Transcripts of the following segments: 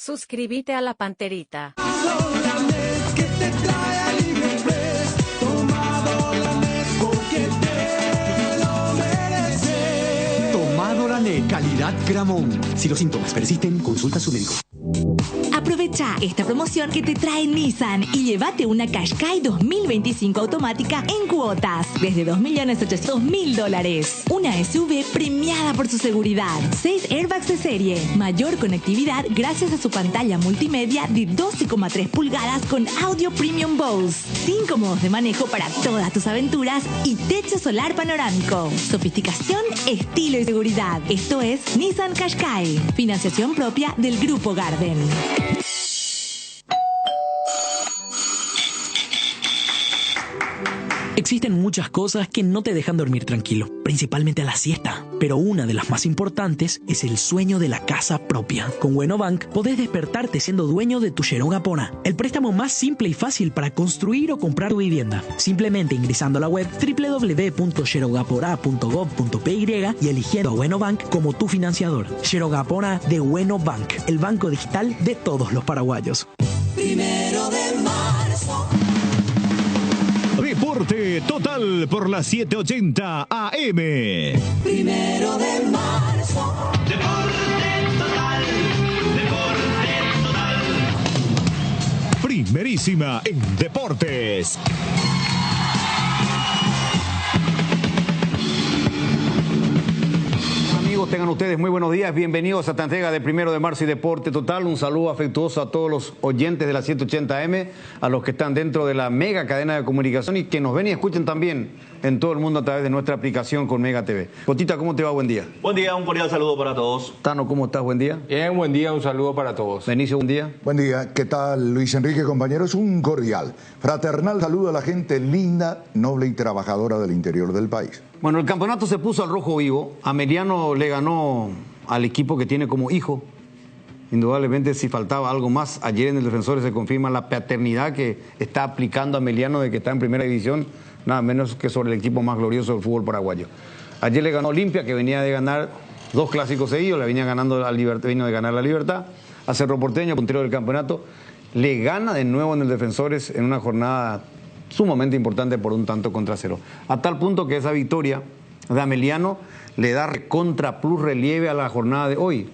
Suscríbete a La Panterita. Tomadolanet, calidad Gramón. Si los síntomas persisten, consulta a su médico. Aprovecha esta promoción que te trae Nissan y llévate una Qashqai 2025 automática en cuotas desde $2.800.000. Una SUV premiada por su seguridad, 6 airbags de serie, mayor conectividad gracias a su pantalla multimedia de 12,3 pulgadas con audio premium Bose, 5 modos de manejo para todas tus aventuras y techo solar panorámico. Sofisticación, estilo y seguridad. Esto es Nissan Qashqai, financiación propia del Grupo Garden. Existen muchas cosas que no te dejan dormir tranquilo, principalmente a la siesta. Pero una de las más importantes es el sueño de la casa propia. Con Buenobank podés despertarte siendo dueño de tu Xero Gapona, el préstamo más simple y fácil para construir o comprar tu vivienda. Simplemente ingresando a la web www.xerogapora.gov.py y eligiendo a Buenobank como tu financiador. Xero Gapona de Buenobank, el banco digital de todos los paraguayos. 1 de marzo. Deporte total por la 780 AM. 1 de marzo. Deporte total. Deporte total. Primerísima en deportes. Tengan ustedes muy buenos días, bienvenidos a esta entrega de 1 de marzo y Deporte Total. Un saludo afectuoso a todos los oyentes de la 780M, a los que están dentro de la mega cadena de comunicación y que nos ven y escuchen también en todo el mundo a través de nuestra aplicación con Mega TV. Cotita, ¿cómo te va? Buen día. Buen día, un cordial saludo para todos. Tano, ¿cómo estás? Buen día. Bien, buen día, un saludo para todos. Benicio, buen día. Buen día, ¿qué tal Luis Enrique, compañeros? Un cordial, fraternal saludo a la gente linda, noble y trabajadora del interior del país. Bueno, el campeonato se puso al rojo vivo. Ameliano le ganó al equipo que tiene como hijo. Indudablemente, si faltaba algo más, ayer en el Defensores se confirma la paternidad que está aplicando Ameliano de que está en primera división, nada menos que sobre el equipo más glorioso del fútbol paraguayo. Ayer le ganó Olimpia, que venía de ganar 2 clásicos seguidos, le venía ganando la Libertad, vino de ganar la Libertad. A Cerro Porteño, puntero del campeonato, le gana de nuevo en el Defensores en una jornada sumamente importante por 1-0, a tal punto que esa victoria de Ameliano le da contra plus relieve a la jornada de hoy.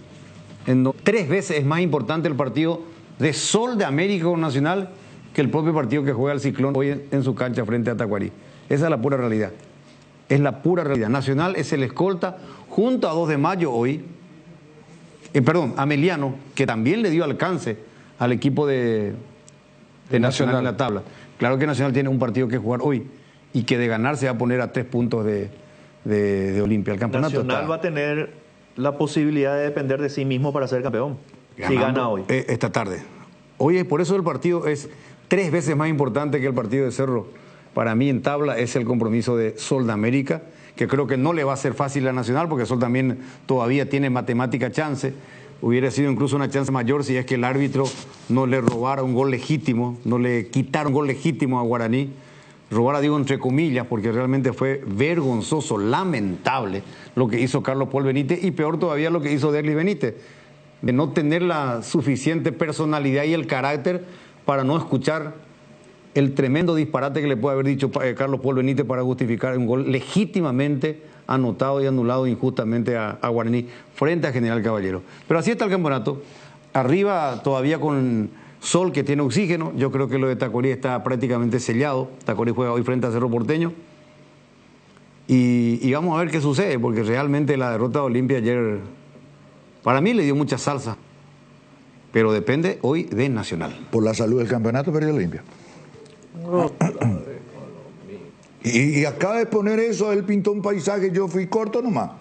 3 veces es más importante el partido de Sol de América con Nacional que el propio partido que juega el Ciclón hoy en su cancha frente a Tacuarí. Esa es la pura realidad. Es la pura realidad. Nacional es el escolta junto a 2 de mayo hoy. Ameliano, que también le dio alcance al equipo de Nacional en la tabla. Claro que Nacional tiene un partido que jugar hoy y que de ganar se va a poner a 3 puntos de Olimpia. El campeonato Nacional va a tener la posibilidad de depender de sí mismo para ser campeón. Si gana hoy. Esta tarde. Hoy, por eso el partido es 3 veces más importante que el partido de Cerro. Para mí en tabla es el compromiso de Sol de América, que creo que no le va a ser fácil a Nacional, porque Sol también todavía tiene matemática chance. Hubiera sido incluso una chance mayor si es que el árbitro no le robara un gol legítimo, no le quitara un gol legítimo a Guaraní. Robara, digo entre comillas, porque realmente fue vergonzoso, lamentable lo que hizo Carlos Paul Benítez y peor todavía lo que hizo Derlis Benítez, de no tener la suficiente personalidad y el carácter para no escuchar el tremendo disparate que le puede haber dicho Carlos Paul Benítez para justificar un gol legítimamente anotado y anulado injustamente a Guaraní frente a General Caballero. Pero así está el campeonato. Arriba todavía con Sol, que tiene oxígeno. Yo creo que lo de Tacuarí está prácticamente sellado. Tacuarí juega hoy frente a Cerro Porteño. Y vamos a ver qué sucede, porque realmente la derrota de Olimpia ayer, para mí le dio mucha salsa. Pero depende hoy de Nacional. Por la salud del campeonato perdió Olimpia. Y acaba de poner eso, él pintó un paisaje, yo fui corto nomás.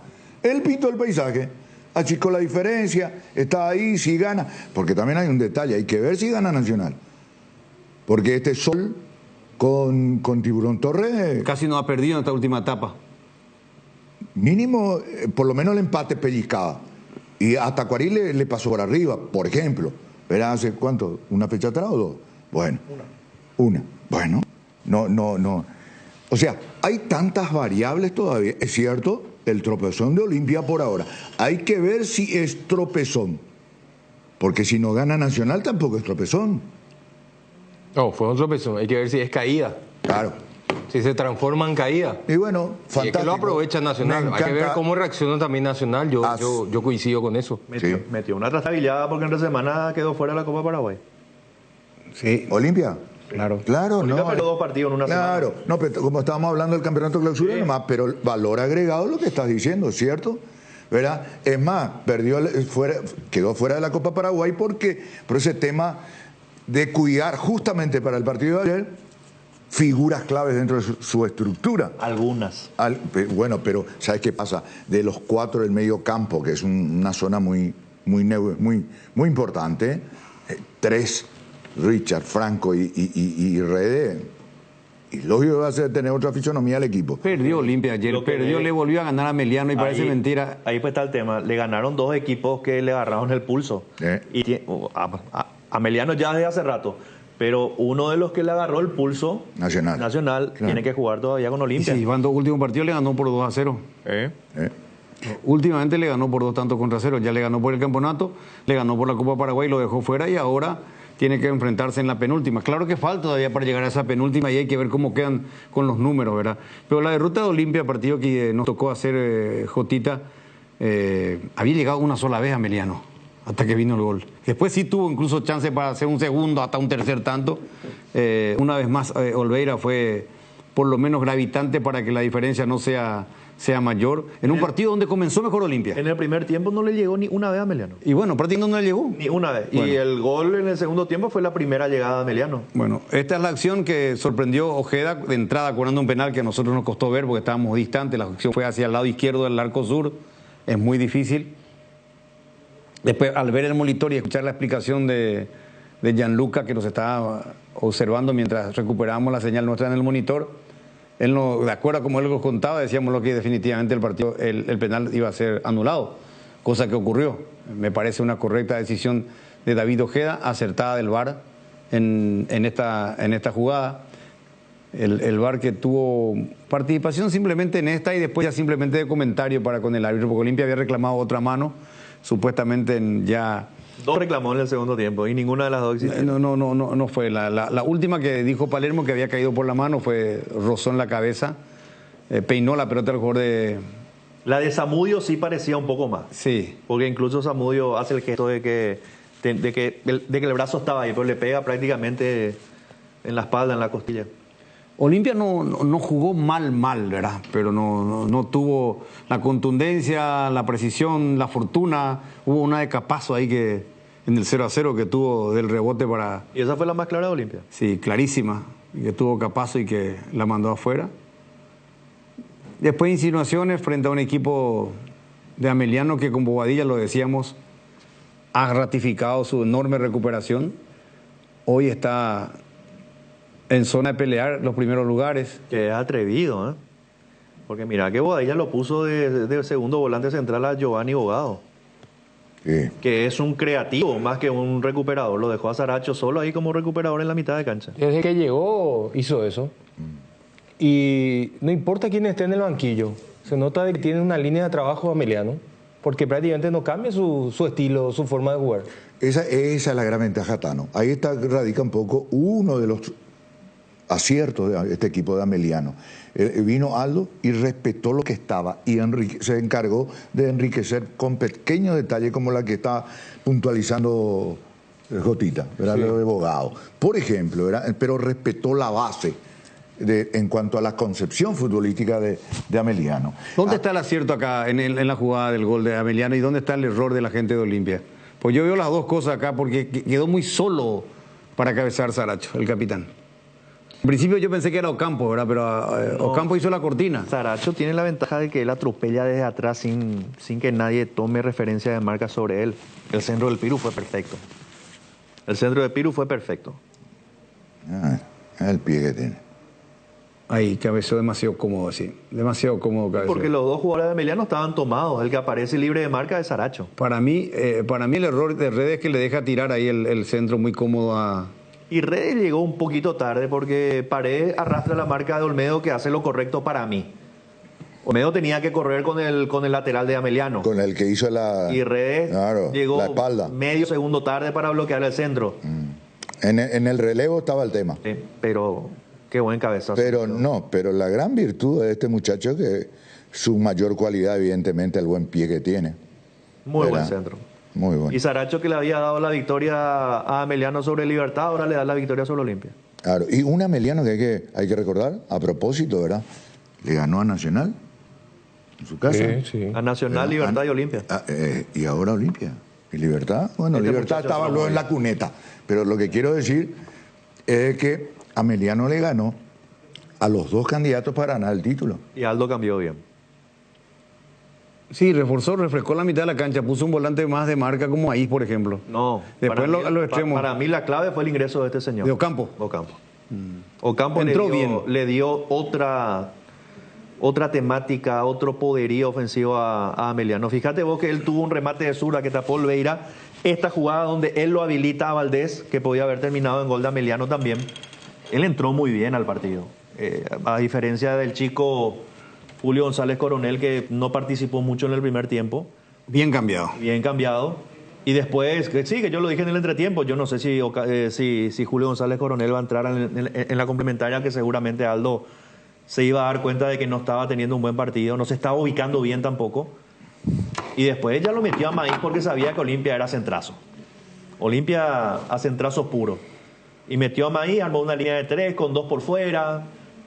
Él pintó el paisaje, achicó la diferencia, está ahí, si gana. Porque también hay un detalle, hay que ver si gana Nacional. Porque este Sol con Tiburón Torres... Casi no ha perdido en esta última etapa. Mínimo, por lo menos el empate pellizcaba. Y a Tacuarí le pasó por arriba, por ejemplo. ¿Era hace cuánto? ¿Una fecha atrás o 2? Bueno, una. Bueno, no. O sea, hay tantas variables todavía. Es cierto, el tropezón de Olimpia por ahora. Hay que ver si es tropezón. Porque si no gana Nacional tampoco es tropezón. No, fue un tropezón. Hay que ver si es caída. Claro. Si se transforma en caída. Y bueno, Y es fantástico. que lo aprovecha Nacional. Hay que ver cómo reacciona también Nacional. Yo coincido con eso. Metió una trastabillada porque entre semana quedó fuera de la Copa Paraguay. Sí. ¿Olimpia? Claro. Claro, Olimpia no. perdió 2 partidos en una Claro, semana. no, pero como estábamos hablando del campeonato de clausura, nomás, pero el valor agregado lo que estás diciendo, ¿cierto? ¿Verdad? Es más, quedó fuera de la Copa Paraguay porque por ese tema de cuidar justamente para el partido de ayer figuras claves dentro de su estructura. Algunas. Bueno, pero ¿sabes qué pasa? De los 4 del medio campo, que es una zona muy importante, 3, Richard, Franco y Rede, y lógico va a ser tener otra fisonomía al equipo. Perdió Olimpia ayer, le volvió a ganar a Meliano y parece mentira. Ahí pues está el tema. Le ganaron 2 equipos que le agarraron el pulso. Y a Meliano ya desde hace rato. Pero uno de los que le agarró el pulso, Nacional Claro. tiene que jugar todavía con Olimpia. Y si van 2 últimos partidos, le ganó por 2-0. Últimamente le ganó por 2 tantos contra 0. Ya le ganó por el campeonato, le ganó por la Copa Paraguay, lo dejó fuera y ahora tiene que enfrentarse en la penúltima. Claro que falta todavía para llegar a esa penúltima y hay que ver cómo quedan con los números, ¿verdad? Pero la derrota de Olimpia, partido que nos tocó hacer Jotita, había llegado una sola vez a Meliano, hasta que vino el gol. Después sí tuvo incluso chance para hacer un segundo, hasta un tercer tanto. Una vez más, Olveira fue por lo menos gravitante para que la diferencia no sea mayor. En un partido donde comenzó mejor Olimpia. En el primer tiempo no le llegó ni una vez a Meliano. Y bueno, prácticamente no le llegó. Ni una vez. Bueno. Y el gol en el segundo tiempo fue la primera llegada de Meliano. Bueno, esta es la acción que sorprendió Ojeda de entrada cobrando un penal que a nosotros nos costó ver porque estábamos distantes. La acción fue hacia el lado izquierdo del arco sur. Es muy difícil. Después, al ver el monitor y escuchar la explicación de Gianluca, que nos estaba observando mientras recuperábamos la señal nuestra en el monitor, él no, de acuerdo a como él nos contaba, decíamos lo que definitivamente el partido, el penal iba a ser anulado, cosa que ocurrió. Me parece una correcta decisión de David Ojeda, acertada del VAR en esta jugada. El VAR que tuvo participación simplemente en esta y después ya simplemente de comentario para con el árbitro, porque Olimpia había reclamado otra mano, supuestamente ya... 2 reclamó en el segundo tiempo y ninguna de las 2 existió. No fue. La última que dijo Palermo que había caído por la mano fue rozó en la cabeza, peinó la pelota del jugador de... La de Zamudio sí parecía un poco más. Sí. Porque incluso Zamudio hace el gesto de que el brazo estaba ahí, pero le pega prácticamente en la espalda, en la costilla. Olimpia no jugó mal, ¿verdad? Pero no tuvo la contundencia, la precisión, la fortuna. Hubo una de Capazo ahí que en el 0-0 que tuvo del rebote para... ¿Y esa fue la más clara de Olimpia? Sí, clarísima. Que tuvo Capazo y que la mandó afuera. Después insinuaciones frente a un equipo de Ameliano que con Bobadilla, lo decíamos, ha ratificado su enorme recuperación. Hoy está en zona de pelear los primeros lugares. Que es atrevido, ¿eh? Porque mira que Bobadilla lo puso de segundo volante central a Giovanni Bogado. Sí. Que es un creativo más que un recuperador. Lo dejó a Saracho solo ahí como recuperador en la mitad de cancha. Desde que llegó hizo eso. Y no importa quién esté en el banquillo, se nota de que tiene una línea de trabajo Ameliano, porque prácticamente no cambia su estilo, su forma de jugar. Esa es la gran ventaja, Tano. Ahí radica un poco uno de los aciertos de este equipo de Ameliano. Vino Aldo y respetó lo que estaba y se encargó de enriquecer con pequeños detalles como la que está puntualizando Jotita, ¿verdad? Sí. Lo de Bogado. Por ejemplo, ¿verdad? Pero respetó la base en cuanto a la concepción futbolística de Ameliano. ¿Dónde está el acierto acá en la jugada del gol de Ameliano y dónde está el error de la gente de Olimpia? Pues yo veo las dos cosas acá porque quedó muy solo para cabezar Saracho, el capitán. En principio yo pensé que era Ocampo, ¿verdad? Pero Ocampo hizo la cortina. Saracho tiene la ventaja de que él atropella desde atrás sin que nadie tome referencia de marca sobre él. El centro del Piru fue perfecto. El centro de Piru fue perfecto. El pie que tiene. Ahí cabeceó demasiado cómodo, sí. Demasiado cómodo cabeceó. Porque los dos jugadores de Emiliano estaban tomados. El que aparece libre de marca es Saracho. Para mí el error de Redes es que le deja tirar ahí el centro muy cómodo a... Y Redes llegó un poquito tarde porque Paredes arrastra la marca de Olmedo que hace lo correcto para mí. Olmedo tenía que correr con el lateral de Ameliano. Con el que hizo la... Y Redes llegó la espalda. medio segundo tarde para bloquear el centro. En el relevo estaba el tema. Sí, pero qué buen cabezazo. Pero la gran virtud de este muchacho es que su mayor cualidad, evidentemente, el buen pie que tiene. Muy buen centro. Muy bueno. Y Saracho, que le había dado la victoria a Ameliano sobre Libertad, ahora le da la victoria sobre Olimpia. Claro, y un Ameliano que hay que recordar, a propósito, ¿verdad? Le ganó a Nacional en su casa. Sí. A Nacional, Libertad y Olimpia. Y ahora Olimpia. ¿Y Libertad? Bueno, Libertad estaba luego en la cuneta. Pero lo que quiero decir es que Ameliano le ganó a los dos candidatos para ganar el título. Y Aldo cambió bien. Sí, refrescó la mitad de la cancha, puso un volante más de marca como ahí, por ejemplo. No. Después a los extremos. Para mí la clave fue el ingreso de este señor. De Ocampo. Ocampo Entró le dio otra temática, otro poderío ofensivo a Ameliano. Fíjate vos que él tuvo un remate de zurda que tapó Olveira. Esta jugada donde él lo habilita a Valdés, que podía haber terminado en gol de Ameliano también. Él entró muy bien al partido. A diferencia del chico Julio González Coronel, que no participó mucho en el primer tiempo. Bien cambiado. Bien cambiado. Y después, sí, que yo lo dije en el entretiempo, yo no sé si Julio González Coronel va a entrar en la complementaria, que seguramente Aldo se iba a dar cuenta de que no estaba teniendo un buen partido, no se estaba ubicando bien tampoco. Y después ya lo metió a maíz porque sabía que Olimpia era centrazo. Olimpia a centrazo puro. Y metió a maíz, armó una línea de 3 con 2 por fuera.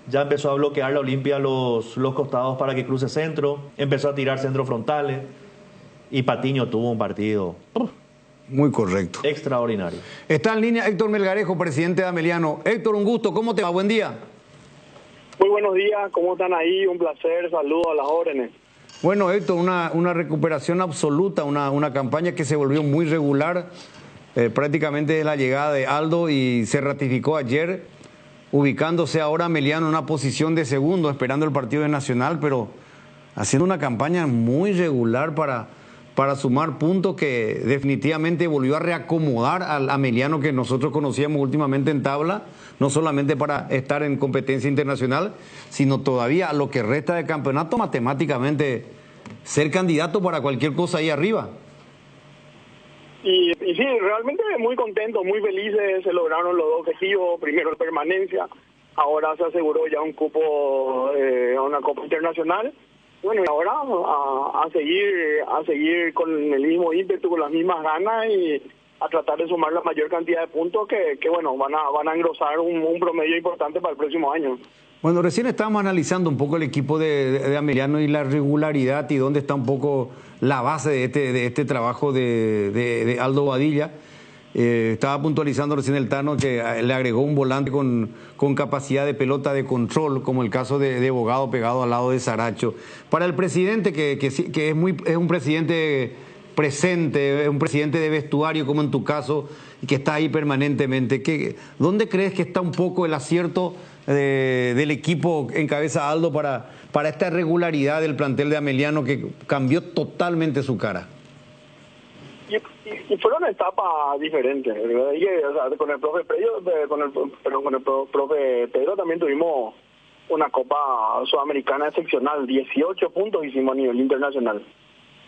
Ya empezó a bloquear la Olimpia los costados para que cruce centro. Empezó a tirar centros frontales. Y Patiño tuvo un partido muy correcto, extraordinario. Está en línea Héctor Melgarejo, presidente de Ameliano. Héctor, un gusto, ¿cómo te va? Buen día. Muy buenos días, ¿cómo están ahí? Un placer, saludos a las órdenes. Bueno, Héctor, una recuperación absoluta, una campaña que se volvió muy regular, prácticamente desde la llegada de Aldo, y se ratificó ayer, ubicándose ahora Ameliano en una posición de segundo, esperando el partido de Nacional, pero haciendo una campaña muy regular para sumar puntos, que definitivamente volvió a reacomodar al Ameliano que nosotros conocíamos últimamente en tabla, no solamente para estar en competencia internacional, sino todavía a lo que resta de campeonato, matemáticamente ser candidato para cualquier cosa ahí arriba. Y sí, realmente muy contentos, muy felices, se lograron los dos objetivos, primero la permanencia, ahora se aseguró ya un cupo a una Copa Internacional. Bueno, y ahora a seguir con el mismo ímpetu, con las mismas ganas y a tratar de sumar la mayor cantidad de puntos que bueno, van a engrosar un promedio importante para el próximo año. Bueno, recién estábamos analizando un poco el equipo de Ameliano y la regularidad y dónde está un poco la base de este trabajo de Aldo Badilla. Estaba puntualizando recién el Tano que le agregó un volante con capacidad de pelota de control, como el caso de Bogado pegado al lado de Saracho. Para el presidente, que es un presidente presente, es un presidente de vestuario como en tu caso, y que está ahí permanentemente, ¿dónde crees que está un poco el acierto del equipo en cabeza Aldo para esta regularidad del plantel de Ameliano que cambió totalmente su cara? Y fueron etapas diferentes, ¿verdad? Y, o sea, con el profe Pedro también tuvimos una Copa Sudamericana excepcional, 18 puntos hicimos a nivel internacional.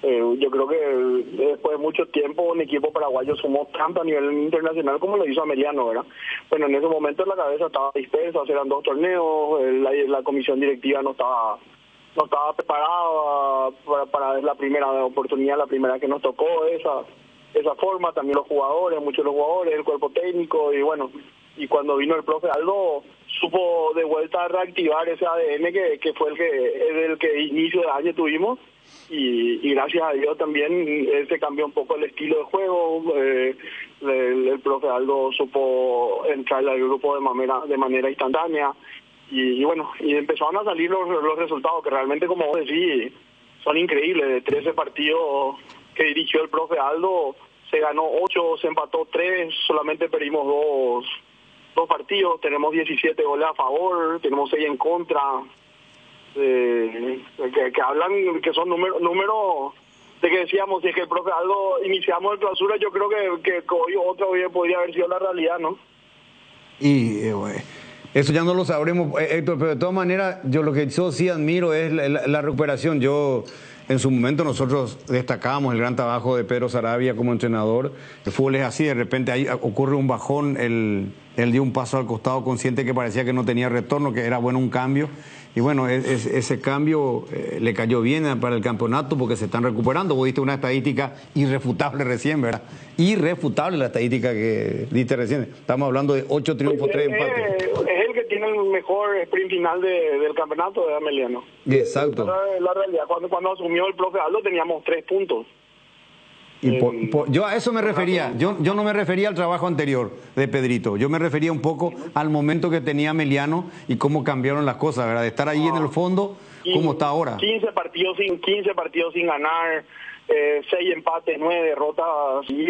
Yo creo que después de mucho tiempo un equipo paraguayo sumó tanto a nivel internacional como lo hizo Ameliano, ¿verdad? Bueno, en ese momento la cabeza estaba dispersa, eran 2 torneos, la comisión directiva no estaba preparada para la primera oportunidad, la primera que nos tocó esa forma, también los jugadores, muchos de los jugadores, el cuerpo técnico, y bueno, y cuando vino el profe Aldo supo de vuelta a reactivar ese ADN que fue el que inicio de año tuvimos, y gracias a Dios también se cambió un poco el estilo de juego. El profe Aldo supo entrar al grupo de manera instantánea, y bueno, y empezaron a salir los resultados que realmente, como vos decís, son increíbles. De 13 partidos que dirigió el profe Aldo, se ganó 8, se empató 3, solamente perdimos dos partidos, tenemos 17 goles a favor, tenemos 6 en contra, que hablan, que son números de que decíamos, si es que el profe Aldo iniciamos el clausura, yo creo que hoy otra vez podría haber sido la realidad, ¿no? Y Eso ya no lo sabremos, Héctor, pero de todas maneras, yo lo que yo sí admiro es la recuperación. Yo, en su momento, nosotros destacábamos el gran trabajo de Pedro Saravia como entrenador. El fútbol es así, de repente ahí ocurre un bajón, él dio un paso al costado consciente que parecía que no tenía retorno, que era bueno un cambio. Y bueno, ese cambio le cayó bien para el campeonato porque se están recuperando. Vos diste una estadística irrefutable recién, ¿verdad? Irrefutable la estadística que diste recién. Estamos hablando de 8 triunfos, 3 empates. Es el que tiene el mejor sprint final del campeonato de Ameliano. Exacto. La realidad, cuando asumió el profe Aldo teníamos 3 puntos. Y yo a eso me refería, yo no me refería al trabajo anterior de Pedrito, yo me refería un poco al momento que tenía Ameliano y cómo cambiaron las cosas, ¿verdad? De estar ahí en el fondo, ¿cómo está ahora? 15 partidos sin ganar, 6 empates, 9 derrotas, y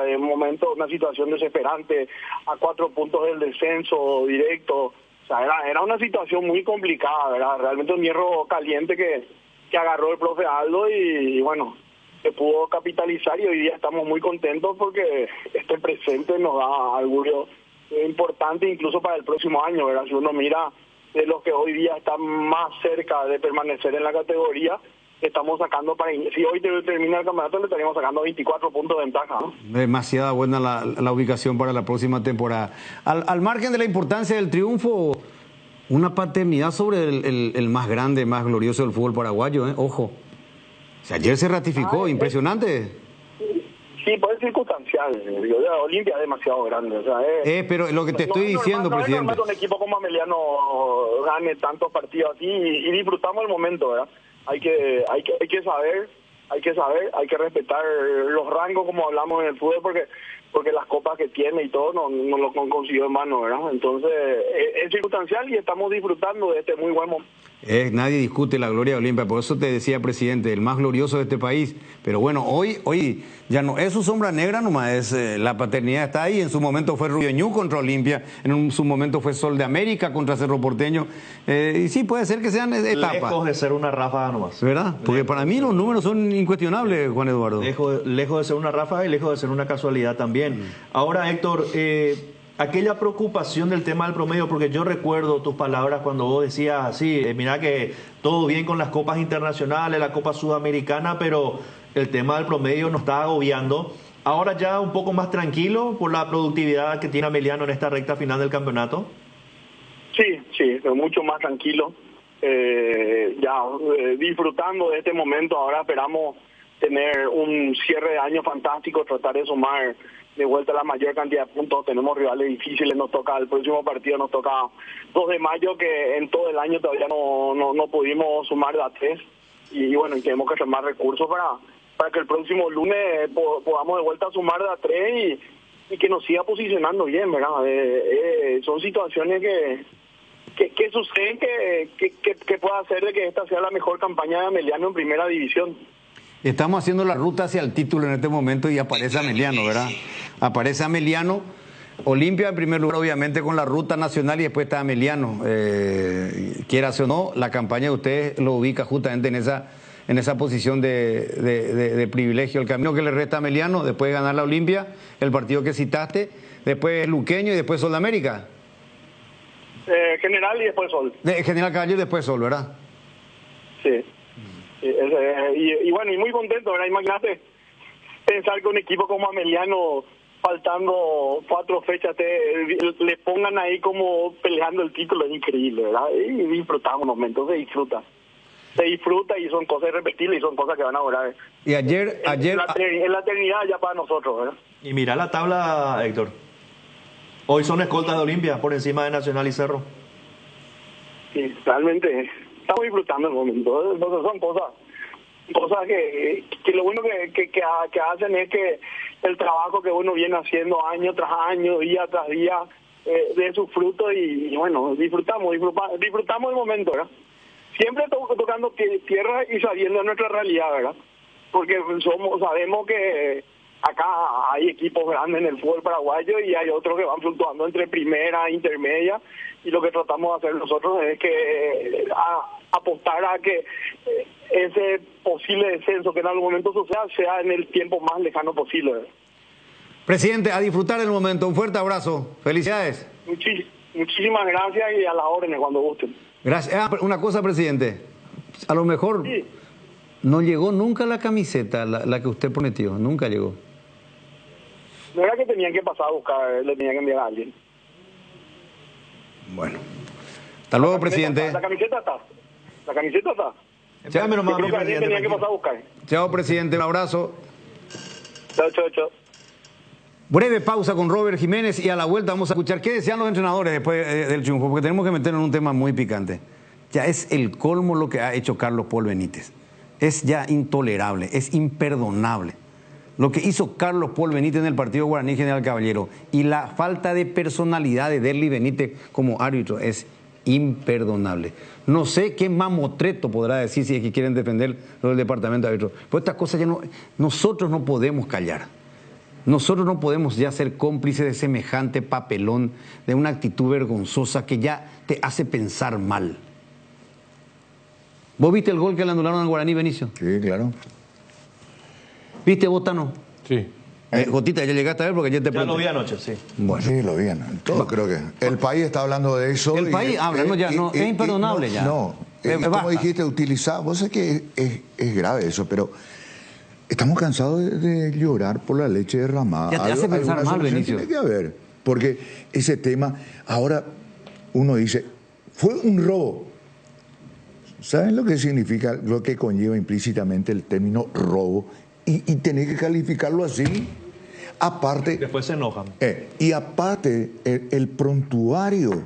en un momento una situación desesperante, a 4 puntos del descenso directo. O sea, era una situación muy complicada, ¿verdad? Realmente un hierro caliente que agarró el profe Aldo y bueno, se pudo capitalizar y hoy día estamos muy contentos porque este presente nos da augurio importante incluso para el próximo año, ¿verdad? Si uno mira de los que hoy día están más cerca de permanecer en la categoría, estamos sacando si hoy termina el campeonato le estaríamos sacando 24 puntos de ventaja, ¿no? Demasiada buena la ubicación para la próxima temporada. Al margen de la importancia del triunfo, una paternidad sobre el más grande, más glorioso del fútbol paraguayo, ¿eh? Ojo. O sea, ayer se ratificó, impresionante. Sí, puede ser circunstancial. Olimpia es demasiado grande. O sea, pero lo que te estoy diciendo, presidente. No es normal que un equipo como Ameliano gane tantos partidos así y disfrutamos el momento, ¿verdad? Hay que saber, hay que respetar los rangos como hablamos en el fútbol porque las copas que tiene y todo no lo consiguió en mano, ¿verdad? Entonces es circunstancial y estamos disfrutando de este muy buen momento. Nadie discute la gloria de Olimpia, por eso te decía, presidente, el más glorioso de este país. Pero bueno, hoy ya no es su sombra negra nomás, la paternidad está ahí. En su momento fue Rubio Ñu contra Olimpia, su momento fue Sol de América contra Cerro Porteño. Y sí, puede ser que sean etapas. Lejos de ser una ráfaga nomás. ¿Verdad? Porque para mí los números son incuestionables, Juan Eduardo. Lejos de ser una ráfaga y lejos de ser una casualidad también. Ahora, Héctor, aquella preocupación del tema del promedio, porque yo recuerdo tus palabras cuando vos decías, sí, mira que todo bien con las copas internacionales, la Copa Sudamericana, pero el tema del promedio nos está agobiando. Ahora ya un poco más tranquilo por la productividad que tiene Ameliano en esta recta final del campeonato. Sí, mucho más tranquilo. Disfrutando de este momento, ahora esperamos tener un cierre de año fantástico, tratar de sumar de vuelta la mayor cantidad de puntos. Tenemos rivales difíciles, nos toca el próximo partido, nos toca 2 de mayo, que en todo el año todavía no pudimos sumar de a 3 y bueno, y tenemos que hacer más recursos para que el próximo lunes podamos de vuelta sumar de a 3 y que nos siga posicionando bien, ¿verdad? Son situaciones que suceden que pueda hacer de que esta sea la mejor campaña de Ameliano en primera división. Estamos haciendo la ruta hacia el título en este momento y aparece Ameliano, ¿verdad? Aparece Ameliano, Olimpia en primer lugar, obviamente, con la ruta nacional y después está Ameliano. Quieras o no, la campaña de ustedes lo ubica justamente en esa posición de privilegio. El camino que le resta a Ameliano, después de ganar la Olimpia, el partido que citaste, después Luqueño y después Sol de América. General y después Sol. General Caballero y después Sol, ¿verdad? Sí. Y bueno, y muy contento, ¿verdad? Imagínate pensar que un equipo como Ameliano, faltando 4 fechas, le pongan ahí como peleando el título, es increíble, ¿verdad? Y disfrutamos momentos, se disfruta y son cosas irrepetibles y son cosas que van a durar. Y ayer en la eternidad ya para nosotros, ¿verdad? Y mira la tabla, Héctor. Hoy son escoltas de Olimpia por encima de Nacional y Cerro. Sí, realmente estamos disfrutando el momento. Entonces son cosas que lo bueno que hacen es que el trabajo que uno viene haciendo año tras año, día tras día, de sus frutos y bueno, disfrutamos el momento, ¿verdad? Siempre tocando tierra y sabiendo de nuestra realidad, ¿verdad? Porque sabemos que acá hay equipos grandes en el fútbol paraguayo y hay otros que van fluctuando entre primera e intermedia, y lo que tratamos de hacer nosotros es que apostar a que ese posible descenso que en algún momento suceda sea en el tiempo más lejano posible. Presidente, a disfrutar el momento. Un fuerte abrazo. Felicidades. Muchísimas gracias y a las órdenes cuando gusten. Gracias. Una cosa, presidente. A lo mejor Sí. no llegó nunca la camiseta, la que usted prometió. Nunca llegó. No era que tenían que pasar a buscar, le tenían que enviar a alguien. Bueno. Hasta luego, presidente. La camiseta está. La camiseta está. Chao, Yo creo que alguien tenía que pasar a buscar. Chao, presidente. Un abrazo. Chao, chao, chao. Breve pausa con Robert Jiménez y a la vuelta vamos a escuchar qué decían los entrenadores después del triunfo, porque tenemos que meternos en un tema muy picante. Ya es el colmo lo que ha hecho Carlos Paul Benítez. Es ya intolerable, es imperdonable. Lo que hizo Carlos Paul Benítez en el partido Guaraní General Caballero y la falta de personalidad de Derly Benítez como árbitro es imperdonable. No sé qué mamotreto podrá decir si es que quieren defender lo del departamento de árbitros. Pues estas cosas ya no, nosotros no podemos callar. Nosotros no podemos ya ser cómplices de semejante papelón, de una actitud vergonzosa que ya te hace pensar mal. ¿Vos viste el gol que le anularon al Guaraní, Benicio? Sí, claro. ¿Viste, Botano? Sí. Gotita, ya llegaste a ver porque ya te Ya lo vi anoche, sí. Bueno. Sí, lo vi. Todo creo que. El país está hablando de eso. El país habla, no, ya, no, es imperdonable ya. No, como dijiste, utilizar. Vos sabés que es grave eso, pero estamos cansados de llorar por la leche derramada. Ya te hace pensar mal, Benicio. Tiene que haber. Porque ese tema, ahora uno dice, fue un robo. ¿Saben lo que significa, lo que conlleva implícitamente el término robo? Y tenés que calificarlo así. Aparte. Después se enojan. Y aparte, el prontuario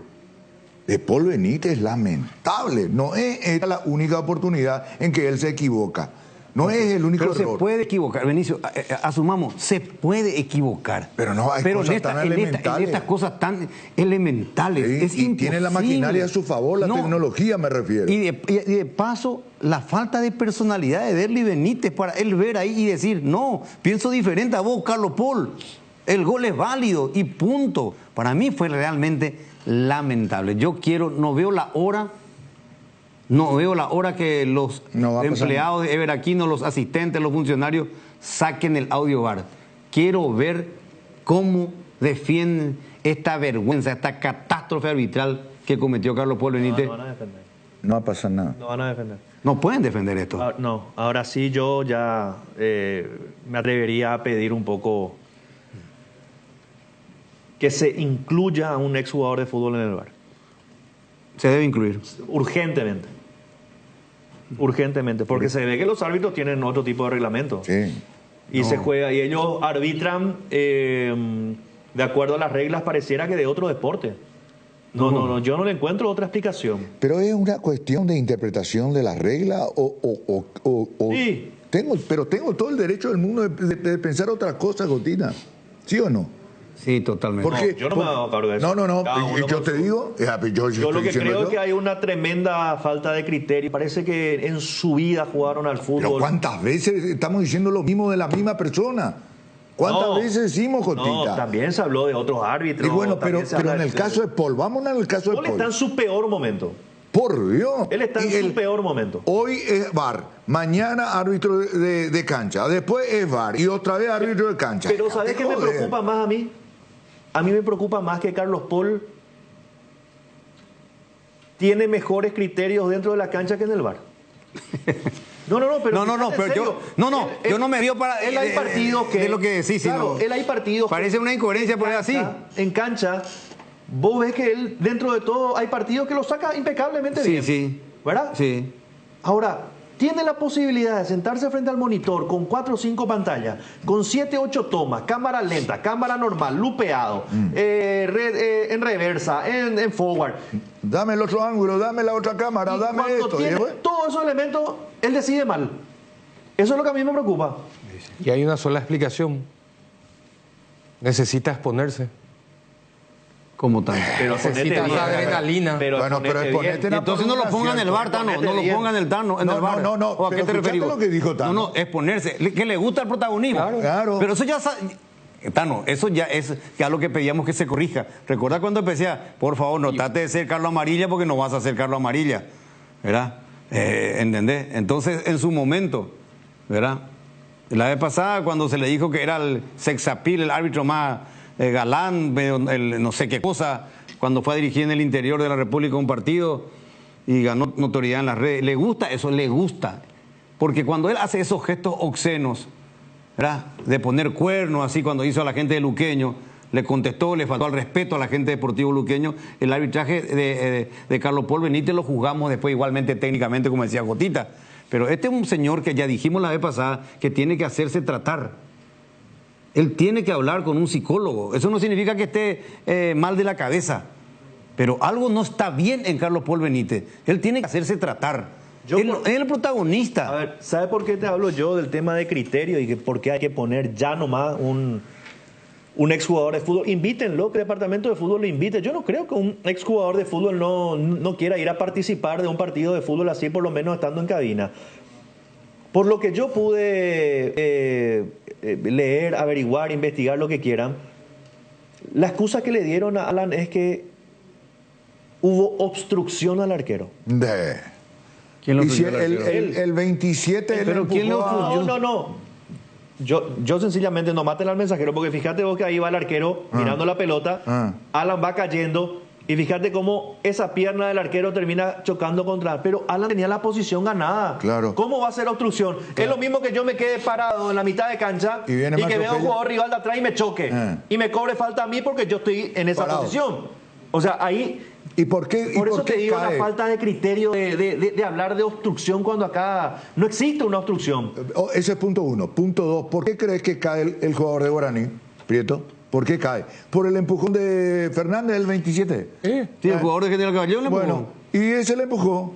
de Paul Benítez es lamentable. No es esta la única oportunidad en que él se equivoca. No es el único error. Pero se puede equivocar, Benicio, asumamos, se puede equivocar. Pero no hay cosas tan elementales. En estas cosas tan elementales. Sí, es y imposible. tiene la maquinaria a su favor, la tecnología me refiero. Y de paso, la falta de personalidad de Derly Benítez para él ver ahí y decir, no, pienso diferente a vos, Carlos Paul. El gol es válido y punto. Para mí fue realmente lamentable. No veo la hora que los empleados de Ever Aquino, los asistentes, los funcionarios saquen el audio bar. Quiero ver cómo defienden esta vergüenza, esta catástrofe arbitral que cometió Carlos Paul Benítez. No van a defender. No va a pasar nada. No van a defender. No pueden defender esto. No, ahora sí yo ya me atrevería a pedir un poco que se incluya a un exjugador de fútbol en el VAR. Se debe incluir. Urgentemente. Urgentemente, porque se ve que los árbitros tienen otro tipo de reglamento. Sí. Y se juega, y ellos arbitran de acuerdo a las reglas, pareciera que de otro deporte. No, yo no le encuentro otra explicación. Pero es una cuestión de interpretación de las reglas Sí. Pero tengo todo el derecho del mundo de pensar otra cosa, Gotina. ¿Sí o no? Sí, totalmente. Porque, yo no me hago cargo de eso. No. Yo te digo, yo lo que creo es que hay una tremenda falta de criterio. Parece que en su vida jugaron al fútbol. Pero ¿cuántas veces estamos diciendo lo mismo de la misma persona? ¿Cuántas veces decimos, Jotita? No, también se habló de otros árbitros. Y bueno, pero en el caso de Paul, vámonos al caso de Paul. Paul está en su peor momento. Por Dios. Él está en su peor momento. Hoy es VAR, mañana árbitro de cancha, después es VAR y otra vez árbitro de cancha. Pero ¿sabes qué me preocupa más a mí? A mí me preocupa más que Carlos Paul tiene mejores criterios dentro de la cancha que en el VAR. No, pero yo no me dio para él hay partidos que de lo que decís, claro, él hay partidos parece una incoherencia poner así. En cancha vos ves que él dentro de todo hay partidos que lo saca impecablemente bien. Sí. ¿Verdad? Sí. Ahora, tiene la posibilidad de sentarse frente al monitor con 4 o 5 pantallas, con 7 o 8 tomas, cámara lenta, cámara normal, lupeado, en reversa, en forward. Dame el otro ángulo, dame la otra cámara, y dame cuando esto. Tiene todos esos elementos, él decide mal. Eso es lo que a mí me preocupa. Y hay una sola explicación. Necesita exponerse. Como tal. Pero necesita esa adrenalina. Pero exponete. Entonces no lo pongan en el VAR, Tano. No lo pongan en el VAR. No. ¿O a qué te referís? Lo que dijo Tano. No, exponerse. Que le gusta el protagonismo. Claro. Pero eso ya... Tano, eso ya es ya lo que pedíamos que se corrija. Recuerda cuando empecé por favor, no trate de ser Carlos Amarilla porque no vas a ser Carlos Amarilla. ¿Verdad? ¿Entendés? Entonces, en su momento, ¿verdad? La vez pasada, cuando se le dijo que era el sex appeal, el árbitro más... galán, no sé qué cosa, cuando fue a dirigir en el interior de la República un partido y ganó notoriedad en las redes. Le gusta eso, le gusta. Porque cuando él hace esos gestos obscenos, ¿verdad?, de poner cuernos, así cuando hizo a la gente de Luqueño, le contestó, le faltó al respeto a la gente de Deportivo Luqueño. El arbitraje de Carlos Paul Benítez lo juzgamos después igualmente técnicamente, como decía Gotita. Pero este es un señor que ya dijimos la vez pasada que tiene que hacerse tratar. Él tiene que hablar con un psicólogo. Eso no significa que esté mal de la cabeza. Pero algo no está bien en Carlos Paul Benítez. Él tiene que hacerse tratar. Él es el protagonista. A ver, ¿sabe por qué te hablo yo del tema de criterio y que por qué hay que poner ya nomás un exjugador de fútbol? Invítenlo, que el departamento de fútbol lo invite. Yo no creo que un exjugador de fútbol no quiera ir a participar de un partido de fútbol así, por lo menos estando en cabina. Por lo que yo pude leer, averiguar, investigar, lo que quieran, la excusa que le dieron a Alan es que hubo obstrucción al arquero. ¿Quién lo obstruyó? El 27... ¿Pero quién lo obstruyó? No. Yo sencillamente no maten al mensajero, porque fíjate vos que ahí va el arquero mirando la pelota, Alan va cayendo, y fíjate cómo esa pierna del arquero termina chocando contra... Pero Alan tenía la posición ganada. Claro. ¿Cómo va a ser obstrucción? Claro. Es lo mismo que yo me quede parado en la mitad de cancha y que vea un jugador rival de atrás y me choque. Y me cobre falta a mí porque yo estoy en esa posición. O sea, ahí... ¿Y por qué? Por eso te digo, la falta de criterio de hablar de obstrucción cuando acá no existe una obstrucción. Ese es punto uno. Punto dos, ¿por qué crees que cae el jugador de Guaraní, Prieto? ¿Por qué cae? ¿Por el empujón de Fernández, el 27? Sí, el jugador de General Caballero le empujó. Bueno, y ese le empujó.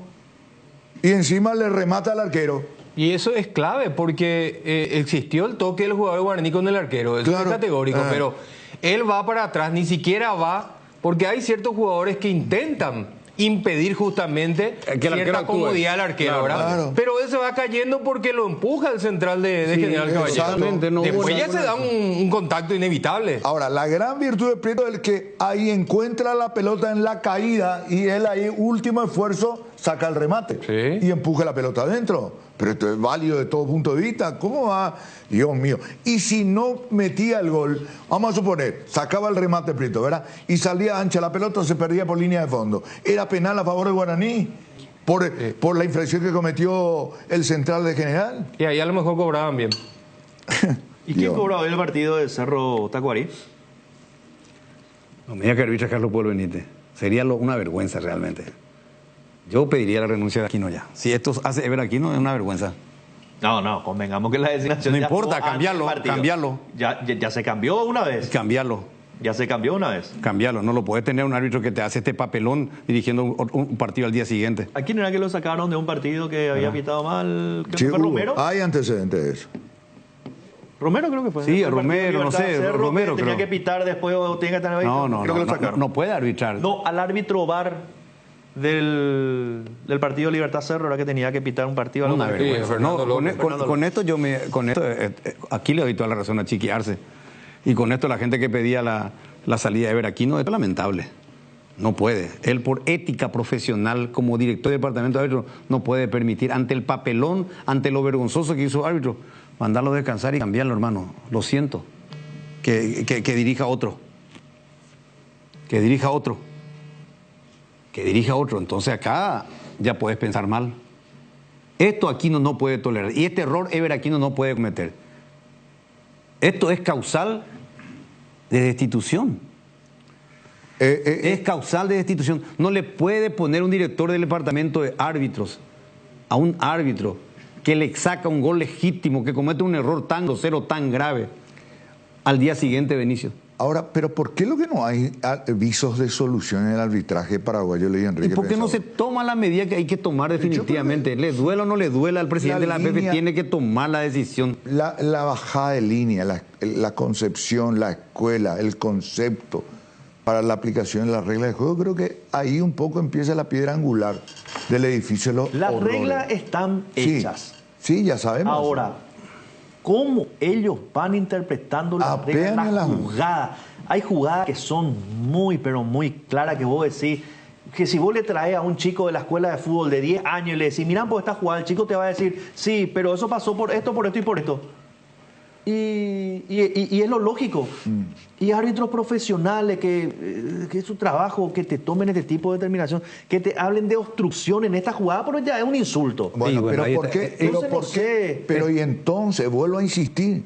Y encima le remata al arquero. Y eso es clave, porque existió el toque del jugador de Guaraní con el arquero. Eso es categórico, pero él va para atrás, ni siquiera va... Porque hay ciertos jugadores que intentan impedir justamente cierta comodidad al arquero, ¿verdad? Claro. Pero él se va cayendo porque lo empuja el central de General Caballero. No, después ya se da un contacto inevitable. Ahora, la gran virtud de Prieto es que ahí encuentra la pelota en la caída y él ahí, último esfuerzo, saca el remate y empuja la pelota adentro. Pero esto es válido de todo punto de vista. ¿Cómo va? Dios mío. Y si no metía el gol, vamos a suponer, sacaba el remate Prieto, ¿verdad? Y salía ancha la pelota, se perdía por línea de fondo. ¿Era penal a favor de Guaraní? Por la infracción que cometió el central de General. Y ahí a lo mejor cobraban bien. ¿Y quién cobraba el partido de Cerro Tacuarí? No me diga que arbitra Carlos Paul Benítez. Sería una vergüenza realmente. Yo pediría la renuncia de Aquino ya. Si esto hace Ever Aquino, es una vergüenza. No, convengamos que la designación... No importa, cambiarlo. Ya se cambió una vez. Cambiarlo. Ya se cambió una vez. Cambiarlo. No lo puedes tener un árbitro que te hace este papelón dirigiendo un partido al día siguiente. ¿A quién era que lo sacaron de un partido que había pitado mal? Sí, ¿Fue Romero? Hay antecedentes de eso. Romero creo que fue. Sí, Romero, no sé. Cerro, Romero tenía que pitar después o tenía que tener... No puede arbitrar. No, al árbitro VAR... Del partido Libertad Cerro era que tenía que pitar un partido. Una vergüenza. Con esto aquí le doy toda la razón a Chiqui Arce. Y con esto la gente que pedía la salida de Ever Aquino es lamentable. No puede. Él, por ética profesional como director de departamento de árbitro, no puede permitir ante el papelón, ante lo vergonzoso que hizo árbitro, mandarlo a descansar y cambiarlo, hermano. Lo siento. Que dirija otro. Que dirija otro. Que dirija otro. Entonces acá ya puedes pensar mal. Esto Aquino no puede tolerar. Y este error Ever Aquino no puede cometer. Esto es causal de destitución. Es causal de destitución. No le puede poner un director del departamento de árbitros a un árbitro que le saca un gol legítimo, que comete un error tan grosero, tan grave, al día siguiente, Benicio. Ahora, pero ¿por qué lo que no hay visos de solución en el arbitraje paraguayo, Ley Enrique? ¿Y por qué no se toma la medida que hay que tomar definitivamente? Le duela o no le duela al presidente de la AFP, tiene que tomar la decisión. La bajada de línea, la concepción, la escuela, el concepto para la aplicación de las reglas de juego, creo que ahí un poco empieza la piedra angular del edificio de los Las reglas están hechas. Sí, ya sabemos. Ahora, ¿cómo ellos van interpretando las reglas, las jugadas? Hay jugadas que son muy, pero muy claras, que vos decís que si vos le traes a un chico de la escuela de fútbol de 10 años y le decís, mirá, por esta jugada, el chico te va a decir, sí, pero eso pasó por esto y por esto. Y es lo lógico. Y árbitros profesionales que es su trabajo, que te tomen este tipo de determinación, que te hablen de obstrucción en esta jugada, pero ya es un insulto. Bueno, pero ¿por qué? Pero y entonces, vuelvo a insistir,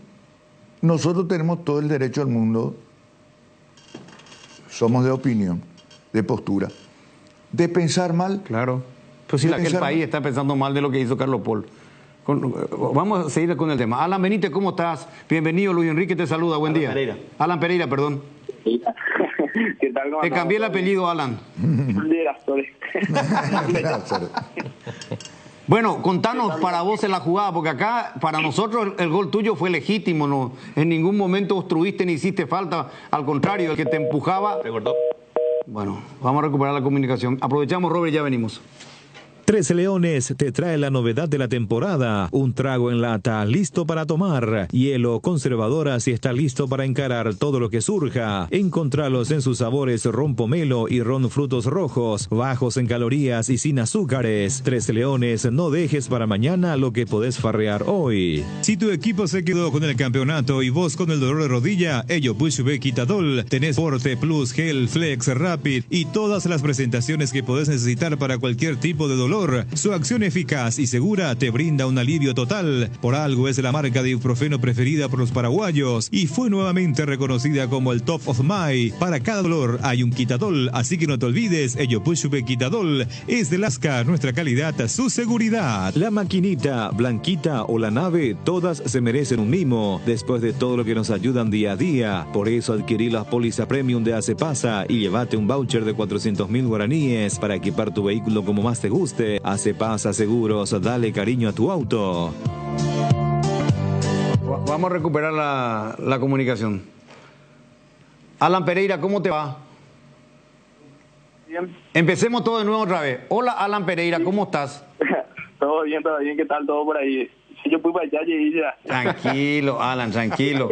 nosotros tenemos todo el derecho al mundo, somos de opinión, de postura, de pensar mal. Claro. Pues si el país está pensando mal de lo que hizo Carlos Paul. Vamos a seguir con el tema. Alan Benítez, ¿cómo estás? Bienvenido, Luis Enrique te saluda, buen día. Pereira. Alan Pereira, perdón. ¿Qué tal? Te cambié el apellido, Alan. Bueno, contanos para vos en la jugada, porque acá para nosotros el gol tuyo fue legítimo, no, en ningún momento obstruiste ni hiciste falta, al contrario, el que te empujaba. Bueno, vamos a recuperar la comunicación. Aprovechamos, Robert, ya venimos. 13 Leones te trae la novedad de la temporada, un trago en lata listo para tomar, hielo conservadora si está listo para encarar todo lo que surja. Encontralos en sus sabores ron pomelo y ron frutos rojos, bajos en calorías y sin azúcares. 13 Leones, no dejes para mañana lo que podés farrear hoy. Si tu equipo se quedó con el campeonato y vos con el dolor de rodilla, ello Pushbe Quitadol, tenés Forte Plus, Gel, Flex, Rapid y todas las presentaciones que podés necesitar para cualquier tipo de dolor. Su acción eficaz y segura te brinda un alivio total. Por algo es la marca de ibuprofeno preferida por los paraguayos y fue nuevamente reconocida como el Top of Mind. Para cada dolor hay un Quitadol, así que no te olvides, ello Pushbe Quitadol es de Lasca, nuestra calidad, su seguridad. La maquinita, Blanquita o la nave, todas se merecen un mimo, después de todo lo que nos ayudan día a día. Por eso adquirí la póliza premium de Acepasa y llévate un voucher de 400.000 guaraníes para equipar tu vehículo como más te guste. Acepasa Seguros, dale cariño a tu auto. Vamos a recuperar la comunicación. Alan Pereira, ¿cómo te va? Bien. Empecemos todo de nuevo otra vez. Hola, Alan Pereira, ¿cómo estás? Todo bien, ¿qué tal todo por ahí? Si yo fui para allá y ya. Tranquilo, Alan, tranquilo.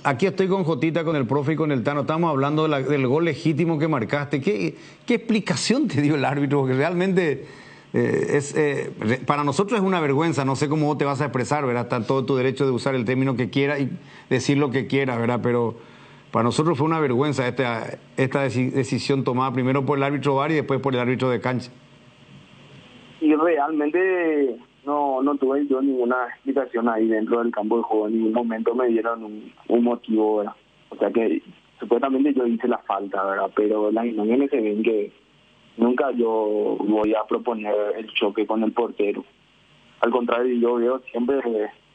Aquí estoy con Jotita, con el profe y con el Tano. Estamos hablando del gol legítimo que marcaste. ¿Qué explicación te dio el árbitro? Porque realmente para nosotros es una vergüenza. No sé cómo vos te vas a expresar, ¿verdad? Está en todo tu derecho de usar el término que quieras y decir lo que quieras, ¿verdad? Pero para nosotros fue una vergüenza esta decisión tomada primero por el árbitro VAR y después por el árbitro de cancha. Y realmente no tuve yo ninguna explicación ahí dentro del campo de juego. En ningún momento me dieron un motivo, ¿verdad? O sea que supuestamente yo hice la falta, ¿verdad? Pero las imágenes se ven que nunca yo voy a proponer el choque con el portero. Al contrario, yo veo siempre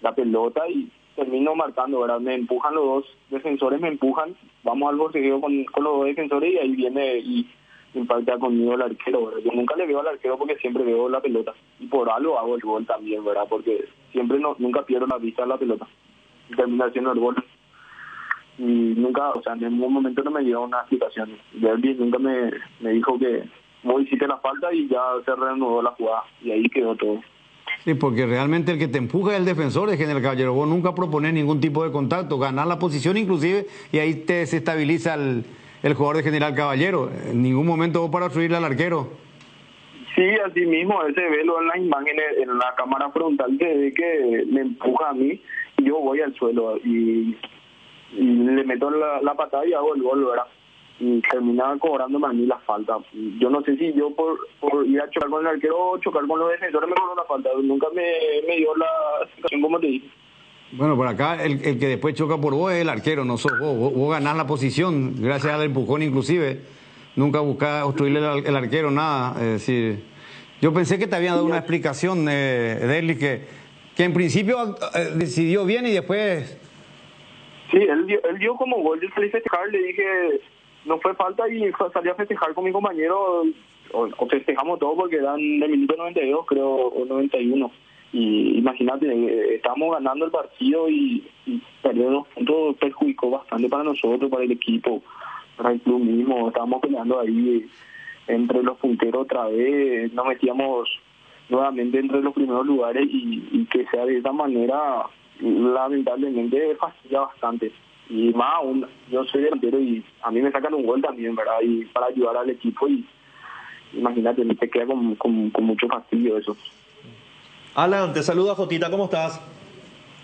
la pelota y termino marcando, ¿verdad? Me empujan los dos defensores, me empujan, vamos al forcejeo con los dos defensores y ahí viene y impacta conmigo el arquero, ¿verdad? Yo nunca le veo al arquero porque siempre veo la pelota y por algo hago el gol también, ¿verdad? Porque siempre nunca pierdo la vista de la pelota y termino haciendo el gol. Y nunca, o sea, en ningún momento no me dio una explicación. Derby nunca me dijo que vos hiciste la falta y ya se reanudó la jugada y ahí quedó todo. Sí, porque realmente el que te empuja es el defensor de General Caballero. Vos nunca proponés ningún tipo de contacto, ganás la posición inclusive y ahí te desestabiliza el jugador de General Caballero. En ningún momento vos para obstruirle al arquero. Sí, así mismo, ese velo en las imágenes, en la cámara frontal, se ve que me empuja a mí y yo voy al suelo y le meto la patada y hago el gol, ¿verdad? Y termina cobrándome a mí la falta. Yo no sé si yo por ir a chocar con el arquero o chocar con los defensores me cobró la falta. Nunca me dio la situación como te dije. Bueno, por acá el que después choca por vos es el arquero, no sos vos. Vos ganás la posición, gracias al empujón inclusive. Nunca buscás obstruirle el arquero, nada. Es decir, yo pensé que te habían dado una explicación, Derli, que en principio decidió bien y después... Sí, él dio como gol, yo salí a festejar, le dije, no fue falta y salí a festejar con mi compañero, o festejamos todo porque eran de minuto 92, creo, o 91. Y imagínate, estábamos ganando el partido y perder 2 puntos perjudicó bastante para nosotros, para el equipo, para el club mismo. Estábamos peleando ahí entre los punteros otra vez, nos metíamos nuevamente entre los primeros lugares y que sea de esa manera, lamentablemente fastidia bastante. Y más aún, yo soy delantero y a mí me sacan un gol también, ¿verdad? Y para ayudar al equipo y imagínate, me te queda con mucho fastidio eso. Alan, te saluda Jotita, ¿cómo estás?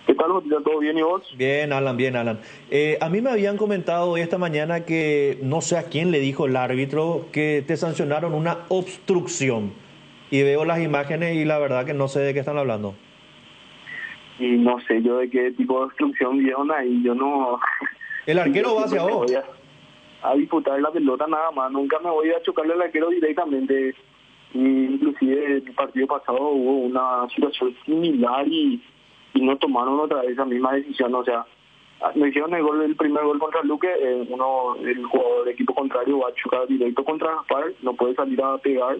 ¿Qué tal, Jotita? ¿Todo bien y vos? Bien, Alan, bien, Alan. A mí me habían comentado hoy esta mañana que no sé a quién le dijo el árbitro que te sancionaron una obstrucción. Y veo las imágenes y la verdad que no sé de qué están hablando. Y no sé yo de qué tipo de obstrucción vieron ahí. Yo no... El arquero va hacia vos. Voy a disputar la pelota nada más. Nunca me voy a chocarle al arquero directamente. Y inclusive el partido pasado hubo una situación similar y no tomaron otra vez esa misma decisión. O sea, me hicieron el primer gol contra Luque, el jugador del equipo contrario va a chocar directo contra Gaspar, no puede salir a pegar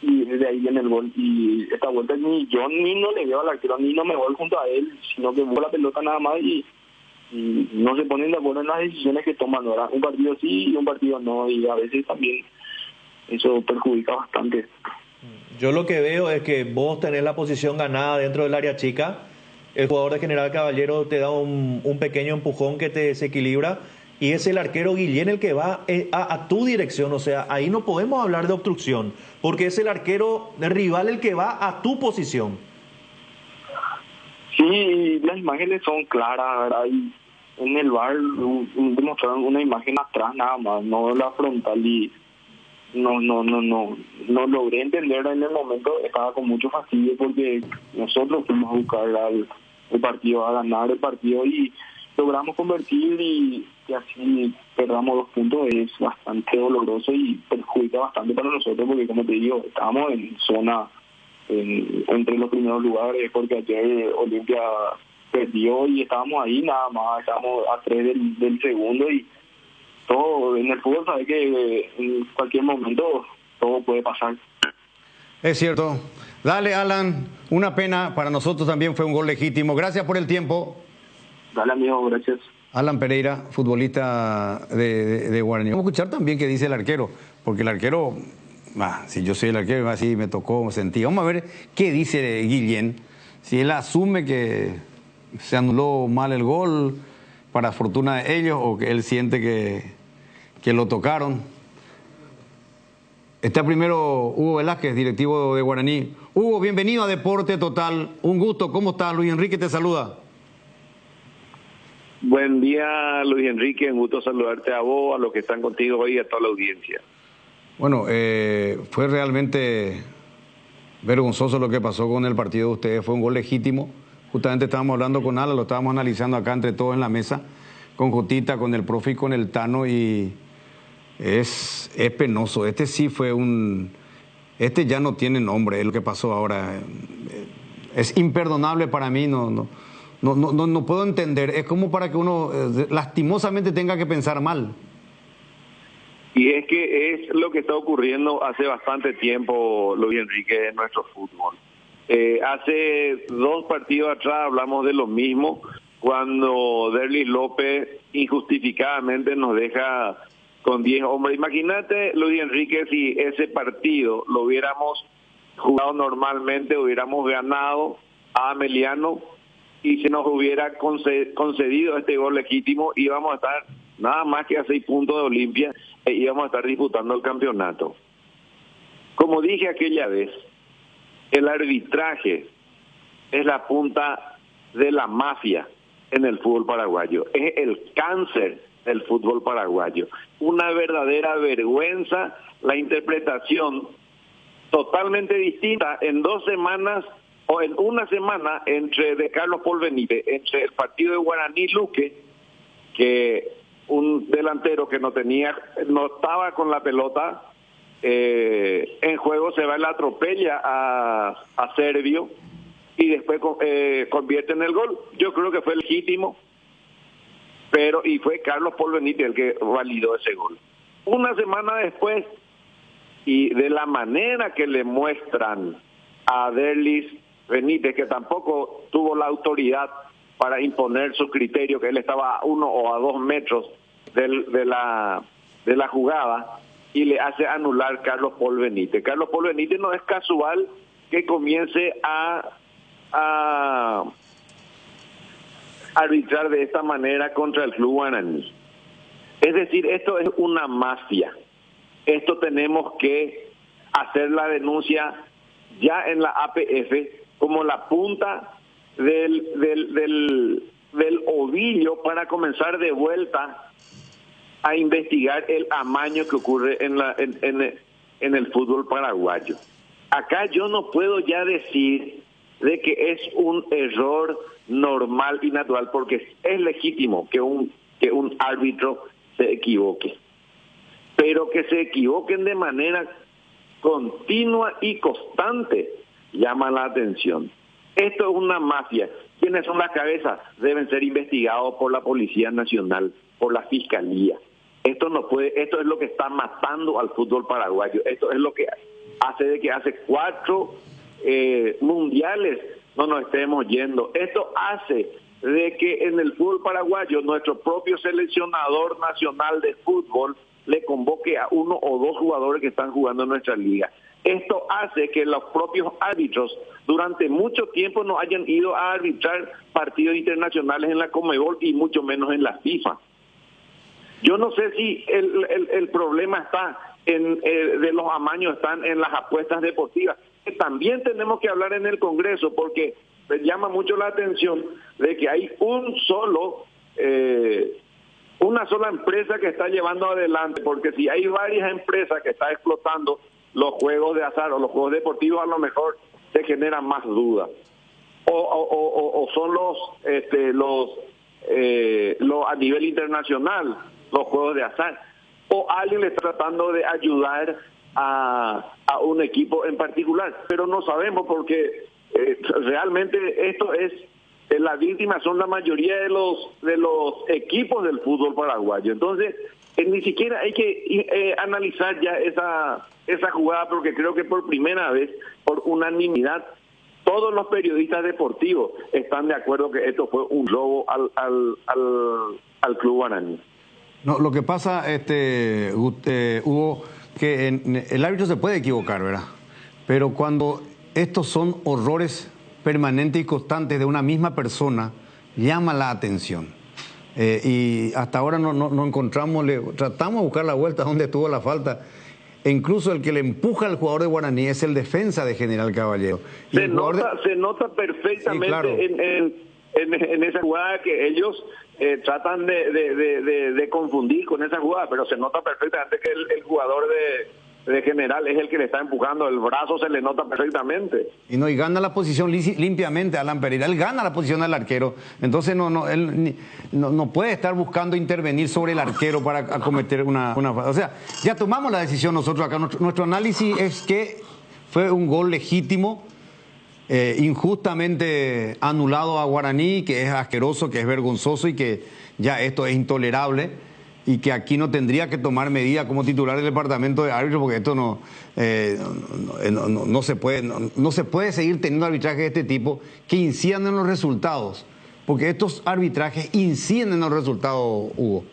y desde ahí viene el gol. Y esta vuelta yo ni no le veo al arquero, ni no me voy junto a él, sino que voy la pelota nada más y no se ponen de acuerdo en las decisiones que toman, ¿verdad? Un partido sí y un partido no, y a veces también eso perjudica bastante. Yo lo que veo es que vos tenés la posición ganada dentro del área chica. El jugador de General Caballero te da un pequeño empujón que te desequilibra y es el arquero Guillén el que va a tu dirección. O sea, ahí no podemos hablar de obstrucción porque es el arquero rival el que va a tu posición. Sí, las imágenes son claras, ¿verdad? Y en el VAR demostraron una imagen atrás nada más, no la frontal, y no logré entender en el momento. Estaba con mucho fastidio porque nosotros fuimos a buscar el partido, a ganar el partido y logramos convertir y así perdamos 2 puntos. Es bastante doloroso y perjudica bastante para nosotros porque, como te digo, estábamos en zona entre los primeros lugares porque ayer Olimpia perdió y estábamos ahí nada más, estábamos a 3 del segundo y todo en el fútbol sabe que en cualquier momento todo puede pasar. Es cierto. Dale, Alan, una pena, para nosotros también fue un gol legítimo. Gracias por el tiempo. Dale, amigo, gracias. Alan Pereira, futbolista de Guaraní. Vamos a escuchar también qué dice el arquero, porque el arquero, si yo soy el arquero, así me tocó, sentí. Vamos a ver qué dice Guillén, si él asume que se anuló mal el gol, para fortuna de ellos, o que él siente que lo tocaron. Está primero Hugo Velázquez, directivo de Guaraní. Hugo, bienvenido a Deporte Total. Un gusto. ¿Cómo estás? Luis Enrique te saluda. Buen día, Luis Enrique. Un gusto saludarte a vos, a los que están contigo hoy y a toda la audiencia. Bueno, fue realmente vergonzoso lo que pasó con el partido de ustedes. Fue un gol legítimo. Justamente estábamos hablando con Ala, lo estábamos analizando acá entre todos en la mesa, con Jotita, con el profe y con el Tano, y es penoso. Este sí fue este ya no tiene nombre, es lo que pasó ahora. Es imperdonable para mí, no puedo entender. Es como para que uno lastimosamente tenga que pensar mal. Y es que es lo que está ocurriendo hace bastante tiempo, Luis Enrique, en nuestro fútbol. Hace 2 partidos atrás hablamos de lo mismo, cuando Derlis López injustificadamente nos deja con 10 hombres. Imagínate, Luis Enrique, si ese partido lo hubiéramos jugado normalmente, hubiéramos ganado a Ameliano y se nos hubiera concedido este gol legítimo, íbamos a estar nada más que a 6 puntos de Olimpia e íbamos a estar disputando el campeonato. Como dije aquella vez, el arbitraje es la punta de la mafia en el fútbol paraguayo. Es el cáncer del fútbol paraguayo. Una verdadera vergüenza la interpretación totalmente distinta en 2 semanas o en una semana de Carlos Paul Benítez, entre el partido de Guaraní Luque, que un delantero que no estaba con la pelota en juego, se va y la atropella a Servio y después convierte en el gol. Yo creo que fue legítimo, y fue Carlos Paul Benítez el que validó ese gol. Una semana después, y de la manera que le muestran a Derlis Benítez, que tampoco tuvo la autoridad para imponer su criterio, que él estaba a 1 o a 2 metros de la jugada, y le hace anular Carlos Paul Benítez. Carlos Paul Benítez no es casual que comience a arbitrar de esta manera contra el Club Guaraní. Es decir, esto es una mafia. Esto tenemos que hacer la denuncia ya en la APF como la punta del ovillo para comenzar de vuelta a investigar el amaño que ocurre en el fútbol paraguayo. Acá yo no puedo ya decir de que es un error normal y natural, porque es legítimo que un árbitro se equivoque, pero que se equivoquen de manera continua y constante llama la atención. Esto es una mafia. ¿Quiénes son las cabezas? Deben ser investigados por la Policía Nacional, por la Fiscalía. Esto es lo que está matando al fútbol paraguayo. Esto es lo que hace de que hace 4 mundiales no nos estemos yendo. Esto hace de que en el fútbol paraguayo nuestro propio seleccionador nacional de fútbol le convoque a 1 o 2 jugadores que están jugando en nuestra liga. Esto hace que los propios árbitros durante mucho tiempo no hayan ido a arbitrar partidos internacionales en la Conmebol y mucho menos en la FIFA. Yo no sé si el problema está de los amaños, están en las apuestas deportivas. También tenemos que hablar en el Congreso, porque me llama mucho la atención de que hay una sola empresa que está llevando adelante, porque si hay varias empresas que están explotando los juegos de azar o los juegos deportivos, a lo mejor se generan más dudas. O son los a nivel internacional, los juegos de azar, o alguien le está tratando de ayudar a un equipo en particular, pero no sabemos, porque realmente esto es las víctimas son la mayoría de los equipos del fútbol paraguayo. Entonces ni siquiera hay que analizar ya esa jugada, porque creo que por primera vez, por unanimidad, todos los periodistas deportivos están de acuerdo que esto fue un robo al Club Guaraní. No, lo que pasa, Hugo, que el árbitro se puede equivocar, ¿verdad? Pero cuando estos son horrores permanentes y constantes de una misma persona, llama la atención. Y hasta ahora no encontramos, tratamos de buscar la vuelta donde estuvo la falta. E incluso el que le empuja al jugador de Guaraní es el defensa de General Caballero. Se nota perfectamente, sí, claro, en esa jugada que ellos tratan de confundir con esa jugada, pero se nota perfectamente que el jugador de General es el que le está empujando, el brazo se le nota perfectamente. Y gana la posición limpiamente Alan Pereira, él gana la posición del arquero, entonces él no puede estar buscando intervenir sobre el arquero para acometer una... O sea, ya tomamos la decisión nosotros acá, nuestro análisis es que fue un gol legítimo, injustamente anulado a Guaraní, que es asqueroso, que es vergonzoso y que ya esto es intolerable, y que aquí no tendría que tomar medidas como titular del departamento de árbitros, porque esto no se puede seguir teniendo arbitrajes de este tipo que incidan en los resultados, porque estos arbitrajes inciden en los resultados, Hugo.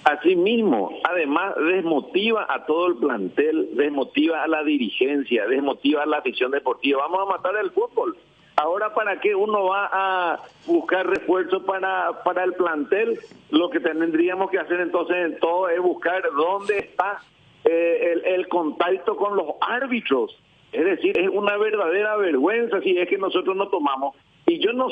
Así mismo, además desmotiva a todo el plantel, desmotiva a la dirigencia, desmotiva a la afición deportiva. Vamos a matar el fútbol. Ahora, ¿para qué uno va a buscar refuerzos para el plantel? Lo que tendríamos que hacer entonces en todo es buscar dónde está el contacto con los árbitros. Es decir, es una verdadera vergüenza si es que nosotros no tomamos. Y yo no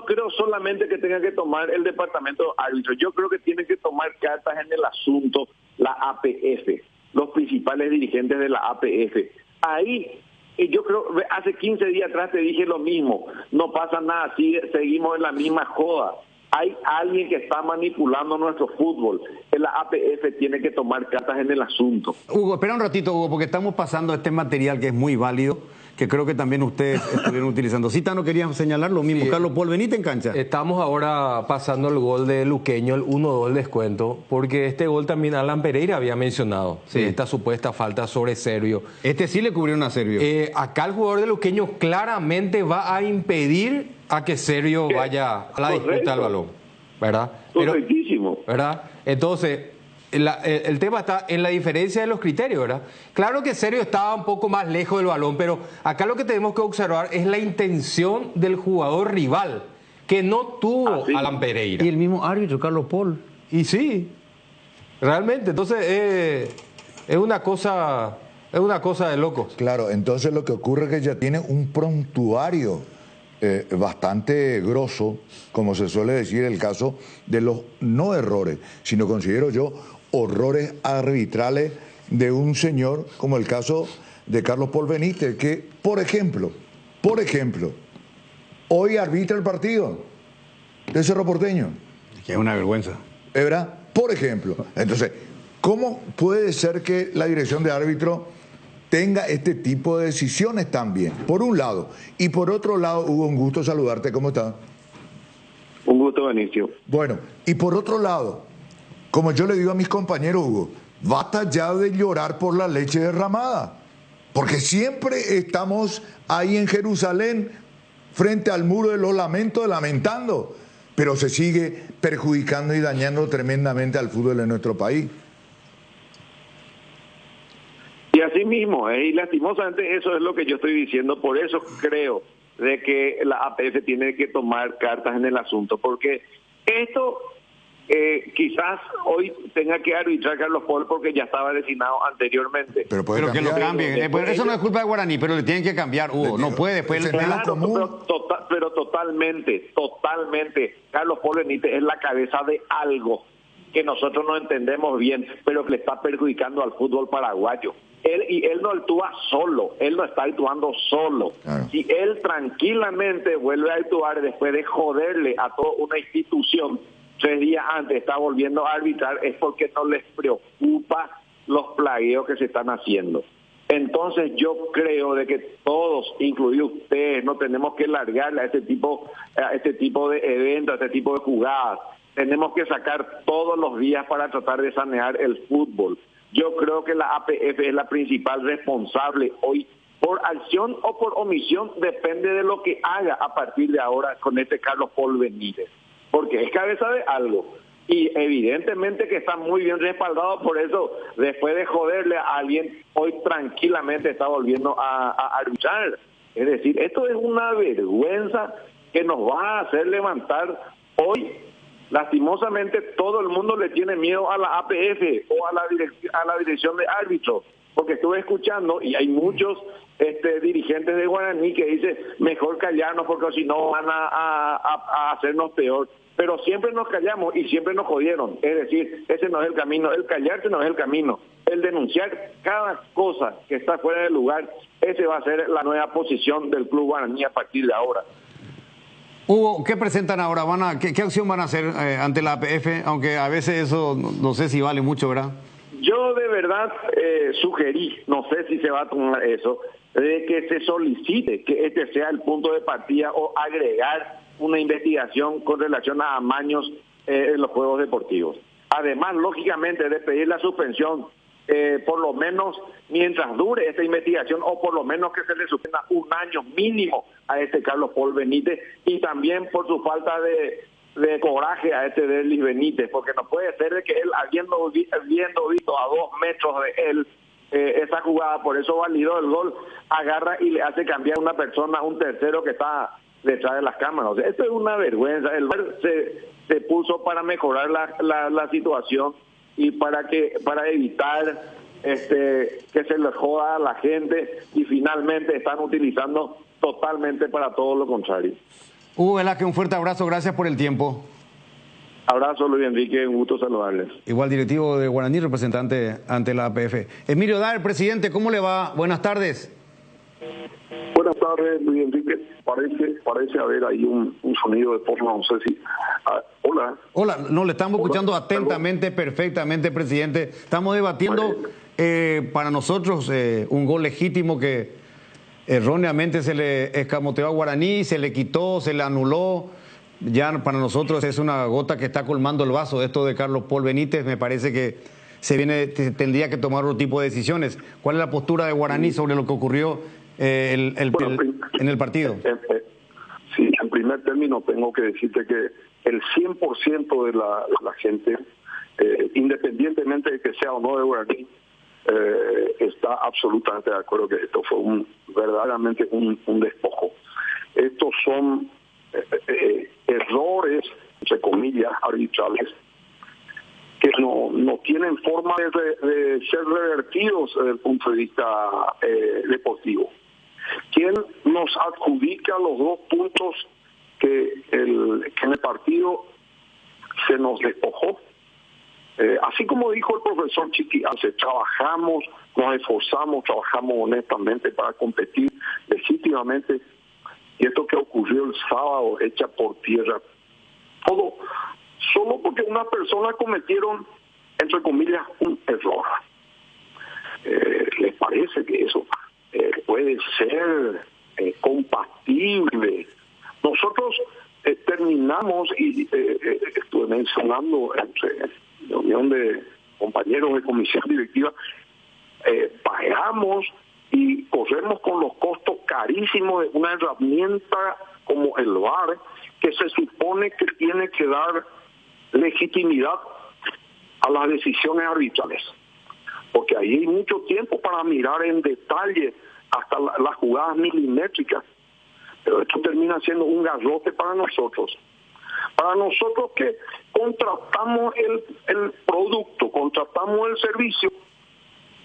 creo solamente que tenga que tomar el departamento de árbitros. Yo creo que tiene que tomar cartas en el asunto la APF, los principales dirigentes de la APF. Ahí... Y yo creo, hace 15 días atrás te dije lo mismo, no pasa nada, seguimos en la misma joda. Hay alguien que está manipulando nuestro fútbol. La APF tiene que tomar cartas en el asunto. Hugo, espera un ratito, Hugo, porque estamos pasando este material que es muy válido, que creo que también ustedes estuvieron utilizando. Sí, Tano, quería señalar lo mismo. Sí. Carlos Paul, venite en cancha. Estamos ahora pasando el gol de Luqueño, el 1-2 el descuento, porque este gol también Alan Pereira había mencionado. Sí. Esta supuesta falta sobre Servio. Este sí le cubrieron a Servio. Acá el jugador de Luqueño claramente va a impedir a que Servio vaya a la disputa del balón, ¿verdad? Correctísimo. ¿Verdad? Entonces... El tema está en la diferencia de los criterios, ¿verdad? Claro que Servio estaba un poco más lejos del balón, pero acá lo que tenemos que observar es la intención del jugador rival, que no tuvo Alan Pereira. Y el mismo árbitro, Carlos Paul. Y sí, realmente, entonces es una cosa de locos. Claro, entonces lo que ocurre es que ya tiene un prontuario bastante grosso, como se suele decir, el caso de los no errores, sino considero yo horrores arbitrales de un señor como el caso de Carlos Paul Benítez, que, por ejemplo, hoy arbitra el partido de Cerro Porteño. Que es una vergüenza. ¿Verdad? Por ejemplo. Entonces, ¿cómo puede ser que la dirección de árbitro tenga este tipo de decisiones también? Por un lado. Y por otro lado, Hugo, un gusto saludarte. ¿Cómo estás? Un gusto, Benicio. Bueno, y por otro lado, como yo le digo a mis compañeros, Hugo, basta ya de llorar por la leche derramada. Porque siempre estamos ahí en Jerusalén, frente al muro de los lamentos, lamentando. Pero se sigue perjudicando y dañando tremendamente al fútbol de nuestro país. Y así mismo, y lastimosamente eso es lo que yo estoy diciendo, por eso creo de que la APF tiene que tomar cartas en el asunto, porque esto quizás hoy tenga que arbitrar Carlos Paul porque ya estaba designado anteriormente. Pero que lo cambien. Eso no es culpa de Guaraní, pero le tienen que cambiar, Hugo. No puede, después... Pero totalmente. Carlos Paul Benítez es la cabeza de algo que nosotros no entendemos bien, pero que le está perjudicando al fútbol paraguayo. Él no actúa solo, él no está actuando solo. Claro. Si él tranquilamente vuelve a actuar después de joderle a toda una institución 3 días antes, está volviendo a arbitrar, es porque no les preocupa los plagueos que se están haciendo. Entonces yo creo de que todos, incluidos ustedes, no tenemos que largarle a este tipo de eventos, a este tipo de jugadas. Tenemos que sacar todos los días para tratar de sanear el fútbol. Yo creo que la APF es la principal responsable hoy, por acción o por omisión, depende de lo que haga a partir de ahora con este Carlos Paul Benítez, porque es cabeza de algo. Y evidentemente que está muy bien respaldado, por eso después de joderle a alguien, hoy tranquilamente está volviendo a arbitrar. Es decir, esto es una vergüenza que nos va a hacer levantar hoy. Lastimosamente todo el mundo le tiene miedo a la APF o a la dirección de árbitros, porque estuve escuchando y hay muchos dirigentes de Guaraní que dicen mejor callarnos porque si no van a hacernos peor. Pero siempre nos callamos y siempre nos jodieron. Es decir, ese no es el camino, el callarse no es el camino. El denunciar cada cosa que está fuera del lugar, ese va a ser la nueva posición del Club Guaraní a partir de ahora. Hugo, ¿qué presentan ahora? ¿Qué acción van a hacer ante la APF? Aunque a veces eso no sé si vale mucho, ¿verdad? Yo de verdad sugerí, no sé si se va a tomar eso, de que se solicite que este sea el punto de partida o agregar una investigación con relación a amaños en los juegos deportivos. Además, lógicamente, de pedir la suspensión por lo menos mientras dure esta investigación, o por lo menos que se le suspenda 1 año mínimo a este Carlos Paul Benítez, y también por su falta de coraje a este Derlis Benítez, porque no puede ser de que él, habiendo visto a 2 metros de él esa jugada, por eso validó el gol, agarra y le hace cambiar a una persona, un tercero que está detrás de las cámaras. O sea, esto es una vergüenza. El VAR se puso para mejorar la situación y para evitar que se le joda a la gente, y finalmente están utilizando totalmente para todo lo contrario. Hugo Velázquez, un fuerte abrazo, gracias por el tiempo. Abrazo, Luis Enrique, un gusto saludarles. Igual directivo de Guaraní, representante ante la APF. Emilio Dar, presidente, ¿cómo le va? Buenas tardes. Buenas tardes, Luis Enrique. Parece haber ahí un sonido de forma, no sé si... hola. Hola, no, le estamos escuchando atentamente, perfectamente, presidente. Estamos debatiendo para nosotros un gol legítimo que erróneamente se le escamoteó a Guaraní, se le quitó, se le anuló. Ya para nosotros es una gota que está colmando el vaso. Esto de Carlos Paul Benítez me parece que tendría que tomar otro tipo de decisiones. ¿Cuál es la postura de Guaraní sobre lo que ocurrió en el partido? Sí, en primer término tengo que decirte que el 100% de la gente, independientemente de que sea o no de Guaraní, está absolutamente de acuerdo que esto fue verdaderamente un despojo. Estos son errores, entre comillas, arbitrales, que no tienen forma de ser revertidos desde el punto de vista deportivo. ¿Quién nos adjudica los 2 puntos que en el partido se nos despojó? Así como dijo el profesor Chiquiance, trabajamos, nos esforzamos, trabajamos honestamente para competir legítimamente, y esto que ocurrió el sábado echa por tierra todo, solo porque unas personas cometieron, entre comillas, un error. ¿Les parece que eso puede ser compatible? Nosotros terminamos, y estuve mencionando entre reunión de compañeros de comisión directiva, pagamos y corremos con los costos carísimos de una herramienta como el VAR, que se supone que tiene que dar legitimidad a las decisiones arbitrales, porque ahí hay mucho tiempo para mirar en detalle hasta las jugadas milimétricas, pero esto termina siendo un garrote para nosotros. Para nosotros que contratamos el producto, contratamos el servicio,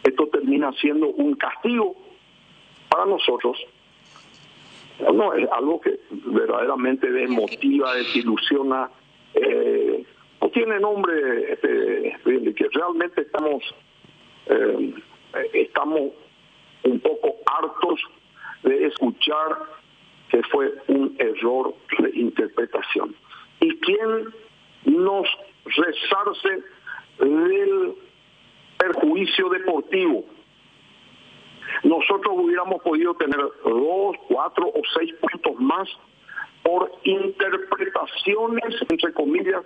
esto termina siendo un castigo para nosotros. No, es algo que verdaderamente desmotiva, desilusiona, no tiene nombre, que realmente estamos un poco hartos de escuchar que fue un error de interpretación. ¿Y quién nos resarce del perjuicio deportivo? Nosotros hubiéramos podido tener 2, 4 o 6 puntos más por interpretaciones, entre comillas,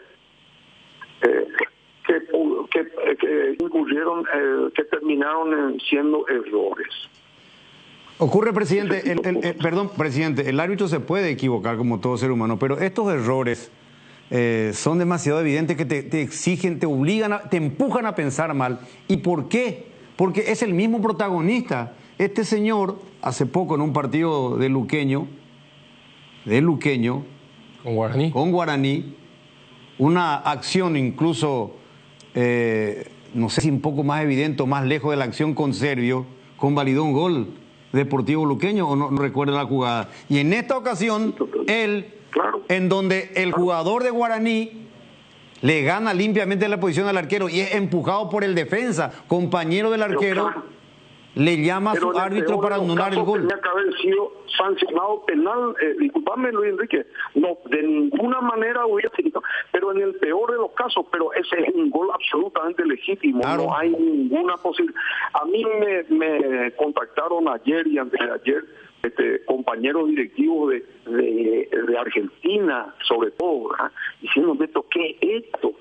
que incurrieron, que terminaron siendo errores. Ocurre, presidente, perdón, presidente, el árbitro se puede equivocar como todo ser humano, pero estos errores son demasiado evidentes que te exigen, te obligan, te empujan a pensar mal. ¿Y por qué? Porque es el mismo protagonista. Este señor, hace poco en un partido de Luqueño, con Guaraní, una acción incluso, no sé si un poco más evidente o más lejos de la acción con Servio, convalidó un gol Deportivo Luqueño, o no recuerda la jugada. Y en esta ocasión, en donde el jugador de Guaraní le gana limpiamente la posición al arquero y es empujado por el defensa, compañero del arquero, le llama a su árbitro para anular el gol. Tenía que haber sido sancionado penal, disculpame Luis Enrique, no, de ninguna manera hubiera sido, pero en el peor de los casos, pero ese es un gol absolutamente legítimo, claro. No hay ninguna posibilidad. A mí me contactaron ayer y antes de ayer compañeros directivos de Argentina, sobre todo, ¿verdad? Diciéndome, ¿qué es esto?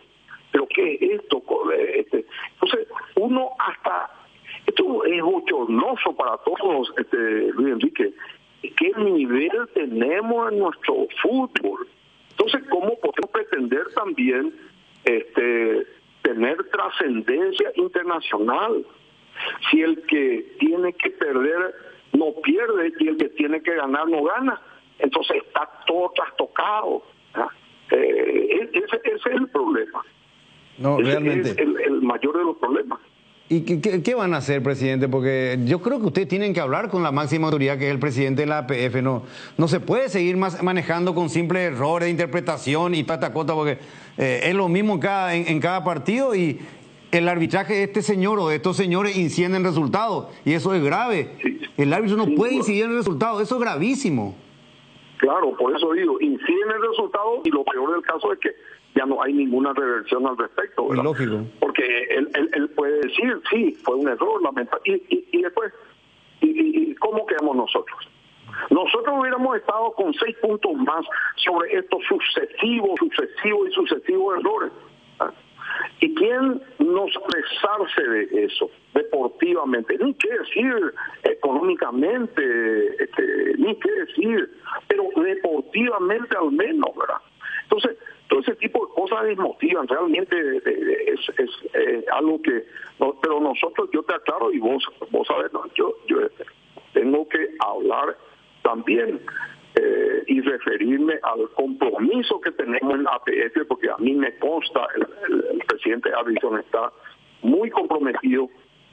¿Pero qué es esto? Entonces, uno hasta... Esto es bochornoso para todos, Luis Enrique. ¿Qué nivel tenemos en nuestro fútbol? Entonces, ¿cómo podemos pretender también tener trascendencia internacional si el que tiene que perder no pierde y el que tiene que ganar no gana? Entonces está todo trastocado. Ese es el problema. No, ese realmente. Es el mayor de los problemas. ¿Y qué van a hacer, presidente? Porque yo creo que ustedes tienen que hablar con la máxima autoridad, que es el presidente de la APF. No se puede seguir manejando con simples errores de interpretación y patacota, porque es lo mismo en cada partido, y el arbitraje de este señor o de estos señores incide en resultados, y eso es grave. El árbitro no puede incidir en el resultado, eso es gravísimo. Claro, por eso digo, incide en el resultado, y lo peor del caso es que ya no hay ninguna reversión al respecto, ¿verdad? Lógico. Porque él puede decir, sí, fue un error, lamentable. Y después, ¿y cómo quedamos nosotros? Nosotros hubiéramos estado con 6 puntos más sobre estos sucesivos errores. ¿Ah? ¿Y quién nos resarce de eso deportivamente? Ni qué decir económicamente, ni qué decir, pero deportivamente al menos, ¿verdad? Entonces, todo ese tipo de cosas desmotivan, realmente es algo que... No, pero nosotros, yo te aclaro, y vos sabés, no, yo tengo que hablar también y referirme al compromiso que tenemos en APF, porque a mí me consta, el presidente Harrison está muy comprometido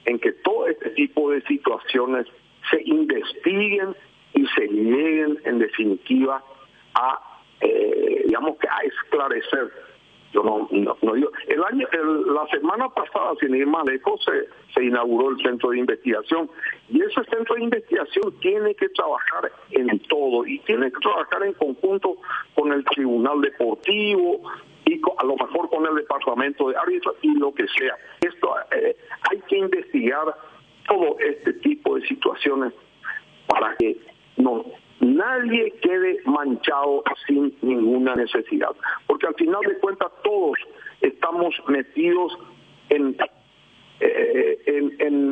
en que todo este tipo de situaciones se investiguen y se lleguen en definitiva a, digamos que a esclarecer. Yo no digo, la semana pasada, sin ir más lejos, se inauguró el centro de investigación, y ese centro de investigación tiene que trabajar en todo, y tiene que trabajar en conjunto con el Tribunal Deportivo y a lo mejor con el Departamento de Árbitros y lo que sea. Esto hay que investigar todo este tipo de situaciones para que nadie quede manchado sin ninguna necesidad, porque al final de cuentas todos estamos metidos en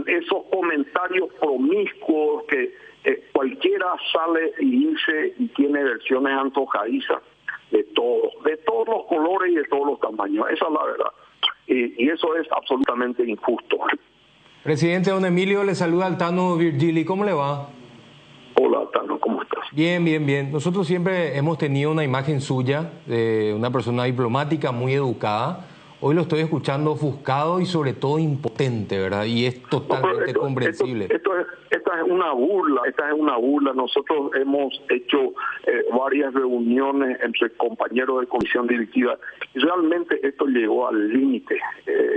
esos comentarios promiscuos que cualquiera sale y dice y tiene versiones antojadizas de todos los colores y de todos los tamaños. Esa es la verdad, y eso es absolutamente injusto. Presidente, don Emilio, le saluda al Tano Virgili. ¿Cómo le va? Hola, Tano, ¿cómo estás? Bien, bien, bien. Nosotros siempre hemos tenido una imagen suya de una persona diplomática, muy educada. Hoy lo estoy escuchando ofuscado y sobre todo impotente, ¿verdad? Y es totalmente comprensible. Esta es una burla, Nosotros hemos hecho varias reuniones entre compañeros de comisión directiva y realmente esto llegó al límite.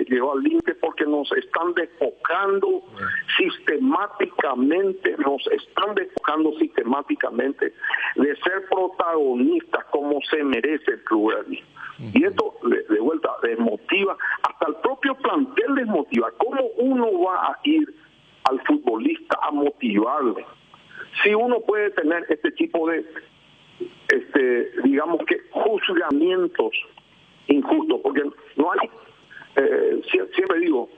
Llegó al límite porque nos están despojando sistemáticamente, de ser protagonistas como se merece el club. Y esto, de vuelta, desmotiva, hasta el propio plantel desmotiva. ¿Cómo uno va a ir al futbolista a motivarle? Si uno puede tener este tipo de, digamos que, juzgamientos injustos, porque no hay, siempre digo,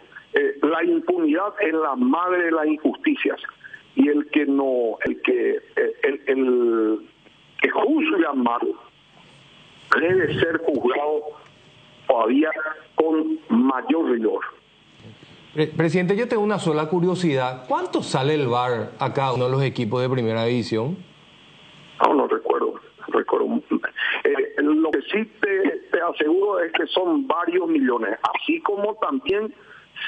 la impunidad es la madre de las injusticias, y el que juzga mal debe ser juzgado todavía con mayor rigor. Presidente, yo tengo una sola curiosidad. ¿Cuánto sale el VAR a cada uno de los equipos de primera división? No recuerdo. Lo que sí te aseguro es que son varios millones, así como también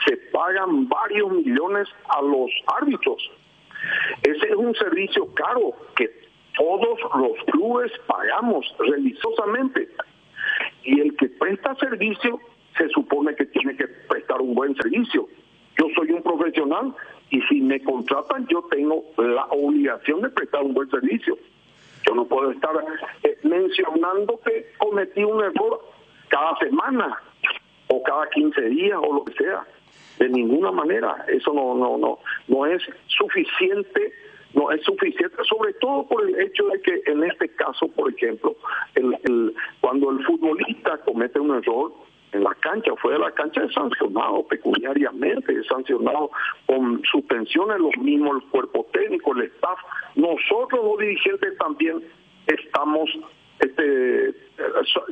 se pagan varios millones a los árbitros. Ese es un servicio caro que todos los clubes pagamos religiosamente, y el que presta servicio se supone que tiene que prestar un buen servicio. Yo soy un profesional y si me contratan yo tengo la obligación de prestar un buen servicio. Yo no puedo estar mencionando que cometí un error cada semana o cada 15 días o lo que sea. De ninguna manera. Eso no es suficiente. No es suficiente, sobre todo por el hecho de que en este caso, por ejemplo, cuando el futbolista comete un error en la cancha, fuera de la cancha, es sancionado pecuniariamente, es sancionado con suspensiones, los mismos, el cuerpo técnico, el staff. Nosotros los dirigentes también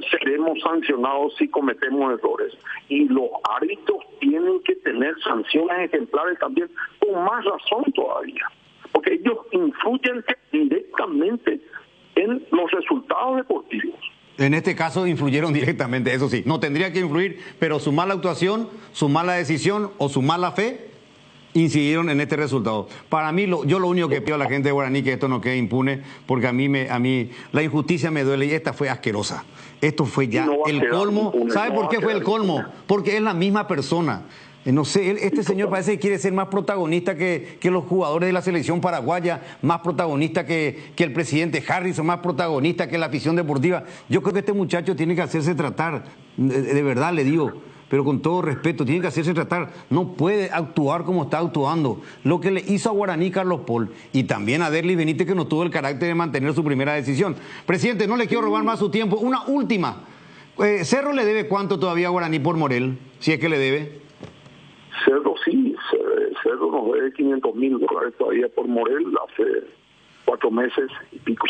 seremos sancionados si cometemos errores, y los árbitros tienen que tener sanciones ejemplares también, con más razón todavía, porque ellos influyen directamente en los resultados deportivos. En este caso influyeron directamente, eso sí. No tendría que influir, pero su mala actuación, su mala decisión o su mala fe incidieron en este resultado. Para mí, yo lo único que pido a la gente de Guaraní que esto no quede impune, porque a mí la injusticia me duele, y esta fue asquerosa. Esto fue ya el colmo. ¿Sabe por qué fue el colmo? Porque es la misma persona. No sé, este señor parece que quiere ser más protagonista que los jugadores de la selección paraguaya, más protagonista que el presidente Harrison, más protagonista que la afición deportiva. Yo creo que este muchacho tiene que hacerse tratar, de verdad le digo, pero con todo respeto, tiene que hacerse tratar. No puede actuar como está actuando. Lo que le hizo a Guaraní Carlos Paul, y también a Derlis Benítez, que no tuvo el carácter de mantener su primera decisión. Presidente, no le quiero robar más su tiempo. Una última. ¿Cerro le debe cuánto todavía a Guaraní por Morel? Si es que le debe. Cerro sí, Cerro nos debe $500,000 todavía por Morel hace 4 meses y pico.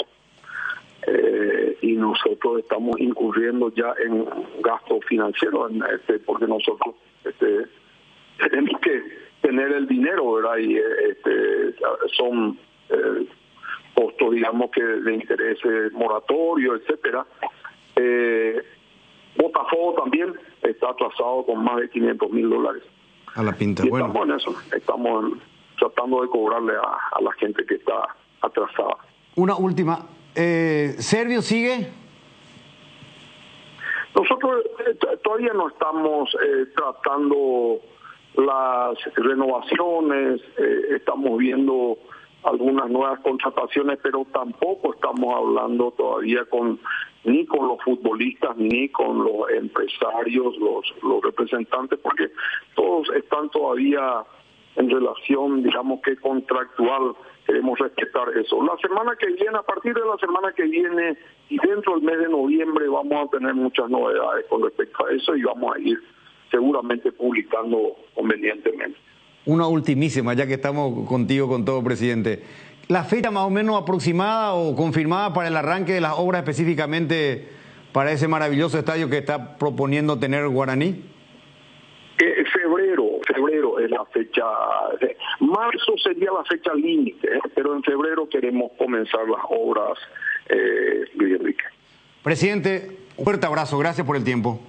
Y nosotros estamos incurriendo ya en gasto financiero, porque nosotros tenemos que tener el dinero, ¿verdad? Y son costos, digamos, que de intereses moratorio, etcétera. Botafogo también está atrasado con más de $500,000. A la pinta, y bueno. Estamos en eso, estamos tratando de cobrarle a la gente que está atrasada. Una última. ¿Servio sigue? Nosotros todavía no estamos tratando las renovaciones, estamos viendo algunas nuevas contrataciones, pero tampoco estamos hablando todavía ni con los futbolistas ni con los empresarios, los representantes, porque todos están todavía en relación, digamos que contractual. Queremos respetar eso. La semana que viene, a partir de la semana que viene y dentro del mes de noviembre, vamos a tener muchas novedades con respecto a eso y vamos a ir seguramente publicando convenientemente. Una ultimísima, ya que estamos contigo con todo, presidente. ¿La fecha más o menos aproximada o confirmada para el arranque de las obras específicamente para ese maravilloso estadio que está proponiendo tener Guaraní? Febrero es la fecha. Marzo sería la fecha límite, pero en febrero queremos comenzar las obras, Luis Enrique. Presidente, un fuerte abrazo, gracias por el tiempo.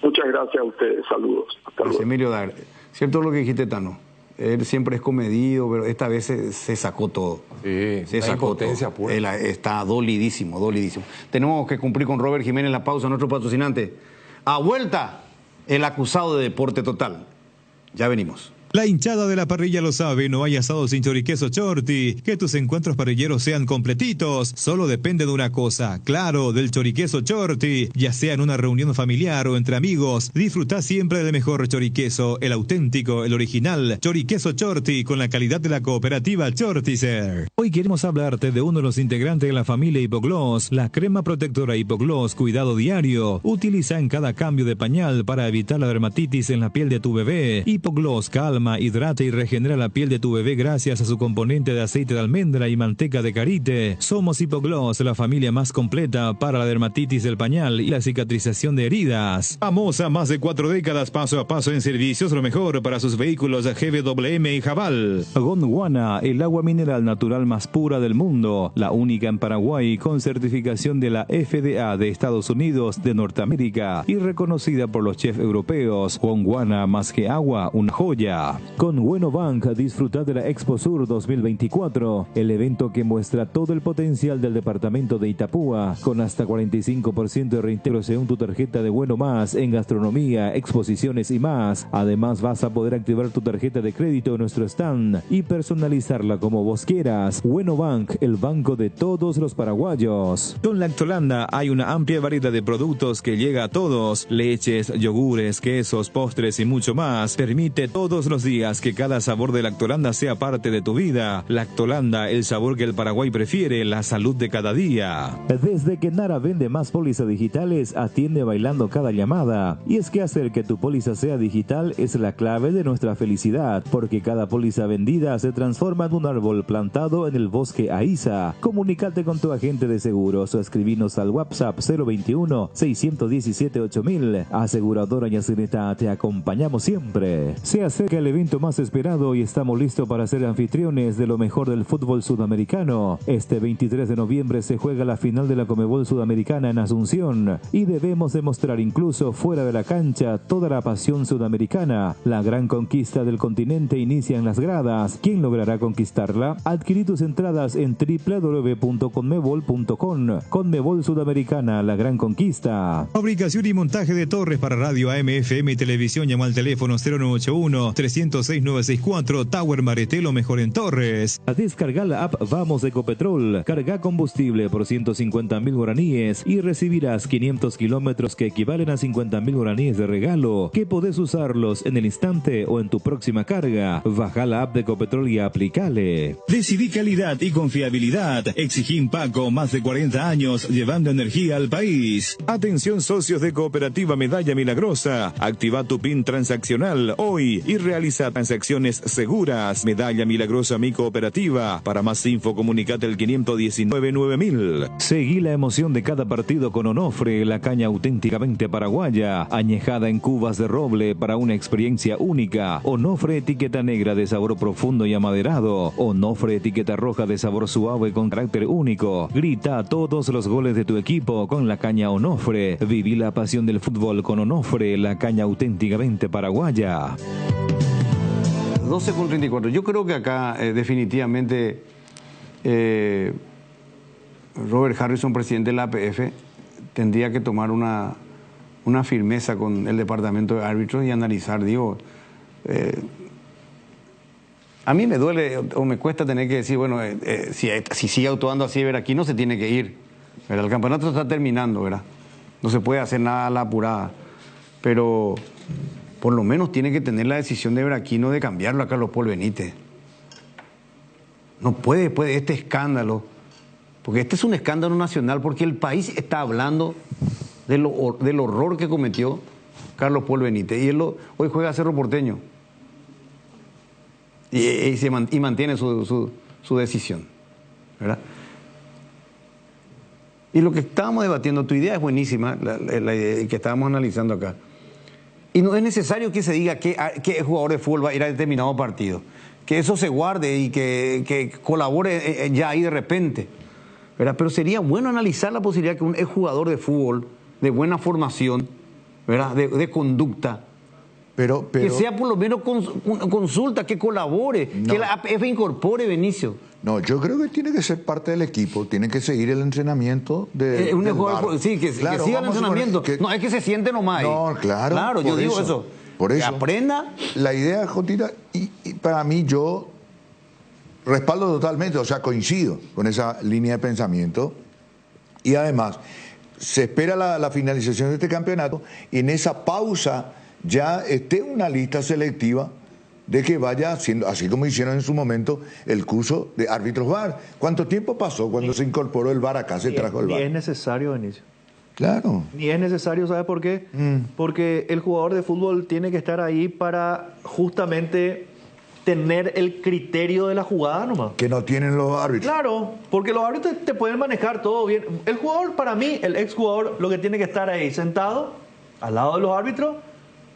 Muchas gracias a ustedes, saludos. Hasta luego. Emilio Dar, cierto lo que dijiste, Tano. Él siempre es comedido, pero esta vez se sacó todo. Sí, se sacó todo. Él está dolidísimo. Tenemos que cumplir con Robert Jiménez la pausa, nuestro patrocinante. A vuelta, el acusado de Deporte Total. Ya venimos. La hinchada de la parrilla lo sabe, no hay asado sin choriqueso Chorti. Que tus encuentros parrilleros sean completitos, solo depende de una cosa, claro, del choriqueso Chorti. Ya sea en una reunión familiar o entre amigos, disfruta siempre del mejor choriqueso, el auténtico, el original, choriqueso Chorti, con la calidad de la cooperativa Chortizer. Hoy queremos hablarte de uno de los integrantes de la familia Hipogloss, la crema protectora Hipogloss Cuidado Diario. Utiliza en cada cambio de pañal para evitar la dermatitis en la piel de tu bebé. Hipogloss calma, hidrata y regenera la piel de tu bebé gracias a su componente de aceite de almendra y manteca de karité. Somos Hipogloss, la familia más completa para la dermatitis del pañal y la cicatrización de heridas. Famosa más de 4 décadas paso a paso en servicios, lo mejor para sus vehículos GWM y Jabal. Gondwana, el agua mineral natural más pura del mundo, la única en Paraguay con certificación de la FDA de Estados Unidos de Norteamérica y reconocida por los chefs europeos. Gondwana, más que agua, una joya. Con Bueno Bank, disfruta de la Expo Sur 2024, el evento que muestra todo el potencial del departamento de Itapúa, con hasta 45% de reintegro según tu tarjeta de Bueno Más en gastronomía, exposiciones y más. Además, vas a poder activar tu tarjeta de crédito en nuestro stand y personalizarla como vos quieras. Bueno Bank, el banco de todos los paraguayos. Con Lactolanda hay una amplia variedad de productos que llega a todos: leches, yogures, quesos, postres y mucho más. Permite todos los días que cada sabor de Lactolanda sea parte de tu vida. Lactolanda, el sabor que el Paraguay prefiere, la salud de cada día. Desde que Nara vende más pólizas digitales, atiende bailando cada llamada. Y es que hacer que tu póliza sea digital es la clave de nuestra felicidad, porque cada póliza vendida se transforma en un árbol plantado en el bosque Aiza. Comunícate con tu agente de seguros o escribinos al WhatsApp 021-617-8000. Aseguradora Yacineta, te acompañamos siempre. Se acerca el evento más esperado y estamos listos para ser anfitriones de lo mejor del fútbol sudamericano. Este 23 de noviembre se juega la final de la Conmebol Sudamericana en Asunción y debemos demostrar incluso fuera de la cancha toda la pasión sudamericana. La gran conquista del continente inicia en las gradas. ¿Quién logrará conquistarla? Adquirí tus entradas en www.conmebol.com. Conmebol Sudamericana, la gran conquista. Fabricación y montaje de torres para radio AM, FM y televisión. Llama al teléfono 0981-306-964, Tower Maretelo, mejor en Torres. A descargar la app Vamos de Ecopetrol. Carga combustible por 150.000 guaraníes y recibirás 500 kilómetros que equivalen a 50.000 guaraníes de regalo, que podés usarlos en el instante o en tu próxima carga. Baja la app de Ecopetrol y aplicale. Decidí calidad y confiabilidad. Exigí Paco, más de 40 años llevando energía al país. Atención socios de Cooperativa Medalla Milagrosa. Activa tu PIN transaccional hoy y realiza transacciones seguras. Medalla Milagrosa Mi Cooperativa. Para más info, comunicate al 519-9000. Seguí la emoción de cada partido con Onofre, la caña auténticamente paraguaya, añejada en cubas de roble para una experiencia única. Onofre etiqueta negra de sabor profundo y amaderado. Onofre etiqueta roja de sabor suave con carácter único. Grita todos los goles de tu equipo con la caña Onofre. Viví la pasión del fútbol con Onofre, la caña auténticamente paraguaya. 12:34. Yo creo que acá definitivamente Robert Harrison, presidente de la APF, tendría que tomar una firmeza con el departamento de árbitros y analizar, digo, a mí me duele o me cuesta tener que decir, bueno, si sigue actuando así, ¿verdad? Aquí no se tiene que ir, ¿verdad? El campeonato está terminando, ¿verdad? No se puede hacer nada a la apurada, pero por lo menos tiene que tener la decisión de Braquino de cambiarlo a Carlos Paul Benítez. No puede después de este escándalo, porque este es un escándalo nacional, porque el país está hablando del horror que cometió Carlos Paul Benítez, y él hoy juega a Cerro Porteño y mantiene su decisión, ¿verdad? Y lo que estábamos debatiendo, tu idea es buenísima, la idea que estábamos analizando acá, y no es necesario que se diga qué jugador de fútbol va a ir a determinado partido, que eso se guarde y que colabore ya ahí de repente, ¿verdad? Pero sería bueno analizar la posibilidad que un jugador de fútbol de buena formación, ¿verdad? De conducta, pero que sea por lo menos consulta, que colabore, que la APF incorpore, Benicio. No, yo creo que tiene que ser parte del equipo, tiene que seguir el entrenamiento de sí, que siga el entrenamiento. No, es que se siente nomás ahí. No, claro. Claro, yo digo eso. Por eso. Que aprenda. La idea, Jotita, y para mí yo respaldo totalmente, o sea, coincido con esa línea de pensamiento. Y además, se espera la finalización de este campeonato y en esa pausa ya esté una lista selectiva de que vaya haciendo, así como hicieron en su momento, el curso de árbitros VAR. ¿Cuánto tiempo pasó cuando se incorporó el VAR acá, se trajo el VAR? Ni es necesario, Benicio. Claro. Ni es necesario, ¿sabe por qué? Porque el jugador de fútbol tiene que estar ahí para justamente tener el criterio de la jugada nomás. Que no tienen los árbitros. Claro, porque los árbitros te pueden manejar todo bien. El jugador, para mí, el exjugador, lo que tiene que estar ahí sentado, al lado de los árbitros,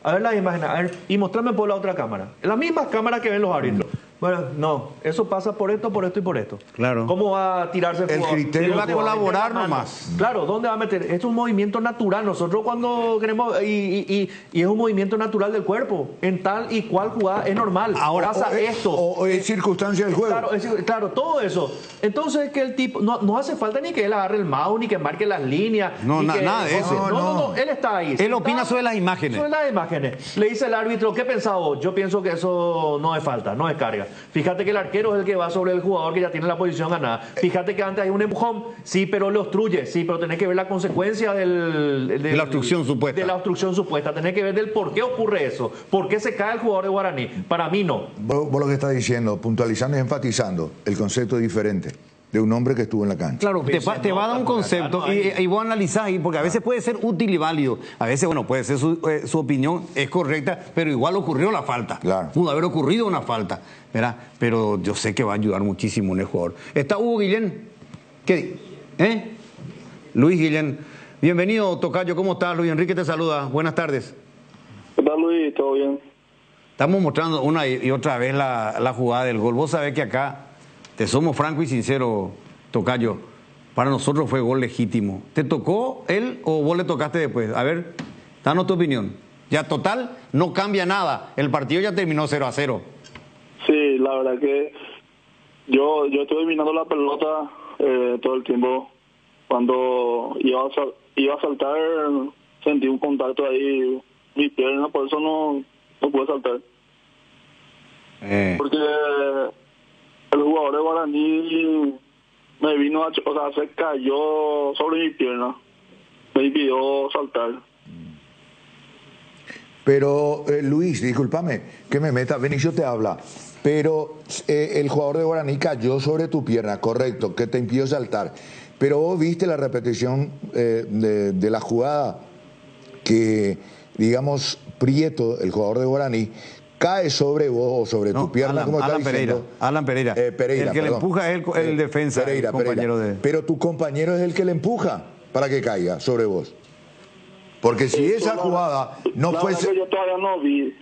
a ver las imágenes, a ver, y mostrarme por la otra cámara. La misma cámara que ven los árbitros. Bueno, no, eso pasa por esto y por esto. Claro. ¿Cómo va a tirarse el jugador? criterio va a colaborar nomás. Claro, ¿dónde va a meter? Esto es un movimiento natural. Nosotros cuando queremos, y es un movimiento natural del cuerpo. En tal y cual jugada es normal. Ahora pasa esto. O es circunstancia del juego. Claro, todo eso. Entonces que el tipo, no hace falta ni que él agarre el mouse, ni que marque las líneas. No, nada de eso. No, él está ahí. Él opina sobre las imágenes. Sobre las imágenes. Le dice el árbitro, ¿qué pensaba vos? Yo pienso que eso no es falta, no es carga. Fíjate que el arquero es el que va sobre el jugador que ya tiene la posición ganada. Fíjate que antes hay un empujón, sí, pero le obstruye, sí, pero tenés que ver la consecuencia de la obstrucción supuesta. De la obstrucción supuesta. Tenés que ver del por qué ocurre eso. ¿Por qué se cae el jugador de Guaraní? Para mí no. Vos lo que estás diciendo, puntualizando y enfatizando el concepto diferente de un hombre que estuvo en la cancha. Claro, te va a dar un concepto y vos analizás ahí, porque a veces puede ser útil y válido. A veces, bueno, puede ser su opinión es correcta, pero igual ocurrió la falta. Claro. Pudo haber ocurrido una falta, ¿verdad? Pero yo sé que va a ayudar muchísimo en el jugador. Está Hugo Guillén. ¿Qué? Luis Guillén. Bienvenido, tocayo. ¿Cómo estás? Luis Enrique te saluda. Buenas tardes. ¿Qué tal, Luis? ¿Todo bien? Estamos mostrando una y otra vez la jugada del gol. Vos sabés que acá te somos franco y sincero, tocayo. Para nosotros fue gol legítimo. ¿Te tocó él o vos le tocaste después? A ver, danos tu opinión. Ya total, no cambia nada. El partido ya terminó 0-0. Sí, la verdad que yo estuve mirando la pelota todo el tiempo. Cuando iba a saltar, sentí un contacto ahí, mi pierna, por eso no pude saltar. Porque el jugador de Guaraní me vino se cayó sobre mi pierna, me impidió saltar. Pero Luis, discúlpame que me meta, Benicio te habla, pero el jugador de Guaraní cayó sobre tu pierna, correcto, que te impidió saltar, pero vos viste la repetición de la jugada que, digamos, Prieto, el jugador de Guaraní, cae sobre vos o sobre tu pierna, como está diciendo. Alan Pereira. Pereira, el que le empuja es el defensa, Pereira, el compañero de... Pero tu compañero es el que le empuja para que caiga sobre vos. Porque si esa jugada no fuese... Yo todavía no vi.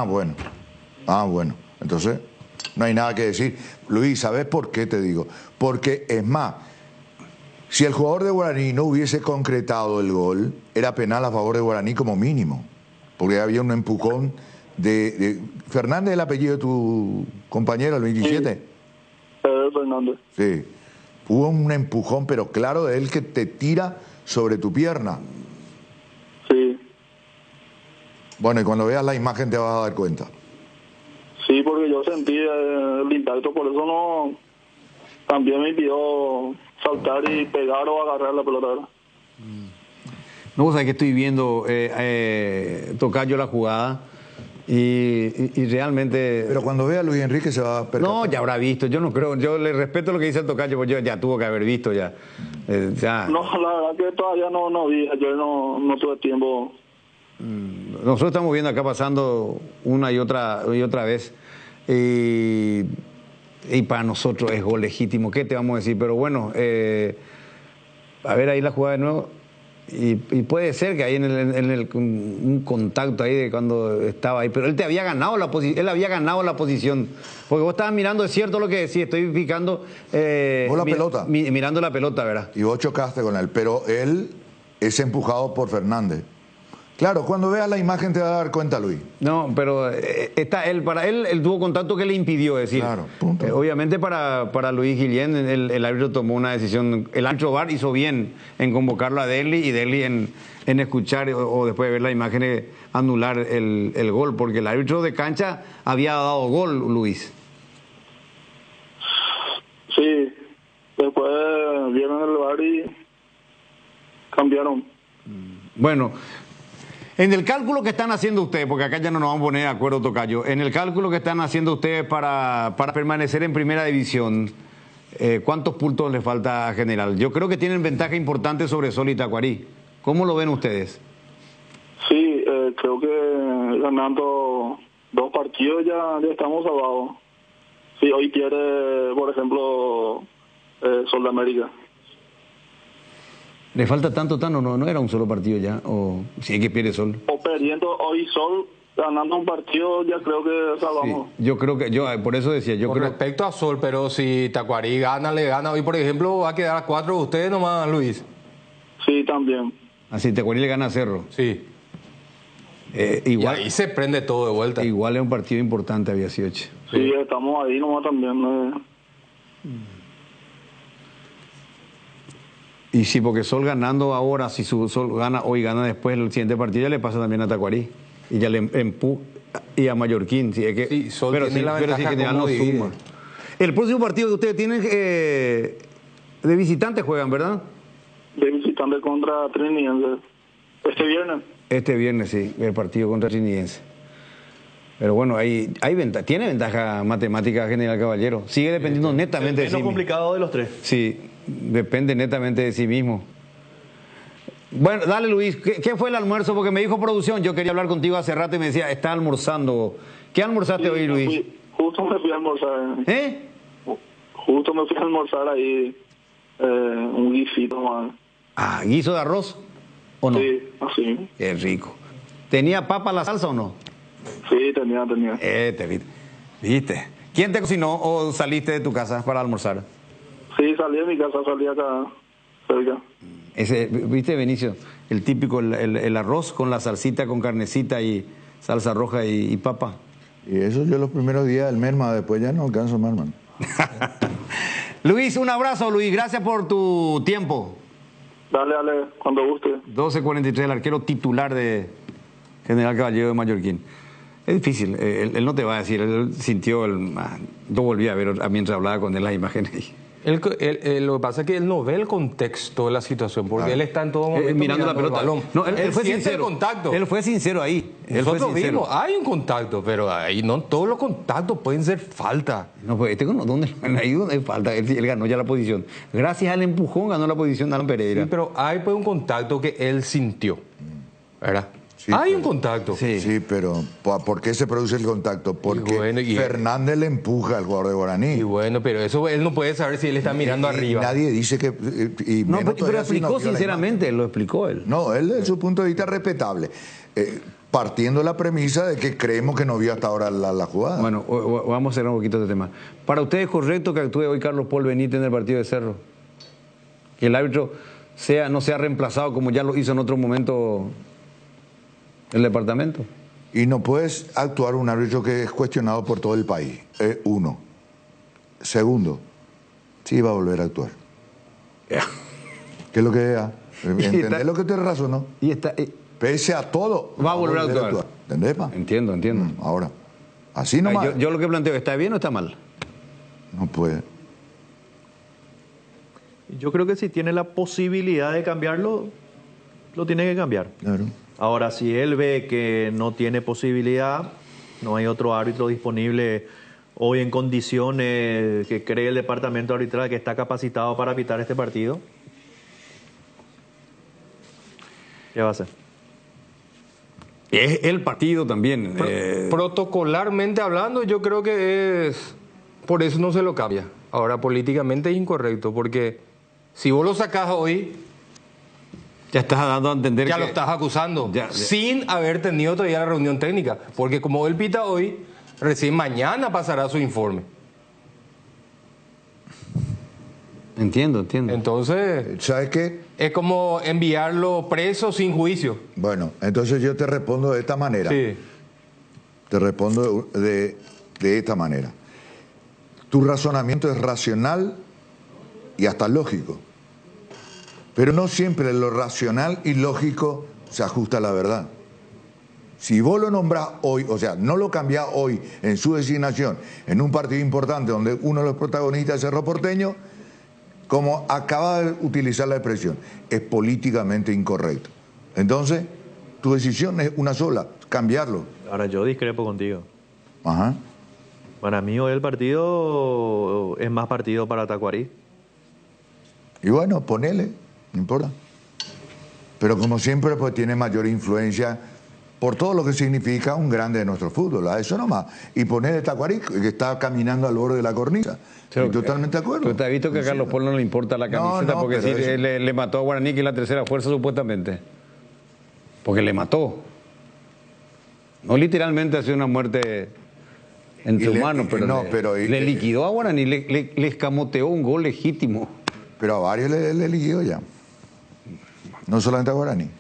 Bueno. Entonces, no hay nada que decir. Luis, ¿sabes por qué te digo? Porque, es más, si el jugador de Guaraní no hubiese concretado el gol, era penal a favor de Guaraní como mínimo. Porque había un empujón de Fernández, el apellido de tu compañero, el 27. Fernández. Sí. Hubo un empujón, pero claro, de él que te tira sobre tu pierna. Sí. Bueno, y cuando veas la imagen te vas a dar cuenta. Sí, porque yo sentí el impacto, por eso no... También me impidió saltar y pegar o agarrar la pelota. No, vos sabés que estoy viendo Tocayo la jugada y realmente... Pero cuando vea a Luis Enrique se va a percatar. No, ya habrá visto, yo no creo, yo le respeto lo que dice el Tocayo, porque yo ya tuvo que haber visto ya. No, la verdad que todavía no vi, ayer no tuve tiempo. Nosotros estamos viendo acá pasando una y otra vez y para nosotros es gol legítimo, ¿qué te vamos a decir? Pero bueno, a ver ahí la jugada de nuevo y puede ser que ahí un contacto ahí de cuando estaba ahí, pero él había ganado la posición, porque vos estabas mirando, es cierto lo que decís, estoy fijando pelota. Mirando la pelota, ¿verdad? Y vos chocaste con él, pero él es empujado por Fernández. Claro, cuando veas la imagen te vas a dar cuenta, Luis. No, pero para él tuvo contacto que le impidió, decir. Claro, punto. Obviamente para Luis Guillén el árbitro tomó una decisión, el árbitro VAR hizo bien en convocarlo a Derli y Derli en escuchar o después de ver la imagen anular el gol, porque el árbitro de cancha había dado gol, Luis. Sí, después vieron el VAR y cambiaron. Bueno, en el cálculo que están haciendo ustedes, porque acá ya no nos vamos a poner de acuerdo, Tocayo, en el cálculo que están haciendo ustedes para permanecer en primera división, ¿cuántos puntos les falta a General? Yo creo que tienen ventaja importante sobre Sol y Tacuarí. ¿Cómo lo ven ustedes? Sí, creo que ganando 2 partidos ya estamos salvados. Sí, hoy pierde, por ejemplo, Sol de América. ¿Le falta tanto, no era un solo partido ya? ¿O si es que pierde Sol? O perdiendo hoy Sol, ganando un partido, ya creo que salvamos. Sí, yo creo que, por eso decía, Con respecto a Sol, pero si Tacuarí le gana hoy, por ejemplo, va a quedar a 4 de ustedes nomás, Luis. Sí, también. Así Tacuarí le gana a Cerro. Sí. Igual, y ahí se prende todo de vuelta. Igual es un partido importante, había 18. Sí, estamos ahí nomás también. Y sí, porque Sol ganando ahora, si Sol gana hoy, gana después, el siguiente partido ya le pasa también a Tacuarí. Y ya le empuja y a Mallorquín. Si es que, sí, Sol pero tiene la pero ventaja si general no divide. suma. El próximo partido que ustedes tienen de visitantes juegan, ¿verdad? De visitante contra Trinidense. Este viernes. Este viernes, sí, el partido contra Trinidense. Pero bueno, tiene ventaja matemática General Caballero. Sigue dependiendo netamente de sí mismo. Es lo complicado de los tres. Sí, depende netamente de sí mismo. Bueno, dale Luis, ¿qué fue el almuerzo? Porque me dijo producción, yo quería hablar contigo hace rato y me decía, está almorzando. ¿Qué almorzaste hoy, Luis? Justo me fui a almorzar. Justo me fui a almorzar ahí un guisito más. Ah, ¿guiso de arroz o no? Sí, así. Qué rico. ¿Tenía papa la salsa o no? Sí, tenía. ¿Viste? ¿Quién te cocinó o saliste de tu casa para almorzar? Sí, salí de mi casa, salí acá cerca. ¿Viste, Benicio? El típico, el arroz con la salsita, con carnecita y salsa roja y papa. Y eso yo los primeros días del merma, después ya no alcanzo más, hermano. Luis, un abrazo, Luis. Gracias por tu tiempo. Dale, cuando guste. 12:43, el arquero titular de General Caballero de Mallorquín. Es difícil, él no te va a decir, él sintió, yo volví a ver mientras hablaba con él las imágenes. Lo que pasa es que él no ve el contexto de la situación, porque él está en todo momento mirando la pelota. No, él fue siente sincero. el contacto. Él fue sincero ahí. Nosotros vimos, hay un contacto, pero ahí no todos los contactos pueden ser falta. No, pues ¿dónde hay falta? Él ganó ya la posición. Gracias al empujón ganó la posición de Alan Pereira. Sí, pero hay pues un contacto que él sintió, ¿verdad? Sí, hay un contacto. Sí, pero ¿por qué se produce el contacto? Porque Fernández le empuja al jugador de Guaraní. Y bueno, pero eso él no puede saber si él está mirando arriba. Nadie dice que... pero explicó sinceramente, lo explicó él. No, él desde su punto de vista respetable. Partiendo de la premisa de que creemos que no vio hasta ahora la jugada. Bueno, vamos a cerrar un poquito de tema. ¿Para usted es correcto que actúe hoy Carlos Paul Benítez en el partido de Cerro? Que el árbitro no sea reemplazado como ya lo hizo en otro momento el departamento. Y no puedes actuar un árbitro que es cuestionado por todo el país. Uno. Segundo, sí va a volver a actuar. ¿Qué es lo que es? ¿Entendés lo que te razonó? Y está, pese a todo, va a volver a actuar. ¿Entendés, pa? Entiendo. Ahora, así nomás. Yo lo que planteo, ¿está bien o está mal? No puede. Yo creo que si tiene la posibilidad de cambiarlo, lo tiene que cambiar. Claro. Ahora, si él ve que no tiene posibilidad, no hay otro árbitro disponible hoy en condiciones que cree el departamento arbitral que está capacitado para pitar este partido, ¿qué va a hacer? Es el partido también. Protocolarmente hablando, yo creo que es... Por eso no se lo cambia. Ahora, políticamente es incorrecto, porque si vos lo sacás hoy... Ya estás dando a entender ya que... lo estás acusando, Ya. sin haber tenido todavía la reunión técnica. Porque como él pita hoy, recién mañana pasará su informe. Entiendo. Entonces, ¿Sabes qué? es como enviarlo preso sin juicio. Bueno, entonces yo te respondo de esta manera. Sí. Te respondo de esta manera. Tu razonamiento es racional y hasta lógico. Pero no siempre lo racional y lógico se ajusta a la verdad. Si vos lo nombrás hoy, o sea, no lo cambiás hoy en su designación, en un partido importante donde uno de los protagonistas es Cerro Porteño, como acaba de utilizar la expresión, es políticamente incorrecto. Entonces, tu decisión es una sola, cambiarlo. Ahora, yo discrepo contigo. Ajá. Para mí hoy el partido es más partido para Tacuarí. Y bueno, ponele, no importa. Pero como siempre, pues tiene mayor influencia por todo lo que significa un grande de nuestro fútbol, a eso nomás. Y poner Tacuarí, que está caminando al borde de la cornisa. Estoy totalmente de acuerdo. Pero te has visto que a Carlos Polo no le importa la camiseta porque sí, le mató a Guaraní, que es la tercera fuerza supuestamente. Porque le mató. No literalmente ha sido una muerte entre humanos, pero le liquidó a Guaraní, le escamoteó un gol legítimo. Pero a varios le liquidó ya. No solamente a Guaraní.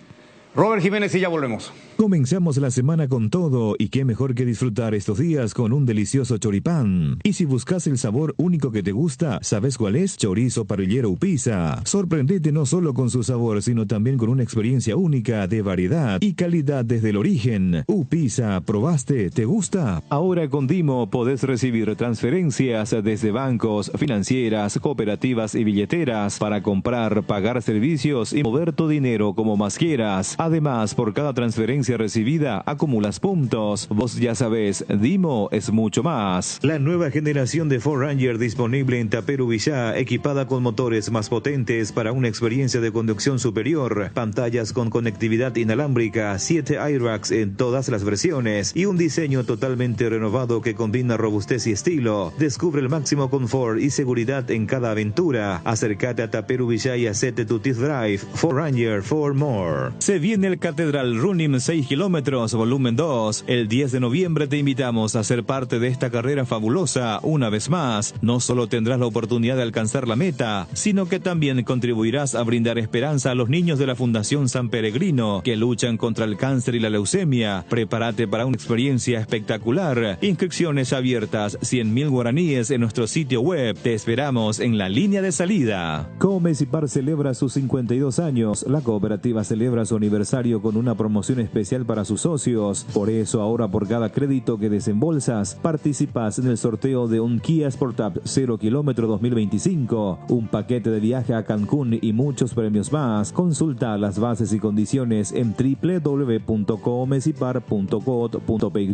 Robert Jiménez y ya volvemos. Comenzamos la semana con todo y qué mejor que disfrutar estos días con un delicioso choripán. Y si buscas el sabor único que te gusta, ¿sabes cuál es? Chorizo parrillero Upisa. Sorprendete no solo con su sabor, sino también con una experiencia única de variedad y calidad desde el origen. Upisa, ¿probaste? ¿Te gusta? Ahora con Dimo podés recibir transferencias desde bancos, financieras, cooperativas y billeteras para comprar, pagar servicios y mover tu dinero como más quieras. Además, por cada transferencia recibida acumulas puntos. Vos ya sabés, Dimo es mucho más. La nueva generación de Ford Ranger disponible en Taperu Villá, equipada con motores más potentes para una experiencia de conducción superior, pantallas con conectividad inalámbrica, 7 airbags en todas las versiones y un diseño totalmente renovado que combina robustez y estilo. Descubre el máximo confort y seguridad en cada aventura. Acércate a Taperu Villá y hacete tu test drive. Ford Ranger for More. Se viene el Catedral Running 6 kilómetros, volumen 2. El 10 de noviembre te invitamos a ser parte de esta carrera fabulosa. Una vez más, no solo tendrás la oportunidad de alcanzar la meta, sino que también contribuirás a brindar esperanza a los niños de la Fundación San Peregrino que luchan contra el cáncer y la leucemia. Prepárate para una experiencia espectacular. Inscripciones abiertas, 100.000 guaraníes en nuestro sitio web. Te esperamos en la línea de salida. Comecipar celebra sus 52 años. La cooperativa celebra su aniversario con una promoción especial para sus socios. Por eso ahora por cada crédito que desembolsas, participas en el sorteo de un Kia Sportage 0 kilómetro 2025, un paquete de viaje a Cancún y muchos premios más. Consulta las bases y condiciones en www.comecipar.co.py.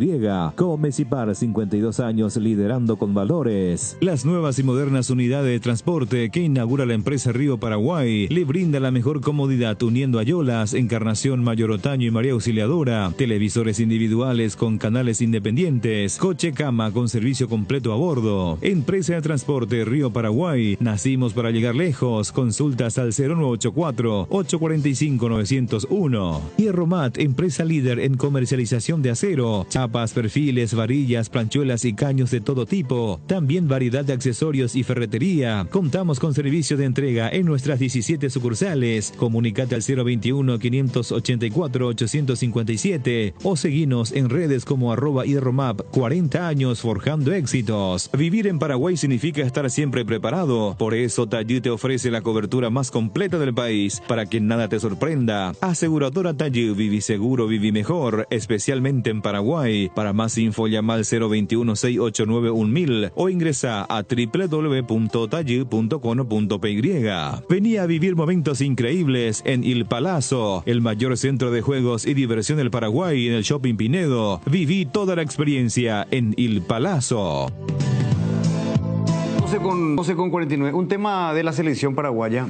Comecipar, 52 años liderando con valores. Las nuevas y modernas unidades de transporte que inaugura la empresa Río Paraguay le brinda la mejor comodidad uniendo Ayolas, Encarnación, Mayor Otaño y María Auxiliadora, televisores individuales con canales independientes, coche cama con servicio completo a bordo. Empresa de Transporte Río Paraguay, nacimos para llegar lejos. Consultas al 0984-845-901. Hierromat, empresa líder en comercialización de acero, chapas, perfiles, varillas, planchuelas y caños de todo tipo. También variedad de accesorios y ferretería. Contamos con servicio de entrega en nuestras 17 sucursales. Comunicate al 021-584-850 457 o seguinos en redes como @hidromap. 40 años forjando éxitos. Vivir en Paraguay significa estar siempre preparado. Por eso Tallí te ofrece la cobertura más completa del país para que nada te sorprenda. Aseguradora Tallí, viví seguro, viví mejor, especialmente en Paraguay. Para más info llama al 021-689-1000 o ingresa a www.tallí.com.py. Vení a vivir momentos increíbles en Il Palazzo, el mayor centro de juegos y diversión del Paraguay en el Shopping Pinedo. Viví toda la experiencia en Il Palazzo. 12 con 49. Un tema de la selección paraguaya,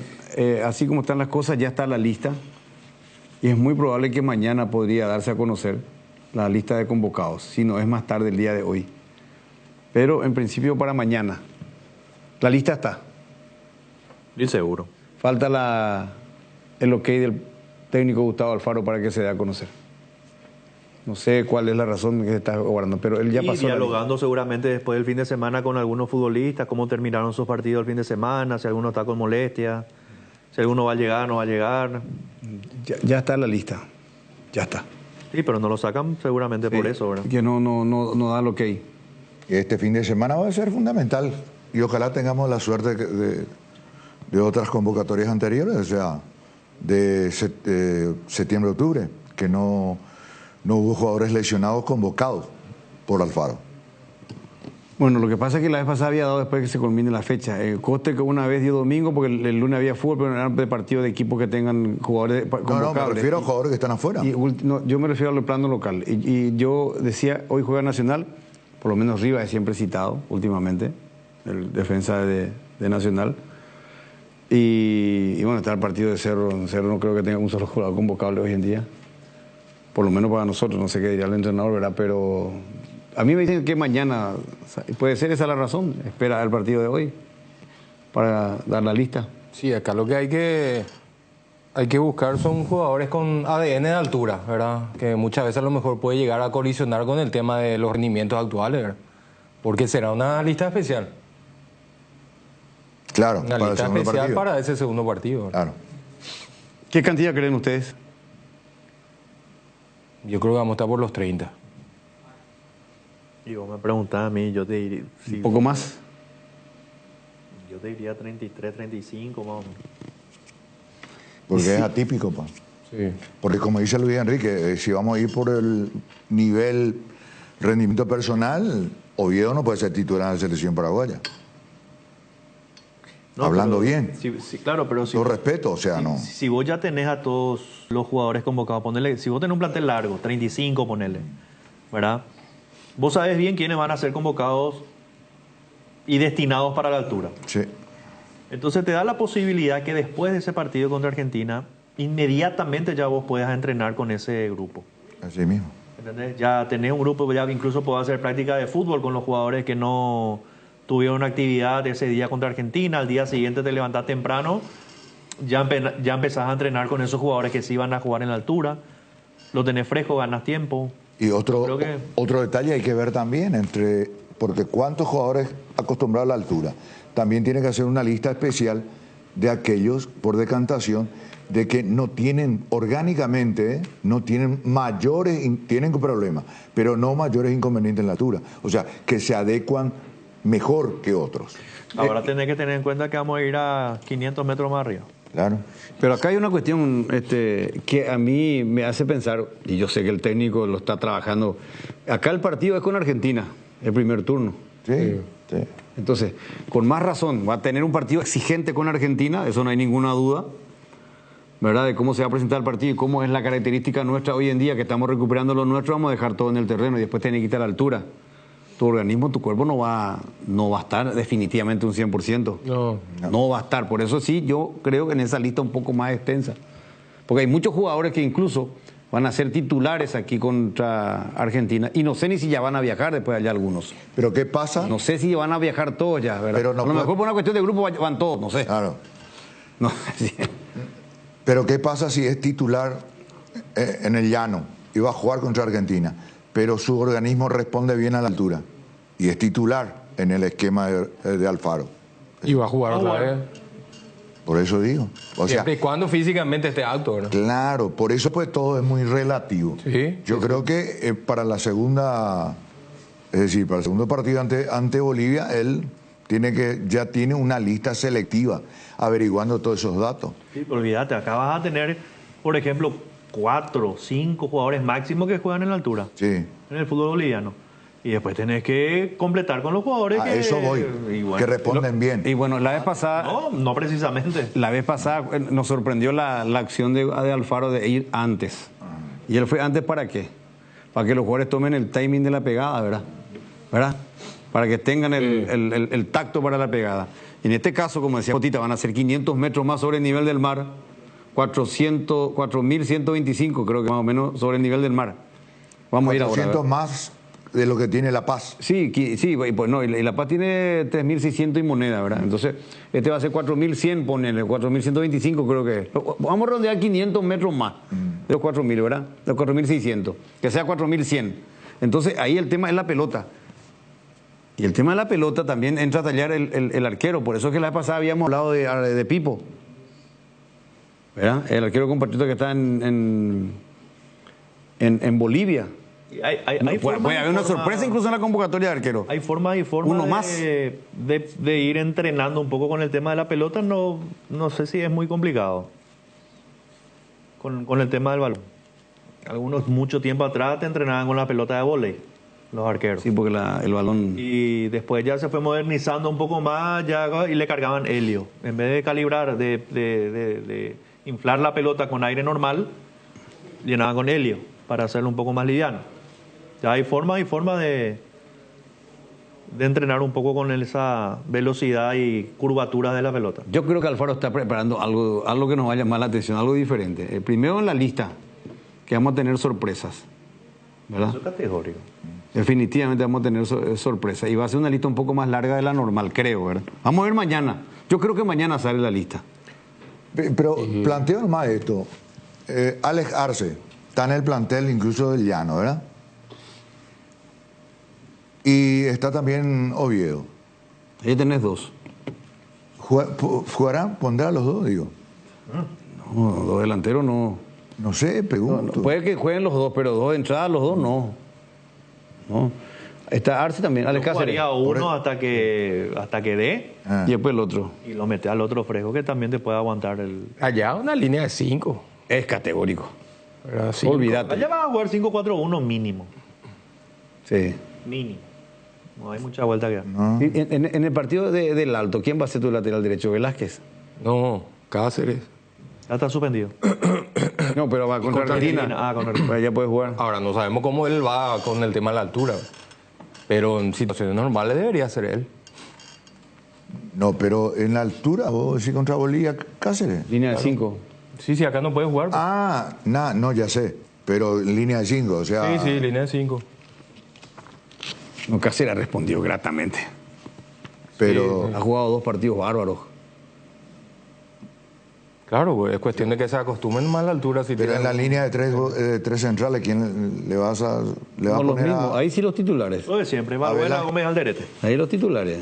así como están las cosas, ya está la lista. Y es muy probable que mañana podría darse a conocer la lista de convocados, si no es más tarde el día de hoy. Pero en principio para mañana. La lista está. Y seguro. Falta el ok del técnico Gustavo Alfaro para que se dé a conocer. No sé cuál es la razón que se está guardando, pero él ya pasó. Dialogando seguramente después del fin de semana con algunos futbolistas, cómo terminaron sus partidos el fin de semana, si alguno está con molestia, si alguno va a llegar, no va a llegar. Ya está la lista. Ya está. Sí, pero no lo sacan seguramente por eso, ¿verdad? Que no da el ok. Este fin de semana va a ser fundamental y ojalá tengamos la suerte de otras convocatorias anteriores, o sea, de septiembre-octubre, que no hubo jugadores lesionados convocados por Alfaro. Bueno, lo que pasa es que la vez pasada había dado después que se culmine la fecha. Coste que una vez dio domingo porque el lunes había fútbol, pero no eran de partido de equipos que tengan jugadores convocables. No, me refiero a jugadores que están afuera. Yo me refiero al plano local. Y yo decía, hoy juega Nacional, por lo menos Rivas es siempre citado últimamente, el defensa de Nacional. Y bueno, está el partido de Cerro. Cerro no creo que tenga un solo jugador convocable hoy en día. Por lo menos para nosotros, no sé qué diría el entrenador, ¿verdad? Pero a mí me dicen que mañana, puede ser esa la razón, espera el partido de hoy para dar la lista. Sí, acá lo que hay que buscar son jugadores con ADN de altura, ¿verdad? Que muchas veces a lo mejor puede llegar a colisionar con el tema de los rendimientos actuales, ¿verdad? Porque será una lista especial. Claro, una lista especial para ese segundo partido, ¿verdad? Claro. ¿Qué cantidad creen ustedes? Yo creo que vamos a estar por los 30. Y vos me preguntás a mí, yo te diría... ¿Un poco más? Yo te diría 33, 35 más o menos. Porque es atípico, pa. Sí. Porque como dice Luis Enrique, si vamos a ir por el nivel rendimiento personal, Oviedo no puede ser titular de la selección paraguaya. No, hablando bien. Sí, claro, pero todo respeto, o sea, no. Si vos ya tenés a todos los jugadores convocados, ponele, si vos tenés un plantel largo, 35 ponele, ¿verdad? Vos sabés bien quiénes van a ser convocados y destinados para la altura. Sí. Entonces te da la posibilidad que después de ese partido contra Argentina, inmediatamente ya vos puedas entrenar con ese grupo. Así mismo. ¿Entendés? Ya tenés un grupo, ya incluso podés hacer práctica de fútbol con los jugadores que no tuvieron una actividad ese día contra Argentina, al día siguiente te levantás temprano, ya empezás a entrenar con esos jugadores que sí van a jugar en la altura, lo tenés fresco, ganas tiempo. Y otro detalle hay que ver también, porque cuántos jugadores acostumbrados a la altura. También tiene que hacer una lista especial de aquellos, por decantación, de que no tienen orgánicamente, no tienen tienen problemas, pero no mayores inconvenientes en la altura. O sea, que se adecuan mejor que otros. Ahora tenés que tener en cuenta que vamos a ir a 500 metros más arriba. Claro. Pero acá hay una cuestión que a mí me hace pensar, y yo sé que el técnico lo está trabajando. Acá el partido es con Argentina, el primer turno. Sí. Entonces, con más razón, va a tener un partido exigente con Argentina, eso no hay ninguna duda, ¿verdad? De cómo se va a presentar el partido y cómo es la característica nuestra hoy en día, que estamos recuperando lo nuestro, vamos a dejar todo en el terreno y después tiene que quitar la altura. Tu organismo, tu cuerpo no va a estar definitivamente un 100%. No va a estar. Por eso sí, yo creo que en esa lista un poco más extensa. Porque hay muchos jugadores que incluso van a ser titulares aquí contra Argentina. Y no sé ni si ya van a viajar después allá algunos. ¿Pero qué pasa? No sé si van a viajar todos ya, ¿verdad? Pero no a lo mejor por una cuestión de grupo van todos, no sé. Claro. No, sí. Pero ¿qué pasa si es titular en el llano y va a jugar contra Argentina, pero su organismo responde bien a la altura y es titular en el esquema de Alfaro? ¿Y va a jugar otra vez? Por eso digo. O sea, siempre y cuando físicamente esté alto, ¿verdad? claro, por eso pues todo es muy relativo. Sí, Yo creo que para la segunda, es decir, para el segundo partido ante Bolivia, él ya tiene una lista selectiva averiguando todos esos datos. Sí, pero olvídate, acá vas a tener, por ejemplo, 4, 5 jugadores máximo que juegan en la altura. Sí. En el fútbol boliviano. Y después tenés que completar con los jugadores A eso voy, que responden bien. Y bueno, la vez pasada... No precisamente. La vez pasada nos sorprendió la acción de Alfaro de ir antes. ¿Y él fue antes para qué? Para que los jugadores tomen el timing de la pegada, ¿verdad? Para que tengan el tacto para la pegada. Y en este caso, como decía Cotita, van a ser 500 metros más sobre el nivel del mar, 4.125 creo que más o menos sobre el nivel del mar. Vamos a ir ahora. 400 más de lo que tiene La Paz. Sí, pues no, y La Paz tiene 3.600 y moneda, ¿verdad? Entonces, este va a ser 4.100, ponele, 4.125 creo que es. Vamos a rondear 500 metros más de los 4.000, ¿verdad? De los 4.600, que sea 4.100. Entonces, ahí el tema es la pelota. Y el tema de la pelota también entra a tallar el arquero. Por eso es que la vez pasada habíamos hablado de Pipo, ¿verdad? El arquero compatriota que está en Bolivia. Puede haber una sorpresa incluso en la convocatoria de arquero. Hay formas y formas Uno más. de ir entrenando un poco con el tema de la pelota. No sé si es muy complicado con el tema del balón. Algunos mucho tiempo atrás te entrenaban con la pelota de vóley, los arqueros. Sí, porque el balón... Y después ya se fue modernizando un poco más y le cargaban helio. En vez de calibrar, de inflar la pelota con aire normal, llenaban con helio para hacerlo un poco más liviano. Ya hay forma de entrenar un poco con esa velocidad y curvatura de la pelota. Yo creo que Alfaro está preparando algo que nos va a llamar la atención, algo diferente. Primero en la lista, que vamos a tener sorpresas, ¿verdad? Eso es categórico. Definitivamente vamos a tener sorpresas. Y va a ser una lista un poco más larga de la normal, creo, ¿verdad? Vamos a ver mañana. Yo creo que mañana sale la lista. Pero planteo nomás esto. Alex Arce está en el plantel incluso del Llano, ¿verdad? Y está también Oviedo. Ahí tenés dos. ¿Jugarán? ¿Pondrá a los dos, digo? No, los delanteros no. No sé, pregunto. No, puede que jueguen los dos, pero dos entradas, los dos no. Está Arce también, Alex Cáceres. Jugaría uno hasta que dé. Y después el otro. Y lo mete al otro fresco que también te puede aguantar el... Allá una línea de 5. Es categórico. Olvídate. Allá van a jugar 5-4-1 mínimo. Sí. Mínimo. No hay mucha vuelta que dar. No. En el partido del Alto, ¿quién va a ser tu lateral derecho? ¿Velázquez? No, Cáceres. Ya está suspendido. No, pero va contra Argentina. Contra Argentina. Pues ya puede jugar. Ahora, no sabemos cómo él va con el tema de la altura. Pero en situaciones normales debería ser él. No, pero en la altura, vos decís contra Bolivia, Cáceres. Línea de 5. Sí, acá no puede jugar. No, ya sé. Pero en línea de 5, o sea... Sí, línea de 5. No, Cáceres ha respondido gratamente. Pero... Sí. Ha jugado 2 partidos bárbaros. Claro, es cuestión de que se acostumbren más a la altura. Pero en la línea de tres centrales, ¿quién le va a No, los poner mismos. Ahí sí los titulares. Lo de siempre. Valbuena, Gómez, Alderete. Ahí los titulares.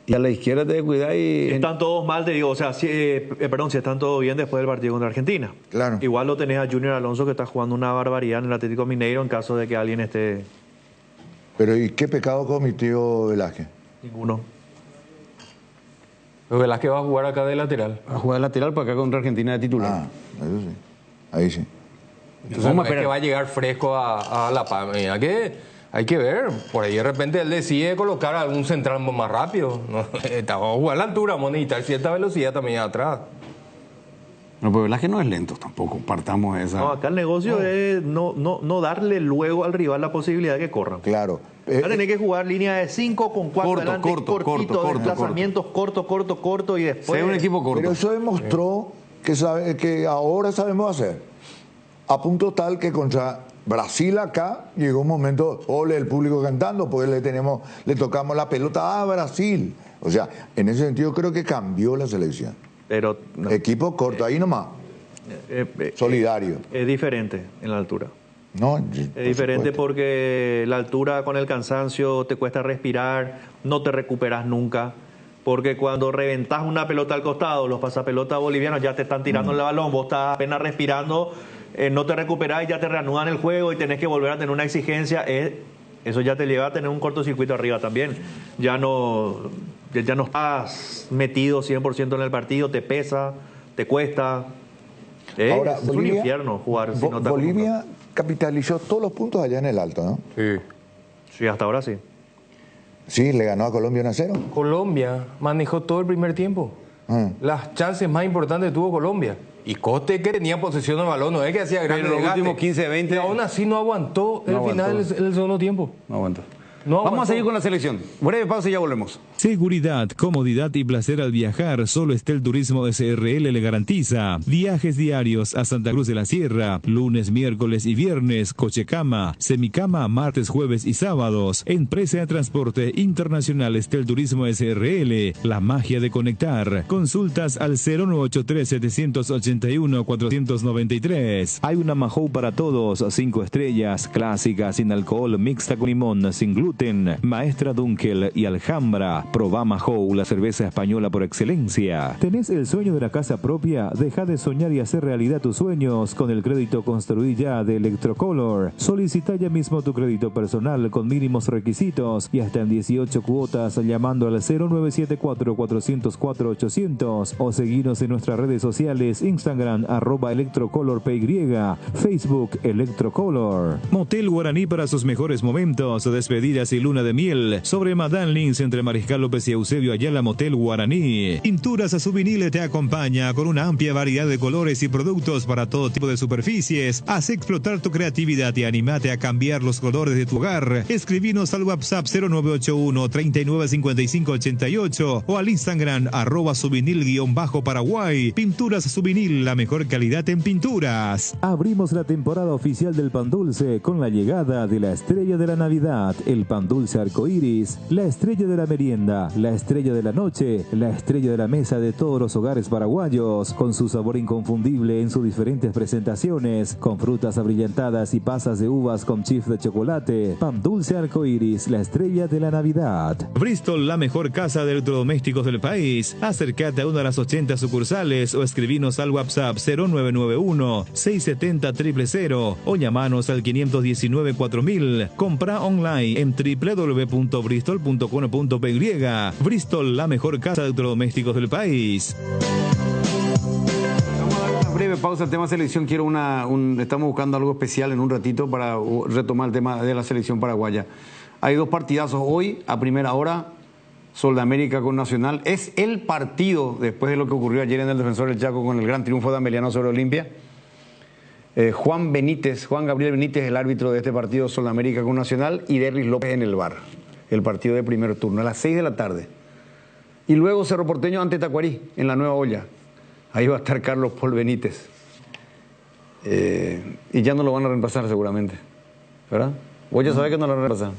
Y a la izquierda te cuidar y... Si están todos mal, te digo, o sea, si están todos bien después del partido contra Argentina. Claro. Igual lo tenés a Junior Alonso, que está jugando una barbaridad en el Atlético Mineiro en caso de que alguien esté... Pero ¿y qué pecado cometió Velázquez? Ninguno. Pero Velázquez va a jugar acá de lateral. Va a jugar de lateral para acá contra Argentina de titular. Eso sí. Ahí sí. Entonces vamos a esperar que va a llegar fresco a La Paz. Mira que... Hay que ver, por ahí de repente él decide colocar algún central más rápido. No, vamos a jugar a la altura, vamos a necesitar cierta velocidad también atrás. No, pero Velázquez no es lento tampoco, partamos de esa. No, acá el negocio es no darle luego al rival la posibilidad de que corran. Claro. Acá tenés que jugar línea de 5 con 4 adelante, cortito, desplazamientos corto y después... Sea un equipo corto. Pero eso demostró que ahora sabemos hacer. A punto tal que contra Brasil acá llegó un momento, ole el público cantando, pues le tocamos la pelota a Brasil. O sea, en ese sentido creo que cambió la selección. Pero no. Equipo corto, ahí nomás. Solidario. Es diferente en la altura. No, es diferente porque la altura con el cansancio te cuesta respirar, no te recuperas nunca. Porque cuando reventás una pelota al costado, los pasapelotas bolivianos ya te están tirando el balón, vos estás apenas respirando, no te recuperás y ya te reanudan el juego y tenés que volver a tener una exigencia. Eso ya te lleva a tener un cortocircuito arriba también. Ya no estás metido 100% en el partido, te pesa, te cuesta. Ahora, es un infierno jugar. Si no te Bolivia capitalizó todos los puntos allá en el Alto, ¿no? Sí, hasta ahora sí. Sí, le ganó a Colombia 1-0. Colombia manejó todo el primer tiempo. Las chances más importantes tuvo Colombia. Y Coste que tenía posesión del balón, no es que hacía grandes Pero los desgastes. últimos 15-20... Y aún así no aguantó el final del segundo tiempo. No aguantó. Vamos a seguir con la selección. Breve pausa y ya volvemos. Seguridad, comodidad y placer al viajar. Solo Estel Turismo SRL le garantiza. Viajes diarios a Santa Cruz de la Sierra, lunes, miércoles y viernes, cochecama, semicama, martes, jueves y sábados. Empresa de Transporte Internacional Estel Turismo SRL. La magia de conectar. Consultas al 0983-781-493. Hay una Mahou para todos, 5 estrellas, clásica, sin alcohol, mixta con limón, sin gluten. Maestra Dunkel y Alhambra. Probá Mahou, la cerveza española por excelencia. ¿Tenés el sueño de la casa propia? Deja de soñar y hacer realidad tus sueños con el crédito Construí Ya de Electrocolor. Solicita ya mismo tu crédito personal con mínimos requisitos y hasta en 18 cuotas llamando al 0974-404-800 o seguinos en nuestras redes sociales, Instagram @electrocolorpy, Facebook Electrocolor. Motel Guaraní para sus mejores momentos, despedidas y luna de miel. Sobre Madame Lins entre Mariscal López y Eusebio Ayala, Motel Guaraní. Pinturas Subinil te acompaña con una amplia variedad de colores y productos para todo tipo de superficies. Haz explotar tu creatividad y animate a cambiar los colores de tu hogar. Escribinos al WhatsApp 0981-395588 o al Instagram @subinil_Paraguay. Pinturas Subinil, la mejor calidad en pinturas. Abrimos la temporada oficial del pan dulce con la llegada de la estrella de la Navidad, el pan dulce arcoíris, la estrella de la merienda, la estrella de la noche, la estrella de la mesa de todos los hogares paraguayos, con su sabor inconfundible en sus diferentes presentaciones, con frutas abrillantadas y pasas de uvas con chips de chocolate. Pan dulce arcoíris, la estrella de la Navidad. Bristol, la mejor casa de electrodomésticos del país. Acércate a una de las 80 sucursales o escribinos al WhatsApp 0991-670-000 o llamanos al 519-4000. Compra online en www.bristol.com.py. Bristol, la mejor casa de electrodomésticos del país. Vamos a dar una breve pausa al tema selección. Quiero estamos buscando algo especial en un ratito para retomar el tema de la selección paraguaya. Hay 2 partidazos hoy a primera hora. Sol de América con Nacional. Es el partido después de lo que ocurrió ayer en el Defensor del Chaco con el gran triunfo de Ameliano sobre Olimpia. Juan Gabriel Benítez, el árbitro de este partido, Sol de América con Nacional, y Derlis López en el VAR. El partido de primer turno, a las 6 de la tarde. Y luego Cerro Porteño ante Tacuarí, en la Nueva Olla. Ahí va a estar Carlos Paul Benítez. Y ya no lo van a reemplazar seguramente, ¿verdad? Vos ya sabés que no lo reemplazan.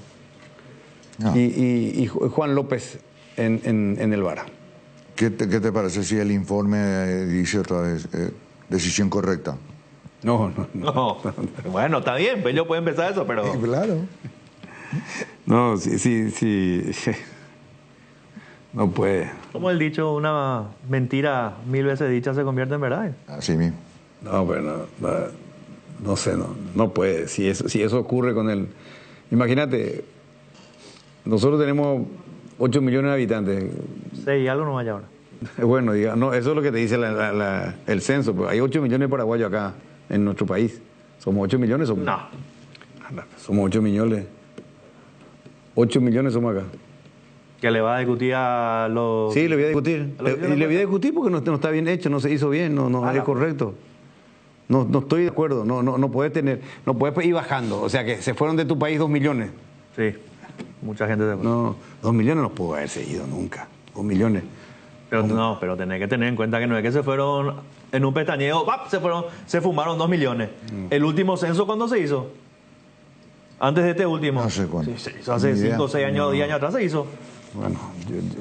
No. Y Juan López en el VAR. ¿Qué te parece si el informe dice otra vez decisión correcta? No. Bueno, está bien, pues yo puedo empezar eso, pero... Sí, claro. No, sí. No puede. Como el dicho, una mentira 1000 veces dicha se convierte en verdad. Así mismo. No, pero no sé, no puede. Si eso ocurre con él. Imagínate, nosotros tenemos 8 millones de habitantes. 6 y algo no vaya ahora. Bueno, no, eso es lo que te dice el censo. Pues hay 8 millones de paraguayos acá en nuestro país. ¿Somos 8 millones? No. Somos 8 millones. 8 millones somos acá. ¿Que le va a discutir a los...? Sí, le voy a discutir. Le voy a discutir porque no está bien hecho, no se hizo bien, no es correcto. No estoy de acuerdo. No puedes ir bajando. O sea que se fueron de tu país 2 millones. Sí, mucha gente se fue. No, 2 millones no pudo haberse ido nunca. 2 millones. Pero tenés que tener en cuenta que no es que se fueron en un pestañeo, se fumaron 2 millones. ¿El último censo cuándo se hizo? Antes de este último. No sé cuándo. Sí, se hizo hace 5, 6 años, 10 años atrás se hizo. Bueno,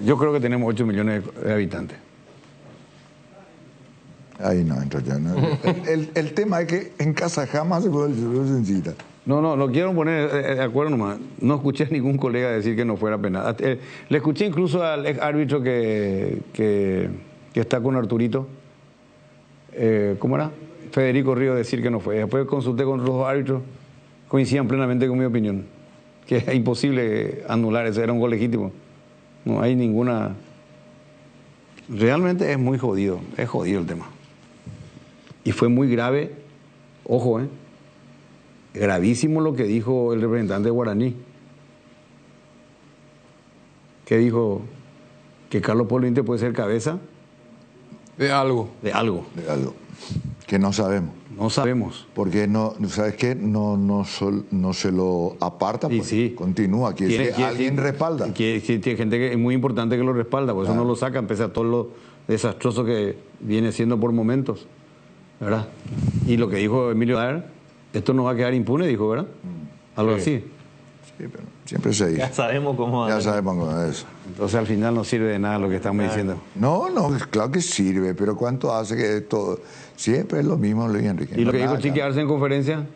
yo creo que tenemos 8 millones de habitantes. Ahí no entro yo. No. El tema es que en casa jamás se puede el sencita. No quiero poner de acuerdo nomás. No escuché a ningún colega decir que no fuera penal. Le escuché incluso al ex árbitro que está con Arturito. ¿Cómo era? Federico Río decir que no fue. Después consulté con los dos árbitros, coincidían plenamente con mi opinión. Que es imposible anular ese, era un gol legítimo. No hay ninguna... Realmente es muy jodido, es jodido el tema. Y fue muy grave, ojo, gravísimo lo que dijo el representante de Guaraní. Que dijo que Carlos Polo Benítez puede ser cabeza de algo. De algo. De algo. Que no sabemos. No sabemos. Porque no, ¿sabes qué? No se lo aparta, pues sí. Continúa. Alguien respalda. Tiene gente que es muy importante que lo respalda, por eso no lo sacan, pese a todo lo desastroso que viene siendo por momentos. ¿Verdad? Y lo que dijo Emilio Daer, esto no va a quedar impune, dijo, ¿verdad? Algo así. Sí, pero siempre se dice. Ya sabemos cómo es eso. Entonces al final no sirve de nada lo que estamos diciendo. No, claro que sirve, pero ¿cuánto hace que todo? Siempre es lo mismo, Luis Enrique. ¿Y lo que dijo Chiqui Arce en conferencia?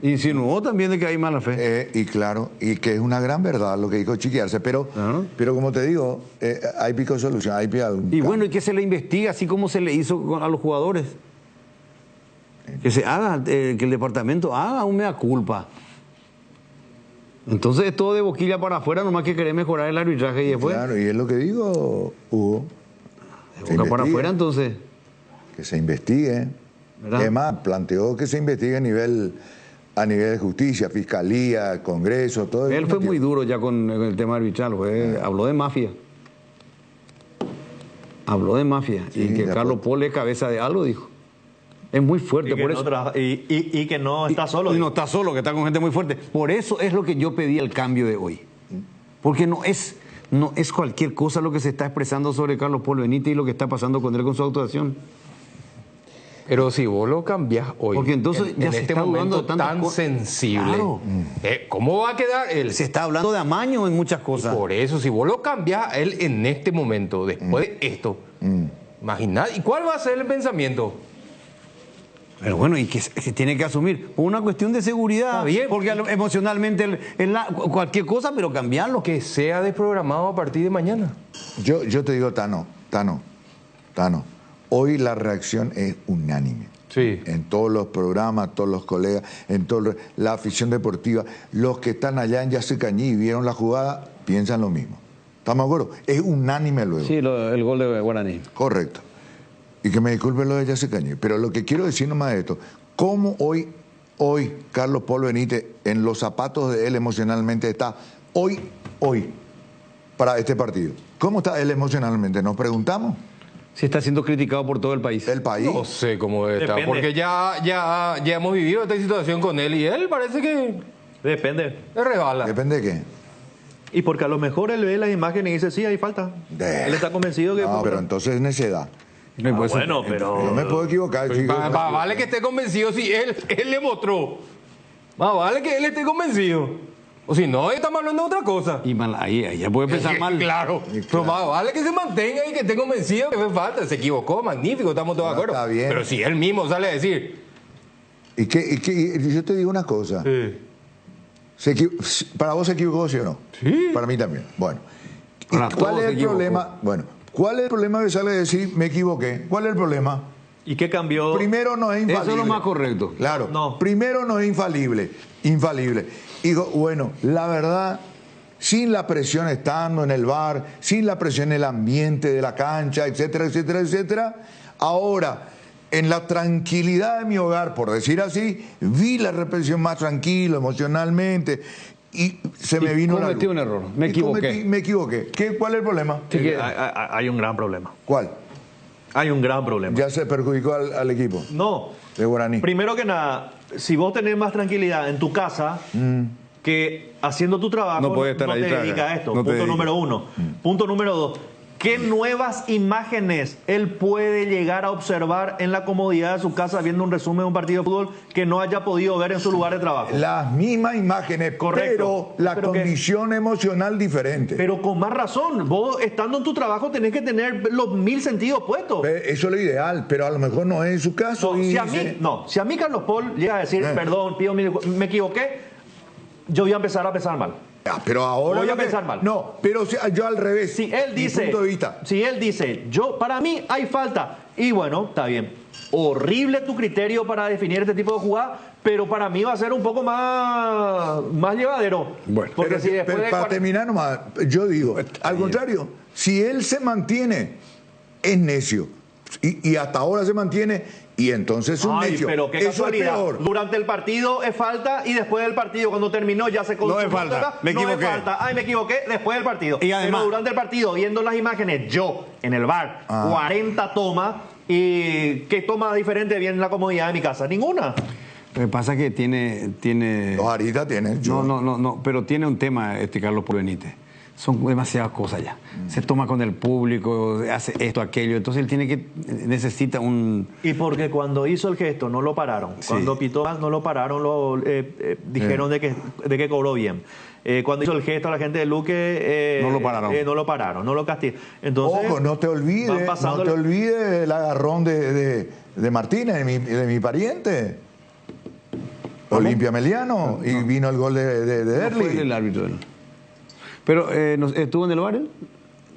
Insinuó también de que hay mala fe. Y claro, y que es una gran verdad lo que dijo Chiqui Arce, pero como te digo, hay pico de solución, hay y bueno, y que se le investiga así como se le hizo a los jugadores. Que se haga, que el departamento haga un mea culpa. Entonces es todo de boquilla para afuera, nomás que querer mejorar el arbitraje y después. Claro, y es lo que digo, Hugo. De boca para afuera, entonces. Que se investigue. Además, planteó que se investigue a nivel de justicia, fiscalía, Congreso, todo eso. Él fue muy duro ya con el tema arbitral, habló de mafia. Habló de mafia. Sí, y que Carlos Polo es cabeza de algo, dijo. Es muy fuerte, por eso. Y que no está solo. Y no está solo, que está con gente muy fuerte. Por eso es lo que yo pedí el cambio de hoy. Porque no es cualquier cosa lo que se está expresando sobre Carlos Polo Benítez y lo que está pasando con él con su actuación. Pero si vos lo cambiás hoy, porque entonces ya en se este está momento hablando tan sensible, claro. ¿Cómo va a quedar él? Se está hablando de amaño en muchas cosas. Y por eso, si vos lo cambiás a él en este momento, después de esto, imaginad, ¿y cuál va a ser el pensamiento? Pero bueno, y que se tiene que asumir por una cuestión de seguridad. Está bien. Porque emocionalmente cualquier cosa, pero cambiarlo. Que sea desprogramado a partir de mañana. Yo te digo, Tano. Hoy la reacción es unánime. Sí. En todos los programas, todos los colegas, la afición deportiva, los que están allá en Yacycañí y vieron la jugada, piensan lo mismo. ¿Estamos de acuerdo? Es unánime luego. Sí, el gol de Guaraní. Correcto. Y que me disculpe lo de Yacycañí. Pero lo que quiero decir nomás de esto, ¿cómo hoy Carlos Polo Benítez, en los zapatos de él emocionalmente está hoy, para este partido? ¿Cómo está él emocionalmente? Nos preguntamos. Si está siendo criticado por todo el país. ¿El país? No sé cómo está, porque ya hemos vivido esta situación con él y él parece que... Depende. Le resbala. ¿Depende de qué? Y porque a lo mejor él ve las imágenes y dice, sí, hay falta. Él está convencido que... No, pero entonces es necedad. Bueno, pero... No me puedo equivocar. Vale que esté convencido si él le mostró. Más vale que él esté convencido. O si no, estamos hablando de otra cosa. Y ahí ya puede pensar mal. Claro. Pero más vale que se mantenga y que esté convencido que fue falta. Se equivocó, magnífico, estamos todos de acuerdo. Está bien. Pero si él mismo sale a decir... Y yo te digo una cosa. ¿Para vos se equivocó, sí o no? Sí. Para mí también. Bueno. ¿Cuál es el problema? Bueno, ¿cuál es el problema que sale a decir me equivoqué? ¿Cuál es el problema? ¿Y qué cambió? Primero no es infalible. Eso es lo más correcto. Claro. No. Primero no es infalible. Y bueno, la verdad, sin la presión estando en el bar, sin la presión en el ambiente de la cancha, etcétera, etcétera, etcétera, ahora, en la tranquilidad de mi hogar, por decir así, vi la represión más tranquilo, emocionalmente, y se me vino la luz. Cometí un error, me equivoqué. Me equivoqué. ¿Cuál es el problema? Hay un gran problema. ¿Cuál? Hay un gran problema. ¿Ya se perjudicó al equipo? No. De Guaraní. Primero que nada, si vos tenés más tranquilidad en tu casa que haciendo tu trabajo, no puedes estar no ahí, te dedicas a esto. No Punto número uno. Punto número dos, ¿Qué nuevas imágenes él puede llegar a observar en la comodidad de su casa viendo un resumen de un partido de fútbol que no haya podido ver en su lugar de trabajo? Las mismas imágenes, Correcto. pero la condición emocional diferente. Pero con más razón, vos estando en tu trabajo tenés que tener los 1000 sentidos puestos. Eso es lo ideal, pero a lo mejor no es en su caso. Si a mí Carlos Paul llega a decir, perdón, pido me equivoqué, yo voy a empezar a pensar mal. Pero ahora voy a pensar mal. No, pero yo al revés. Si él dice, punto de vista. Si él dice, para mí hay falta, y bueno, está bien. Horrible tu criterio para definir este tipo de jugada, pero para mí va a ser un poco más llevadero. Bueno, porque si después pero para terminar nomás, yo digo, al contrario, si él se mantiene, es necio. Y hasta ahora se mantiene, y entonces es un necio. Pero qué eso casualidad. es peor. Durante el partido es falta y después del partido, cuando terminó, ya se No es falta. Me equivoqué. No es falta. Ay, me equivoqué después del partido. Y además, pero durante el partido, viendo las imágenes, yo en el bar, 40 tomas. ¿Y qué toma diferente bien en la comodidad de mi casa? Ninguna. Lo que pasa es que tiene... Los Arita tiene. No, pero tiene un tema Carlos Paul Benítez. Son demasiadas cosas ya. Se toma con el público, hace esto, aquello. Entonces él necesita un... Y porque cuando hizo el gesto no lo pararon. Sí. Cuando pitó más no lo pararon, dijeron de que cobró bien. Cuando hizo el gesto a la gente de Luque... no lo pararon. No lo castigaron. Entonces, ojo, no te olvides el agarrón de Martínez, de mi pariente. Olimpia Meliano. No. Y vino el gol de Derli. No fue el árbitro. Pero, ¿estuvo en el bar?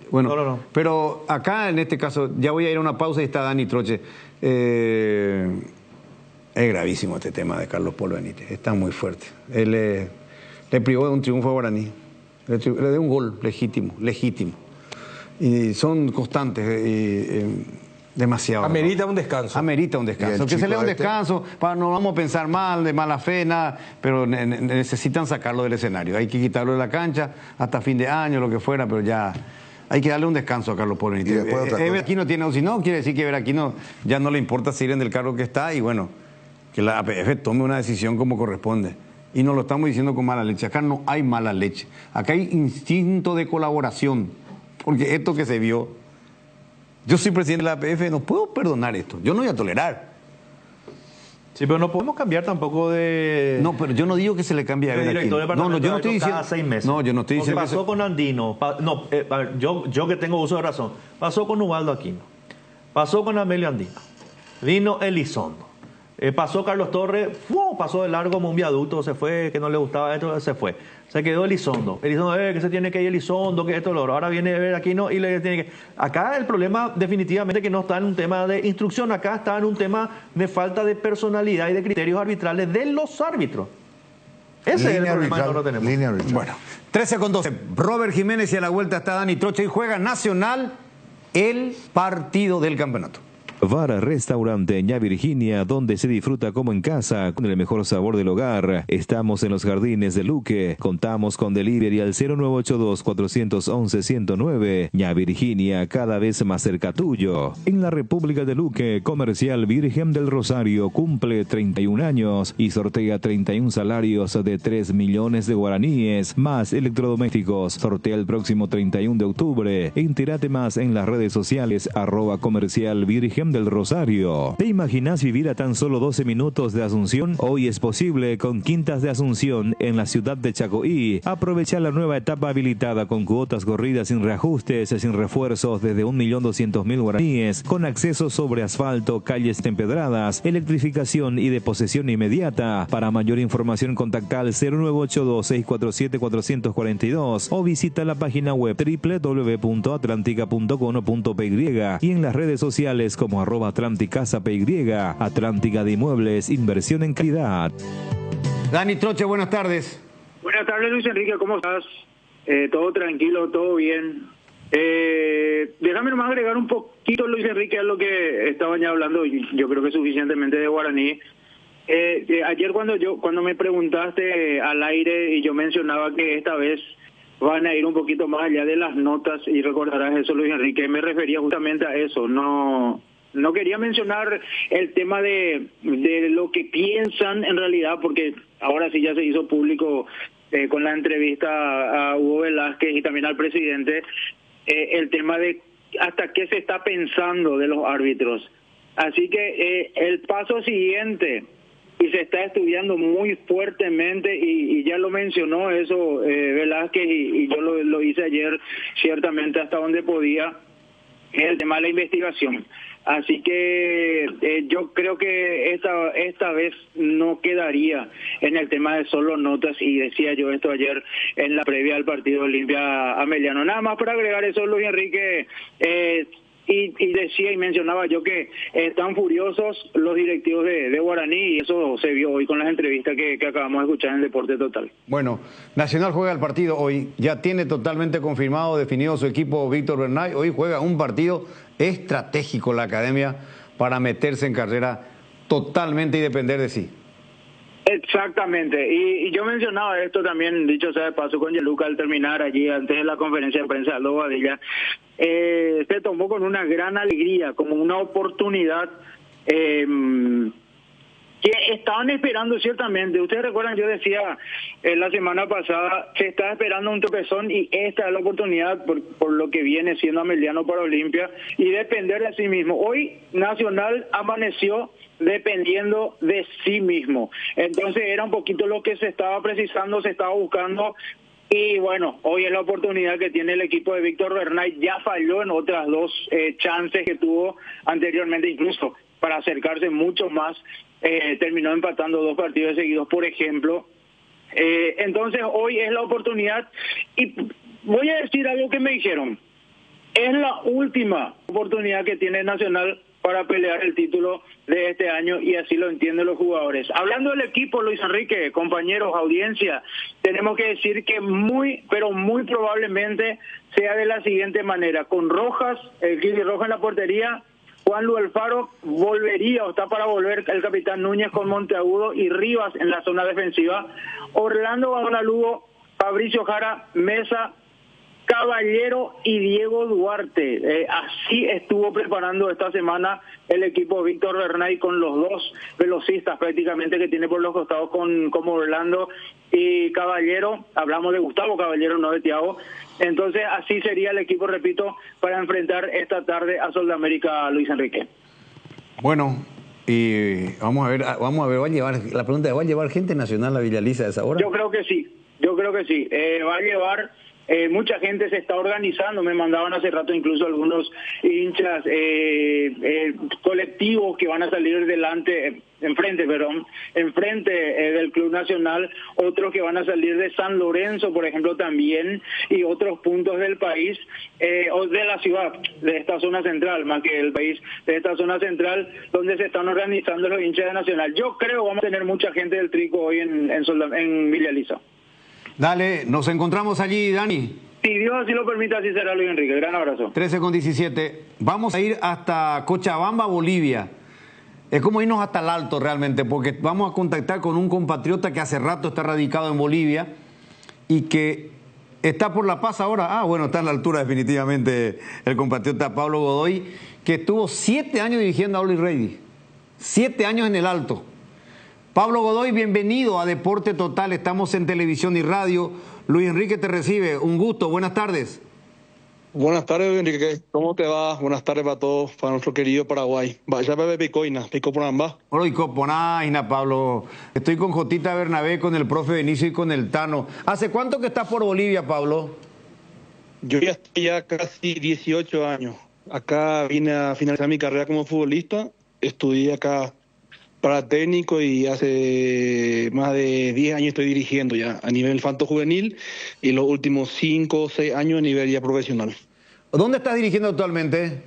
Bueno, no. Pero acá, en este caso, ya voy a ir a una pausa y está Dani Troche. Es gravísimo este tema de Carlos Paul Benítez. Está muy fuerte. Él le privó de un triunfo a Guaraní. Le dio un gol legítimo. Y son constantes. Demasiado. Amerita un descanso. Que se le dé un descanso, no vamos a pensar mal, de mala fe, nada, pero necesitan sacarlo del escenario. Hay que quitarlo de la cancha hasta fin de año, lo que fuera, pero ya hay que darle un descanso a Carlos Paul Benítez. Aquino tiene, si no, quiere decir que Aquino ya no le importa seguir en el cargo que está y bueno, que la APF tome una decisión como corresponde. Y no lo estamos diciendo con mala leche. Acá no hay mala leche. Acá hay instinto de colaboración, porque esto que se vio... Yo soy presidente de la APF, no puedo perdonar esto. Yo no voy a tolerar. Sí, pero no podemos cambiar tampoco de... No, pero yo no digo que se le cambie a director de departamento. No, yo no estoy diciendo... Cada 6 meses. No, yo no estoy diciendo... Pasó con Andino. A ver, yo que tengo uso de razón. Pasó con Ubaldo Aquino. Pasó con Amelio Andino. Vino Elizondo. Pasó Carlos Torres, pasó de largo como un viaducto, se fue, que no le gustaba esto, se fue. Se quedó Elizondo. Elizondo, que se tiene que ir Elizondo, que esto, lo otro. Ahora viene Aquino y le tiene que... Acá el problema definitivamente que no está en un tema de instrucción, acá está en un tema de falta de personalidad y de criterios arbitrales de los árbitros. Ese es el problema que no lo tenemos. Bueno, 13:12. Robert Jiménez y a la vuelta está Dani Troche y juega Nacional el partido del campeonato. Bar Restaurante Ña Virginia, donde se disfruta como en casa, con el mejor sabor del hogar. Estamos en los jardines de Luque. Contamos con delivery al 0982-411-109. Ña Virginia, cada vez más cerca tuyo. En la República de Luque, Comercial Virgen del Rosario cumple 31 años y sortea 31 salarios de 3 millones de guaraníes, más electrodomésticos. Sortea el próximo 31 de octubre. Entérate más en las redes sociales @Comercial Virgen del Rosario. ¿Te imaginas vivir a tan solo 12 minutos de Asunción? Hoy es posible con Quintas de Asunción en la ciudad de Chacoí. Aprovecha la nueva etapa habilitada con cuotas corridas sin reajustes, sin refuerzos desde 1.200.000 guaraníes, con acceso sobre asfalto, calles empedradas, electrificación y deposesión inmediata. Para mayor información contacta al 0982-647-442 o visita la página web www.atlantica.com.py y en las redes sociales como @AtlanticasaPY. Atlántica de Inmuebles, inversión en calidad. Dani Troche, buenas tardes. Buenas tardes, Luis Enrique, ¿cómo estás? Todo tranquilo, todo bien. Déjame nomás agregar un poquito, Luis Enrique, a lo que estaban ya hablando, yo creo que suficientemente de Guaraní. Ayer cuando me preguntaste al aire y yo mencionaba que esta vez van a ir un poquito más allá de las notas, y recordarás eso, Luis Enrique, me refería justamente a eso. No quería mencionar el tema de lo que piensan en realidad, porque ahora sí ya se hizo público con la entrevista a Hugo Velázquez y también al presidente, el tema de hasta qué se está pensando de los árbitros. Así que el paso siguiente, y se está estudiando muy fuertemente, y ya lo mencionó eso Velázquez, y yo lo hice ayer ciertamente hasta donde podía, es el tema de la investigación. Así que yo creo que esta vez no quedaría en el tema de solo notas, y decía yo esto ayer en la previa al partido Olimpia Ameliano. Nada más para agregar eso, Luis Enrique, y decía y mencionaba yo que están furiosos los directivos de Guaraní, y eso se vio hoy con las entrevistas que acabamos de escuchar en Deporte Total. Bueno, Nacional juega el partido hoy, ya tiene totalmente confirmado, definido su equipo Víctor Bernay. Hoy juega un partido estratégico la academia para meterse en carrera totalmente y depender de sí. Exactamente, y yo mencionaba esto también, dicho sea de paso, con Gianluca al terminar allí antes de la conferencia de prensa de Aldo Badilla. Se tomó con una gran alegría, como una oportunidad que estaban esperando ciertamente. Ustedes recuerdan, yo decía la semana pasada, se estaba esperando un tropezón, y esta es la oportunidad por lo que viene siendo Ameliano para Olimpia, y depender de sí mismo. Hoy Nacional amaneció dependiendo de sí mismo. Entonces era un poquito lo que se estaba precisando, se estaba buscando. Y bueno, hoy es la oportunidad que tiene el equipo de Víctor Bernay. Ya falló en otras dos chances que tuvo anteriormente, incluso para acercarse mucho más. Terminó empatando 2 partidos seguidos, por ejemplo. Entonces hoy es la oportunidad, y voy a decir algo que me dijeron. Es la última oportunidad que tiene Nacional para pelear el título de este año, y así lo entienden los jugadores. Hablando del equipo, Luis Enrique, compañeros, audiencia, tenemos que decir que pero muy probablemente sea de la siguiente manera: con Rojas, el Gili Rojas en la portería, Juan Lu Alfaro volvería, o está para volver, el capitán Núñez con Monteagudo y Rivas en la zona defensiva, Orlando Gaona Lugo, Fabricio Jara, Mesa, Caballero y Diego Duarte. Así estuvo preparando esta semana el equipo Víctor Bernay, con los 2 velocistas prácticamente que tiene por los costados, como Orlando y Caballero. Hablamos de Gustavo Caballero, no de Thiago. Entonces así sería el equipo, repito, para enfrentar esta tarde a Sol de América, Luis Enrique. Bueno, y vamos a ver, ¿va a llevar, la pregunta es, ¿va a llevar gente nacional a Villa Lisa a esa hora? Yo creo que sí. Va a llevar. Mucha gente se está organizando, me mandaban hace rato incluso algunos hinchas, colectivos que van a salir enfrente del Club Nacional, otros que van a salir de San Lorenzo, por ejemplo, también, y otros puntos del país, o de la ciudad, de esta zona central, más que del país, de esta zona central, donde se están organizando los hinchas de Nacional. Yo creo que vamos a tener mucha gente del Trico hoy en Villa Lisa. Dale, nos encontramos allí, Dani. Si Dios así lo permite, así será, Luis Enrique. Gran abrazo. 13:17. Vamos a ir hasta Cochabamba, Bolivia. Es como irnos hasta el Alto realmente, porque vamos a contactar con un compatriota que hace rato está radicado en Bolivia y que está por La Paz ahora. Bueno, está a la altura definitivamente el compatriota Pablo Godoy, que estuvo 7 años dirigiendo a Always Ready. 7 años en el Alto. Pablo Godoy, bienvenido a Deporte Total. Estamos en televisión y radio. Luis Enrique te recibe. Un gusto. Buenas tardes. Buenas tardes, Luis Enrique. ¿Cómo te va? Buenas tardes para todos, para nuestro querido Paraguay. Vaya bebé picoina, pico por ambas. Hola, Icoponaina, Pablo. Estoy con Jotita Bernabé, con el profe Benicio y con el Tano. ¿Hace cuánto que estás por Bolivia, Pablo? Yo ya estoy casi 18 años. Acá vine a finalizar mi carrera como futbolista. Estudié acá para técnico y hace más de 10 años estoy dirigiendo ya a nivel infanto juvenil, y los últimos 5 o 6 años a nivel ya profesional. ¿Dónde estás dirigiendo actualmente?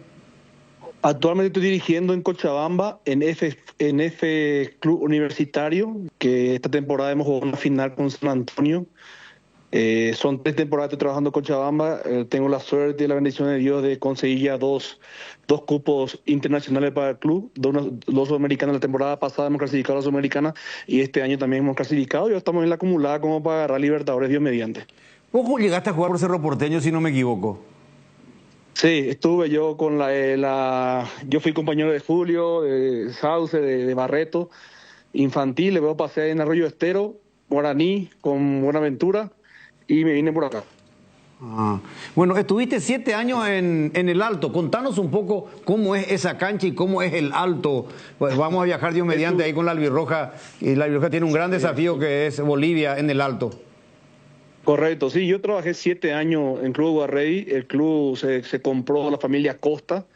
Actualmente estoy dirigiendo en Cochabamba, en F Club Universitario, que esta temporada hemos jugado una final con San Antonio. Son 3 temporadas que estoy trabajando en Cochabamba. Tengo la suerte y la bendición de Dios de conseguir ya dos cupos internacionales para el club. Dos sudamericanos. La temporada pasada hemos clasificado a la sudamericana y este año también hemos clasificado. Ya estamos en la acumulada como para agarrar Libertadores, Dios mediante. ¿Vos llegaste a jugar por Cerro Porteño, si no me equivoco? Sí, estuve yo con yo fui compañero de Julio, de Sauce, de Barreto, infantil. Luego pasé en Arroyo Estero, Guaraní, con Buenaventura, y me vine por acá. Bueno, estuviste 7 años en el Alto. Contanos un poco cómo es esa cancha y cómo es el Alto. Pues vamos a viajar Dios mediante ahí con la Albirroja. Y la Albirroja tiene un gran desafío que es Bolivia en el Alto. Correcto, sí, yo trabajé 7 años en Club Guarrey. El club se compró la familia Costa.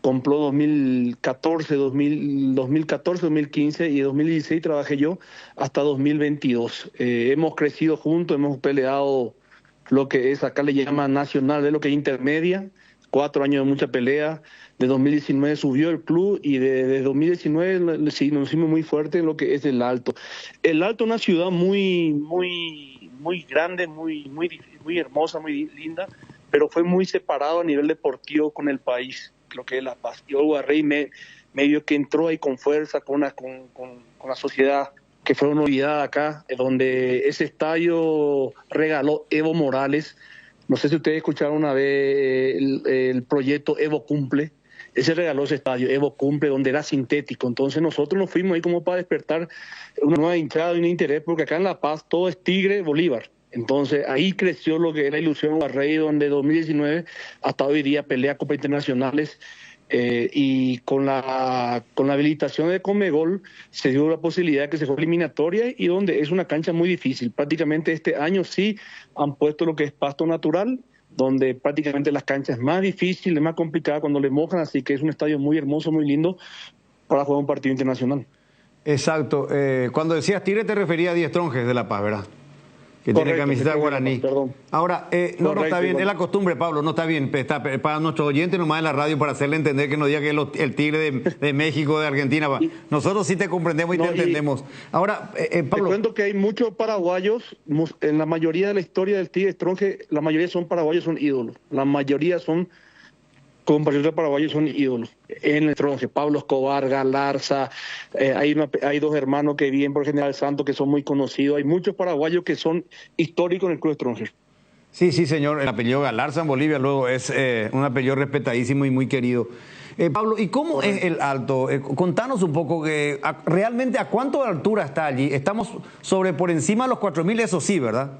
Compró 2014, 2015 y 2016 trabajé yo hasta 2022. Hemos crecido juntos, hemos peleado lo que es, acá le llaman nacional, es lo que es intermedia, 4 años de mucha pelea. De 2019 subió el club y de 2019 sí, nos hicimos muy fuerte en lo que es el Alto. El Alto es una ciudad muy grande, muy hermosa, muy linda, pero fue muy separado a nivel deportivo con el país, lo que es La Paz. Y Guarrey medio que entró ahí con fuerza, con la sociedad, que fue una novedad acá, donde ese estadio regaló Evo Morales. No sé si ustedes escucharon una vez el proyecto Evo Cumple. Ese regaló ese estadio, Evo Cumple, donde era sintético. Entonces nosotros nos fuimos ahí como para despertar una nueva hinchada y un interés, porque acá en La Paz todo es Tigre, Bolívar. Entonces ahí creció lo que era Ilusión Guarrey, donde 2019 hasta hoy día pelea Copas Internacionales. Y con la habilitación de Conmebol se dio la posibilidad de que se fue eliminatoria, y donde es una cancha muy difícil. Prácticamente este año sí han puesto lo que es pasto natural, donde prácticamente las canchas es más difícil, es más complicada cuando le mojan, así que es un estadio muy hermoso, muy lindo para jugar un partido internacional. Exacto. Cuando decías Tigre te refería a Die Stronges de La Paz, ¿verdad? Que correcto, tiene camiseta guaraní. Perdón. Ahora, no está bien, es la costumbre, Pablo, no está bien. Está para nuestros oyentes nomás en la radio, para hacerle entender que no diga que es el Tigre de México, de Argentina. Nosotros sí te comprendemos y te entendemos. Ahora, Pablo. Te cuento que hay muchos paraguayos, en la mayoría de la historia del Tigre Stronges, la mayoría son paraguayos, son ídolos. La mayoría son compatriotas paraguayos, son ídolos. En el Stronges, Pablo Escobar, Galarza, hay 2 hermanos que viven por General Santos que son muy conocidos. Hay muchos paraguayos que son históricos en el Club Stronges. Sí, señor. El apellido Galarza en Bolivia luego es un apellido respetadísimo y muy querido. Pablo, ¿y cómo es el Alto? Contanos un poco, realmente a cuánto de altura está allí. Estamos por encima de los 4.000, eso sí, ¿verdad?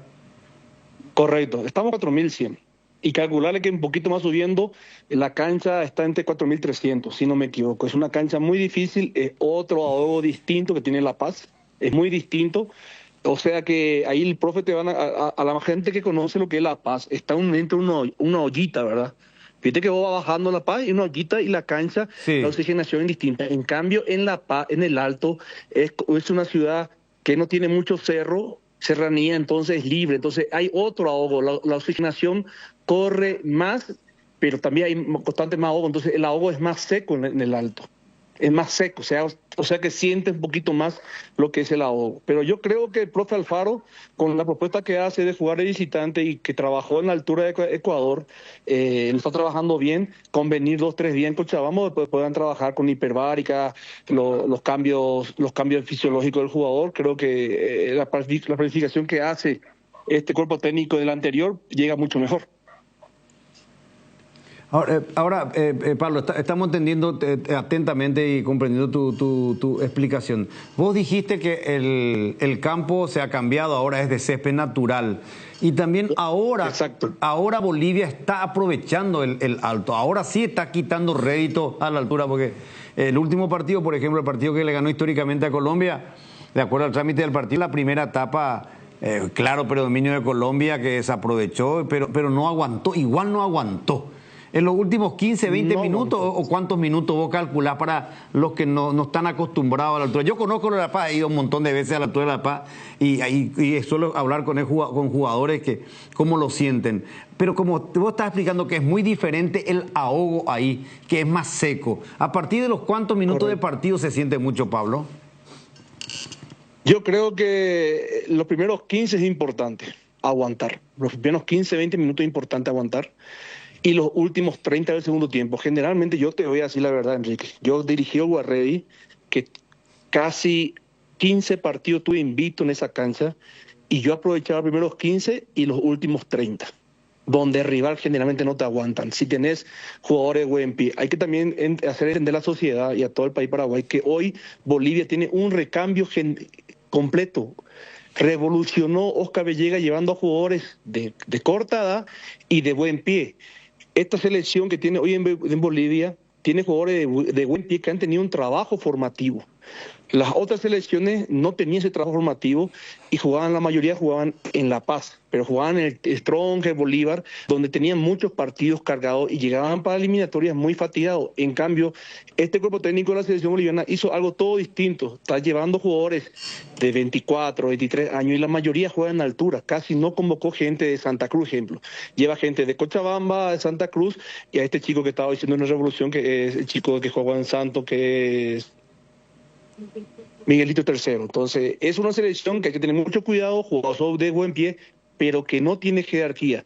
Correcto, estamos 4.100. Y calcularle que un poquito más subiendo, la cancha está entre 4.300, si no me equivoco. Es una cancha muy difícil, es otro ahogo distinto que tiene La Paz, es muy distinto. O sea que ahí el profe te van a la gente que conoce lo que es La Paz, está dentro de una ollita, ¿verdad? Fíjate que vos vas bajando La Paz y una ollita y la cancha, sí. La oxigenación es distinta. En cambio, en La Paz, en el Alto, es una ciudad que no tiene mucho serranía, entonces es libre, entonces hay otro ahogo, la oxigenación corre más, pero también hay constante más ahogo, entonces el ahogo es más seco en el Alto, es más seco, o sea que siente un poquito más lo que es el ahogo. Pero yo creo que el profe Alfaro, con la propuesta que hace de jugar de visitante y que trabajó en la altura de Ecuador, está trabajando bien, con venir 2-3 días en Cochabamba, después puedan trabajar con hiperbárica, los cambios fisiológicos del jugador. Creo que la planificación que hace este cuerpo técnico del anterior llega mucho mejor. Ahora Pablo, estamos entendiendo atentamente y comprendiendo tu explicación. Vos dijiste que el campo se ha cambiado, ahora es de césped natural. Y también ahora Bolivia está aprovechando el Alto. Ahora sí está quitando rédito a la altura, porque el último partido, por ejemplo, el partido que le ganó históricamente a Colombia, de acuerdo al trámite del partido, la primera etapa, claro, predominio de Colombia, que desaprovechó, pero no aguantó, igual no aguantó. En los últimos 15, 20 minutos, ¿o cuántos minutos vos calculás para los que no están acostumbrados a la altura? Yo conozco La Paz, he ido un montón de veces a la altura de La Paz y suelo hablar con jugadores que cómo lo sienten. Pero como vos estás explicando que es muy diferente el ahogo ahí, que es más seco. ¿A partir de los cuántos minutos de partido se siente mucho, Pablo? Yo creo que los primeros 15 es importante aguantar. Los primeros 15, 20 minutos es importante aguantar. Y los últimos 30 del segundo tiempo. Generalmente, yo te voy a decir la verdad, Enrique. Yo dirigí a Guarrey, que casi 15 partidos tuve invicto en esa cancha, y yo aprovechaba los primeros 15 y los últimos 30, donde el rival generalmente no te aguantan. Si tenés jugadores de buen pie, hay que también hacer entender a la sociedad y a todo el país Paraguay que hoy Bolivia tiene un recambio completo. revolucionó Oscar Villegas llevando a jugadores de corta edad y de buen pie. Esta selección que tiene hoy en Bolivia tiene jugadores de buen pie que han tenido un trabajo formativo. Las otras selecciones no tenían ese trabajo formativo y la mayoría jugaban en La Paz, pero jugaban en el Stronger, Bolívar, donde tenían muchos partidos cargados y llegaban para eliminatorias muy fatigados. En cambio, este cuerpo técnico de la selección boliviana hizo algo todo distinto. Está llevando jugadores de 24, 23 años y la mayoría juegan en altura. Casi no convocó gente de Santa Cruz, ejemplo. Lleva gente de Cochabamba, de Santa Cruz y a este chico que estaba diciendo en la Revolución, que es el chico que juega en Santos, que es Miguelito III. Entonces, es una selección que hay que tener mucho cuidado, jugadores de buen pie, pero que no tiene jerarquía.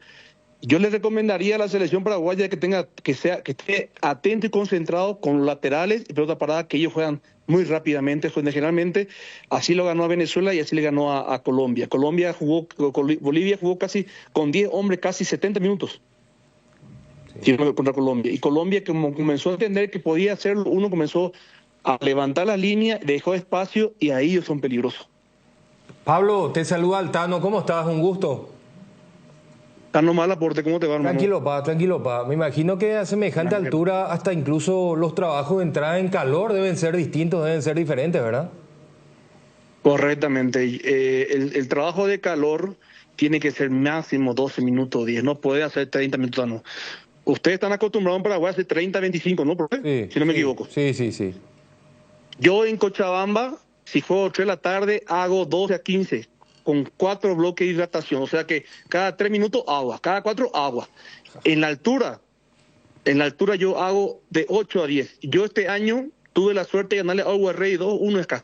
Yo le recomendaría a la selección paraguaya que esté atento y concentrado con los laterales y pelota parada, que ellos juegan muy rápidamente, generalmente. Así lo ganó a Venezuela y así le ganó a Colombia. Bolivia jugó casi con 10 hombres, casi 70 minutos. Sí. Contra Colombia. Y Colombia, como comenzó a entender que podía hacerlo, uno comenzó a levantar la línea, dejó espacio y ahí ellos son peligrosos. Pablo, te saluda Altano, ¿cómo estás? Un gusto. Tano Malaporte, ¿cómo te va, hermano? Tranquilo, pa. Me imagino que a semejante altura hasta incluso los trabajos de entrada en calor deben ser distintos, deben ser diferentes, ¿verdad? Correctamente. El trabajo de calor tiene que ser máximo 12 minutos 10, no puede hacer 30 minutos, no. Ustedes están acostumbrados en Paraguay a hacer 30, 25, ¿no? Sí, si no me equivoco. Sí. Yo en Cochabamba, si juego 3 de la tarde, hago 12 a 15, con 4 bloques de hidratación. O sea que cada 3 minutos agua, cada 4 agua. En la altura yo hago de 8 a 10. Yo este año tuve la suerte de ganarle a Agua Rey 2-1 acá.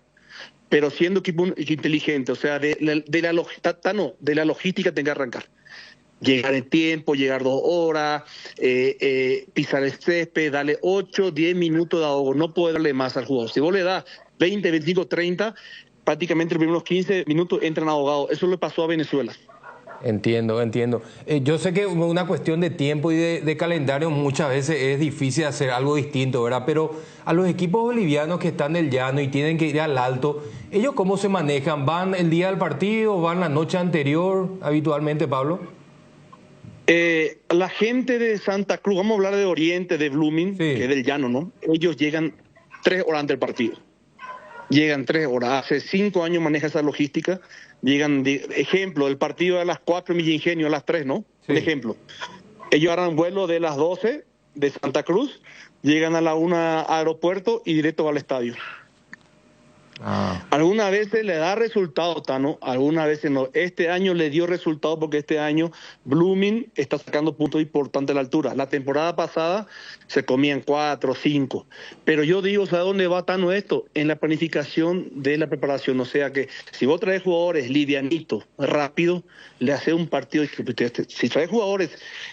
Pero siendo equipo inteligente, o sea, de la logística tengo que arrancar. Llegar en tiempo, llegar 2 horas, pisar el césped, darle 8, 10 minutos de ahogo, no puede darle más al jugador. Si vos le das 20, 25, 30, prácticamente los primeros 15 minutos entran ahogados. Eso le pasó a Venezuela. Entiendo. Yo sé que una cuestión de tiempo y de calendario muchas veces es difícil hacer algo distinto, ¿verdad? Pero a los equipos bolivianos que están del llano y tienen que ir al alto, ¿ellos cómo se manejan? ¿Van el día del partido? ¿Van la noche anterior habitualmente, Pablo? La gente de Santa Cruz, vamos a hablar de Oriente, de Blooming, que es del llano, ¿no? Ellos llegan 3 horas antes del partido. Llegan 3 horas. Hace 5 años maneja esa logística. Llegan, ejemplo, el partido a las 4 Villa Ingenio, a las 3, ¿no? Un ejemplo. Ellos harán vuelo de las 12 de Santa Cruz, llegan a la 1 aeropuerto y directo al estadio. Algunas veces le da resultado, Tano, algunas veces no. Este año le dio resultado porque este año Blooming está sacando puntos importantes a la altura. La temporada pasada se comían 4, 5. Pero yo digo, ¿sabes dónde va, Tano, esto? En la planificación de la preparación. O sea que si vos traes jugadores livianitos, rápidos, le haces un partido. Si traes jugadores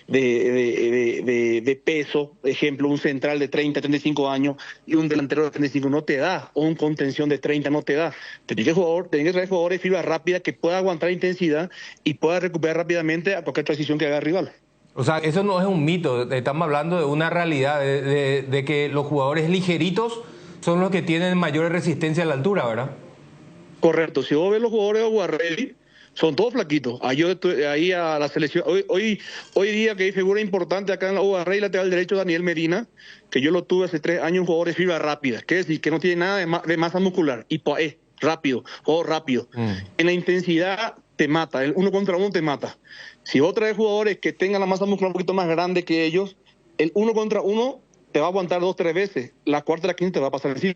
de peso, ejemplo, un central de 30, 35 años y un delantero de 35, no te da. O un contención de 30 no te da. Tenés que traer jugadores de fibra rápida que pueda aguantar intensidad y pueda recuperar rápidamente a cualquier transición que haga el rival. O sea, eso no es un mito, estamos hablando de una realidad, de que los jugadores ligeritos son los que tienen mayor resistencia a la altura, ¿verdad? Correcto, si vos ves los jugadores de Guarrelli, son todos flaquitos. Ahí a la selección, hoy día que hay figura importante acá en la Guarrelli, lateral derecho Daniel Medina, que yo lo tuve hace 3 años, un jugador de fibra rápida, que es decir, que no tiene nada de masa muscular, y es rápido, juego rápido. En la intensidad te mata, el 1 contra 1 te mata. Si vos traes jugadores que tengan la masa muscular un poquito más grande que ellos, el 1 contra 1 te va a aguantar 2, 3 veces, la cuarta y la quinta te va a pasar encima.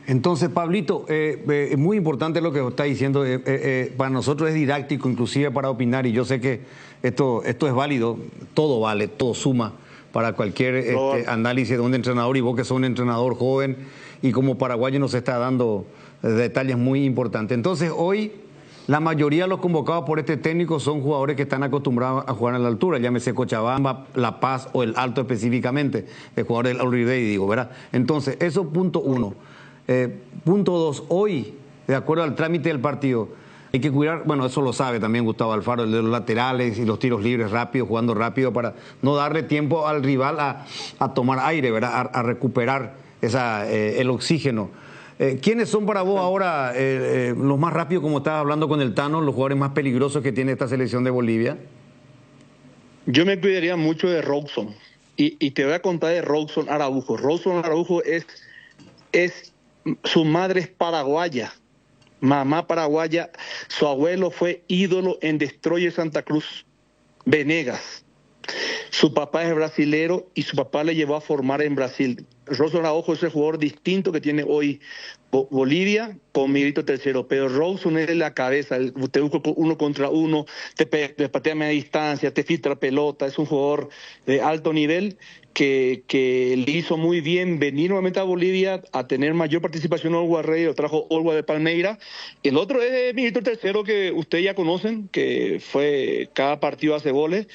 Entonces, Pablito, es muy importante lo que está diciendo. Para nosotros es didáctico, inclusive para opinar, y yo sé que esto es válido, todo vale, todo suma para cualquier análisis de un entrenador, y vos que sos un entrenador joven y como paraguayo nos está dando detalles muy importantes. Entonces, hoy la mayoría de los convocados por este técnico son jugadores que están acostumbrados a jugar a la altura, llámese Cochabamba, La Paz o el Alto específicamente, de jugadores del Alriday, digo, ¿verdad? Entonces, eso punto 1. Punto 2, hoy, de acuerdo al trámite del partido, hay que cuidar, bueno, eso lo sabe también Gustavo Alfaro, el de los laterales y los tiros libres rápidos, jugando rápido para no darle tiempo al rival a tomar aire, ¿verdad? A recuperar el oxígeno. ¿Quiénes son para vos ahora los más rápidos, como estabas hablando con el Tano, los jugadores más peligrosos que tiene esta selección de Bolivia? Yo me cuidaría mucho de Robson. Y te voy a contar de Robson Araujo. Robson Araujo su madre es paraguaya. Mamá paraguaya. Su abuelo fue ídolo en Destroyer Santa Cruz, Venegas. Su papá es brasilero y su papá le llevó a formar en Brasil. Robson Araujo es el jugador distinto que tiene hoy Bolivia con Miguelito Tercero, pero Robson es la cabeza, te busca uno contra uno, te patea a media distancia, te filtra pelota, es un jugador de alto nivel que le hizo muy bien venir nuevamente a Bolivia a tener mayor participación en Olga Rey, lo trajo Olga de Palmeira. El otro es Miguelito Tercero, que ustedes ya conocen, que fue cada partido hace goles.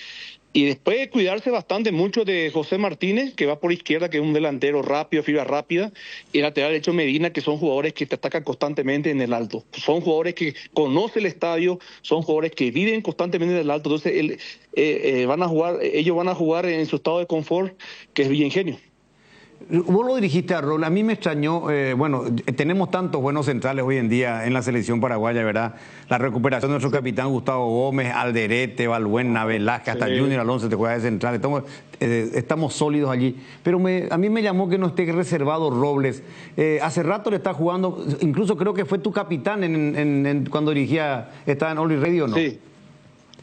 Y después cuidarse bastante mucho de José Martínez, que va por izquierda, que es un delantero rápido, fibra rápida, y el lateral derecho Medina, que son jugadores que te atacan constantemente en el alto. Son jugadores que conocen el estadio, son jugadores que viven constantemente en el alto. Entonces ellos van a jugar en su estado de confort, que es Villa Ingenio. Vos lo dirigiste a Robles. A mí me extrañó, tenemos tantos buenos centrales hoy en día en la selección paraguaya, ¿verdad? La recuperación de nuestro capitán Gustavo Gómez, Alderete, Balbuena, Velázquez, hasta Junior Alonso te juega de central. Estamos sólidos allí. Pero a mí me llamó que no esté reservado Robles. Hace rato le está jugando, incluso creo que fue tu capitán cuando estaba en Oli Radio, ¿no? Sí.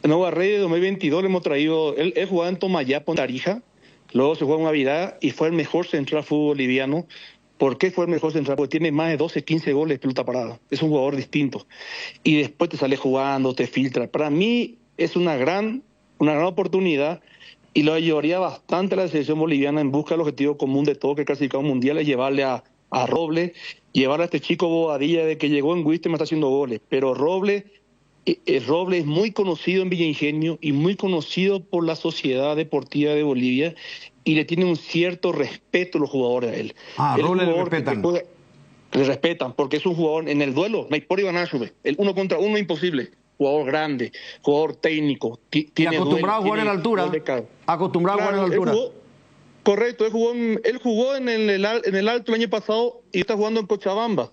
En Olga Rey de 2022 le hemos traído, él jugaba en Tomayapo, en Tarija. Luego se juega una Navidad y fue el mejor central fútbol boliviano. ¿Por qué fue el mejor central? Porque tiene más de 12, 15 goles de pelota parada. Es un jugador distinto. Y después te sale jugando, te filtra. Para mí es una gran oportunidad y lo ayudaría bastante a la selección boliviana en busca del objetivo común de todo, que el clasificado mundial es llevarle a Robles, llevar a este chico Bobadilla de que llegó en Huiste y me está haciendo goles. Pero Robles es muy conocido en Villa Ingenio y muy conocido por la Sociedad Deportiva de Bolivia y le tiene un cierto respeto los jugadores a él. Robles le respetan. Le respetan porque es un jugador en el duelo, no hay por Iván Ashube, el uno contra uno imposible. Jugador grande, jugador técnico. Tiene acostumbrado a jugar en la altura. Acostumbrado a jugar en la altura. Correcto, él jugó en el alto el año pasado y está jugando en Cochabamba.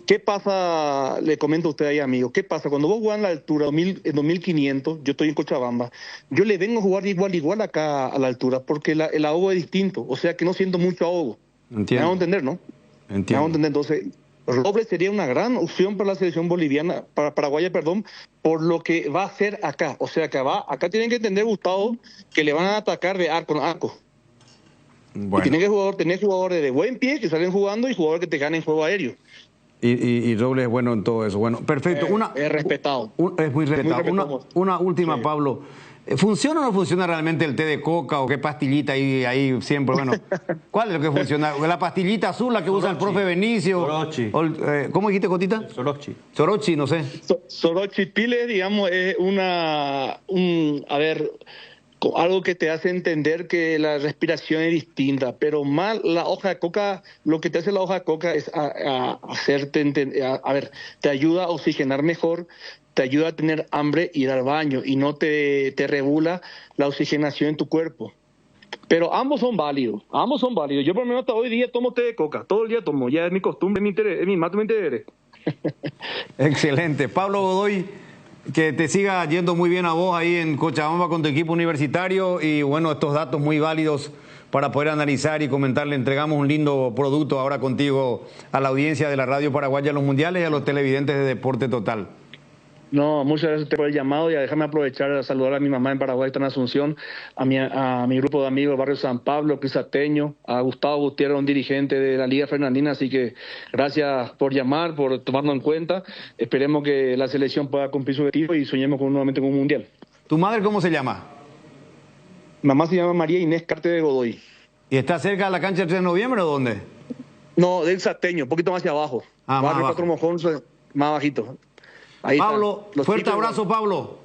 ¿Qué pasa? Le comento a usted ahí, amigo. ¿Qué pasa? Cuando vos jugás en la altura, en 2500, yo estoy en Cochabamba, yo le vengo a jugar igual acá a la altura, porque el ahogo es distinto. O sea que no siento mucho ahogo. Entiendo. Me hago entender, ¿no? Entiendo. Me hago entender. Entonces, Robles sería una gran opción para la selección boliviana, paraguaya, por lo que va a hacer acá. O sea, que acá tienen que entender, Gustavo, que le van a atacar de arco en arco. Bueno. Y tienen que tener jugadores de buen pie que salen jugando y jugadores que te ganen juego aéreo. Y Robles es bueno en todo eso. Bueno, perfecto. Es respetado. Es muy respetado. Una última, sí. Pablo. ¿Funciona o no funciona realmente el té de coca o qué pastillita ahí siempre? Bueno, ¿cuál es lo que funciona? ¿La pastillita azul, la que usa el profe Benicio? Sorochi. ¿Cómo dijiste, Cotita? Sorochi. Sorochi, no sé. Sorochi Pile, digamos, es algo que te hace entender que la respiración es distinta, pero más la hoja de coca, lo que te hace la hoja de coca es hacerte entender, te ayuda a oxigenar mejor, te ayuda a tener hambre y ir al baño y no te regula la oxigenación en tu cuerpo. Pero ambos son válidos. Yo por lo menos hasta hoy día tomo té de coca, todo el día tomo, ya es mi costumbre, es mi interés. Excelente. Pablo Godoy, que te siga yendo muy bien a vos ahí en Cochabamba con tu equipo universitario y bueno, estos datos muy válidos para poder analizar y comentar. Le entregamos un lindo producto ahora contigo a la audiencia de la Radio Paraguaya, a los mundiales y a los televidentes de Deporte Total. No, muchas gracias por el llamado y déjame aprovechar a saludar a mi mamá en Paraguay, está en Asunción, a mi grupo de amigos del barrio San Pablo, Crisateño, a Gustavo Gutiérrez, un dirigente de la Liga Fernandina, así que gracias por llamar, por tomarnos en cuenta. Esperemos que la selección pueda cumplir su objetivo y soñemos nuevamente con un mundial. ¿Tu madre cómo se llama? Mi mamá se llama María Inés Carte de Godoy. ¿Y está cerca de la cancha del 3 de noviembre o dónde? No, del Sateño, un poquito más hacia abajo. Barrio Cuatro Mojones, más bajito. Ahí Pablo, fuerte abrazo, Pablo.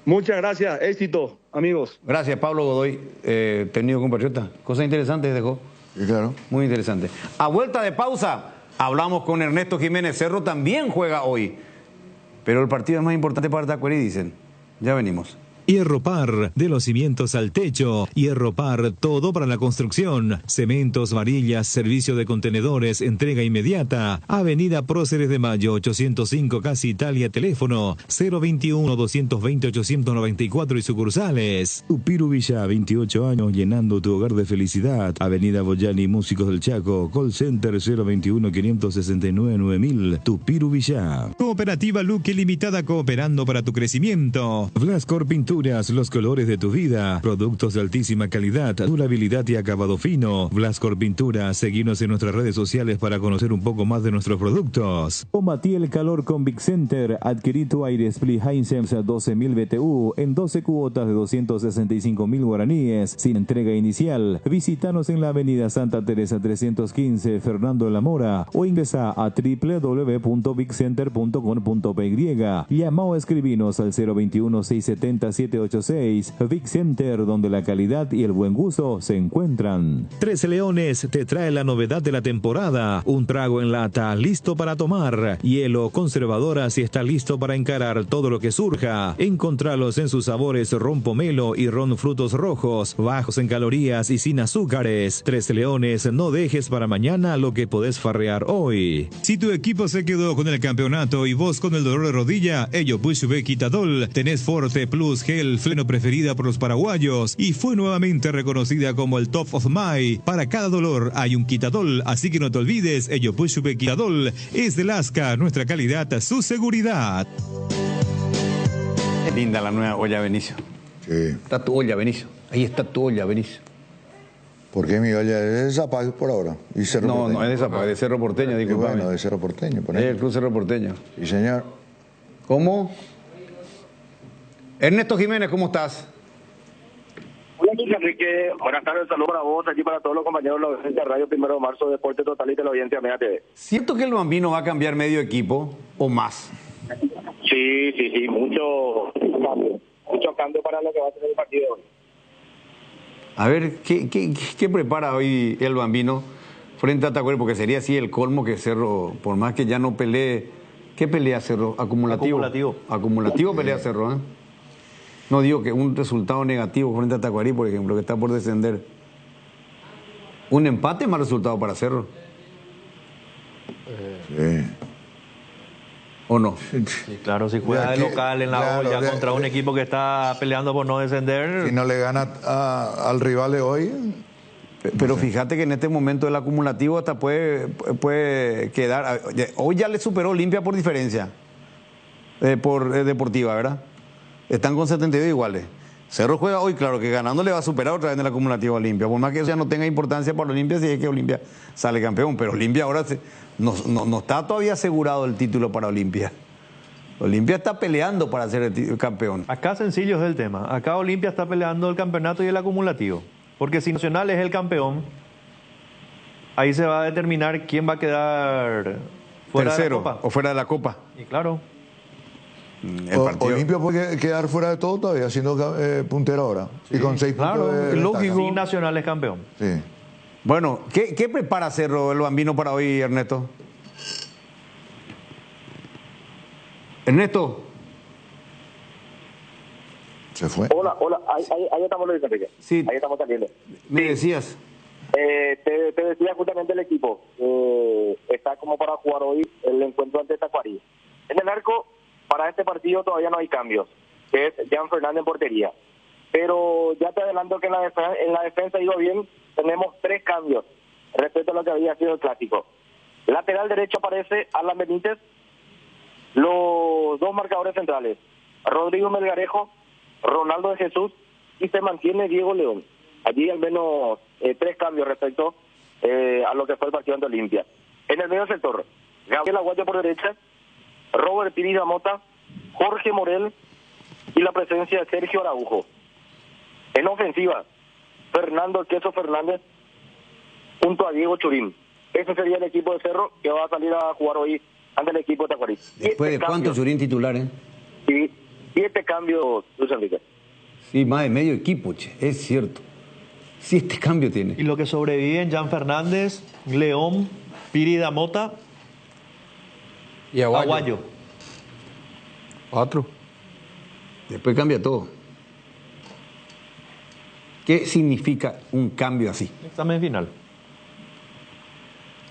Muchas gracias, éxito, amigos. Gracias, Pablo Godoy, técnico compatriota. Cosas interesantes dejó. Sí, claro. Muy interesante. A vuelta de pausa, hablamos con Ernesto Jiménez Cerro, también juega hoy. Pero el partido es más importante para Tacuarí, dicen. Ya venimos. Hierropar, de los cimientos al techo. Hierropar, todo para la construcción. Cementos, varillas, servicio de contenedores, entrega inmediata. Avenida Próceres de Mayo, 805, Casi Italia, teléfono 021-220-894 y sucursales. Tupiru Villa, 28 años llenando tu hogar de felicidad. Avenida Boyani, Músicos del Chaco. Call Center 021-569-9000. Tupiru Villa. Cooperativa Luque Limitada, cooperando para tu crecimiento. Blascor Pinturas, los colores de tu vida. Productos de altísima calidad, durabilidad y acabado fino. Blascor Pinturas, seguinos en nuestras redes sociales para conocer un poco más de nuestros productos. Combatí el calor con Big Center. Adquirí tu aire split Hisense 12.000 BTU en 12 cuotas de 265.000 guaraníes, sin entrega inicial. Visítanos en la avenida Santa Teresa 315, Fernando La Mora, o ingresa a www.bigcenter.com.py. Llama o escribinos al 021-670-786. Big Center, donde la calidad y el buen gusto se encuentran. Tres Leones te trae la novedad de la temporada. Un trago en lata listo para tomar. Hielo conservadora si está listo para encarar todo lo que surja. Encontralos en sus sabores ron pomelo y ron frutos rojos, bajos en calorías y sin azúcares. Tres Leones, no dejes para mañana lo que podés farrear hoy. Si tu equipo se quedó con el campeonato y vos con el dolor de rodilla, ello Bushube Quitadol, tenés Forte Plus Gel Fleno, preferida por los paraguayos y fue nuevamente reconocida como el Top of My. Para cada dolor hay un Quitadol, así que no te olvides, ello Bushube Quitadol es de Lasca, nuestra calidad, su seguridad. Es linda la nueva olla Benicio. Sí. Está tu olla, Benicio. Ahí está tu olla, Benicio. ¿Por qué mi olla es de Zapag por ahora? Y Cerro No, Porteño. no es de Zapag, es de Cerro Porteño, disculpame. Bueno, de Cerro Porteño. Es el Club Cerro Porteño. Sí, señor. ¿Cómo? Ernesto Jiménez, ¿cómo estás? Hola, Enrique. Buenas tardes, saludos para vos, aquí para todos los compañeros de la audiencia de Radio 1 de Marzo, Deporte Total y Teleaudiencia Mega TV. ¿Siento que el Bambino va a cambiar medio equipo o más? Sí, mucho cambio para lo que va a ser el partido hoy. A ver, ¿qué prepara hoy el Bambino frente a Tacuary? Porque sería así el colmo que Cerro, por más que ya no pelee. ¿Qué pelea Cerro? Acumulativo pelea Cerro, ¿eh? No digo que un resultado negativo frente a Tacuary, por ejemplo, que está por descender. Un empate es más resultado para Cerro. Sí. ¿O no? Sí, claro, si juega de local en la olla contra un equipo que está peleando por no descender. Si no le gana al rival de hoy. Pero fíjate que en este momento el acumulativo hasta puede quedar. Hoy ya le superó Olimpia por diferencia. Por deportiva, ¿verdad? Están con 72 iguales. Cerro juega hoy, claro que ganando le va a superar otra vez en el acumulativo a Olimpia. Por más que eso ya no tenga importancia para Olimpia, si es que Olimpia sale campeón. Pero Olimpia ahora no está todavía asegurado el título para Olimpia. Olimpia está peleando para ser el campeón. Acá sencillo es el tema. Acá Olimpia está peleando el campeonato y el acumulativo. Porque si Nacional es el campeón, ahí se va a determinar quién va a quedar fuera tercero de la Copa. O fuera de la Copa. Y claro. Olimpia puede quedar fuera de todo todavía, siendo puntero ahora. Sí, y con 6 claro, puntos. Lógico. Si Nacional es campeón. Sí. Bueno, ¿qué prepara Cerro el Bambino para hoy, Ernesto? Ernesto. Se fue. Hola, ahí estamos, Luis Enrique. Sí. Ahí estamos saliendo. Me decías. Te decía justamente el equipo. Está como para jugar hoy el encuentro ante Tacuary. En el arco, para este partido todavía no hay cambios, que es Jan Fernández en portería. Pero ya te adelanto que en la defensa ha ido bien. Tenemos 3 cambios respecto a lo que había sido el clásico. Lateral derecho aparece Alan Benítez. Los 2 marcadores centrales, Rodrigo Melgarejo, Ronaldo de Jesús, y se mantiene Diego León. Allí al menos 3 cambios respecto a lo que fue el partido ante Olimpia. En el medio sector, Gabriel Aguayo por derecha, Robert Pirida Mota, Jorge Morel y la presencia de Sergio Araujo. En ofensiva, Fernando Queso Fernández junto a Diego Churín. Ese sería el equipo de Cerro que va a salir a jugar hoy ante el equipo de Tacuary. Después de cuánto Churín titular, ¿eh? Y 7 cambios, Luis Enrique. Sí, más de medio equipo, che, es cierto. 7 cambios tiene. Y lo que sobreviven, Jan Fernández, León, Pirida Mota y Aguayo. 4. Después cambia todo. ¿Qué significa un cambio así? Examen final.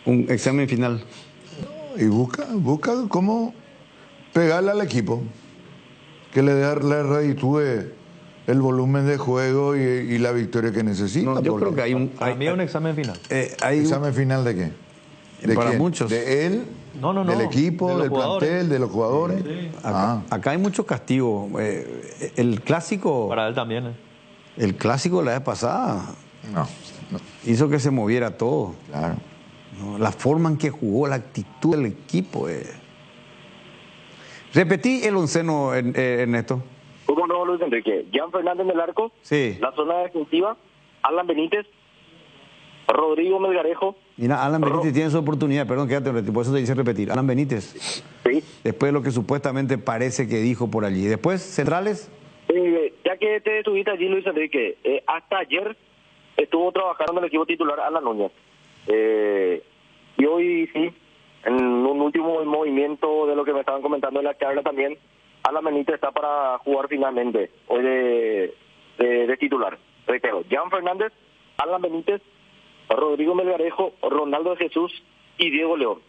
Un examen final. Y busca cómo pegarle al equipo, que le reditúe el volumen de juego y la victoria que necesita. No, yo creo que hay un... Para mí es un examen final. ¿Examen final de qué? ¿De para quién? muchos. ¿De él? No. ¿Del equipo? De los ¿Del jugadores. plantel? ¿De los jugadores? Sí. Acá hay mucho castigo. El clásico... Para él también. El clásico de la vez pasada No. hizo que se moviera todo. Claro. ¿No? La forma en que jugó, la actitud del equipo. Repetí el onceno, Ernesto. ¿Cómo no, Luis Enrique? Jan Fernández en el arco. Sí. La zona defensiva, Alan Benítez, Rodrigo Melgarejo. Mira, Alan Benítez tiene su oportunidad, perdón, quédate un ratito, por eso te hice repetir. Alan Benítez. Sí. Después de lo que supuestamente parece que dijo por allí. Después, centrales. Ya que te estuviste allí, Luis Enrique, hasta ayer estuvo trabajando en el equipo titular Alan Núñez. Y hoy sí, en un último movimiento de lo que me estaban comentando en la charla también, Alan Benítez está para jugar finalmente hoy de titular. Reitero, Jan Fernández, Alan Benítez, Rodrigo Melgarejo, Ronaldo de Jesús y Diego León.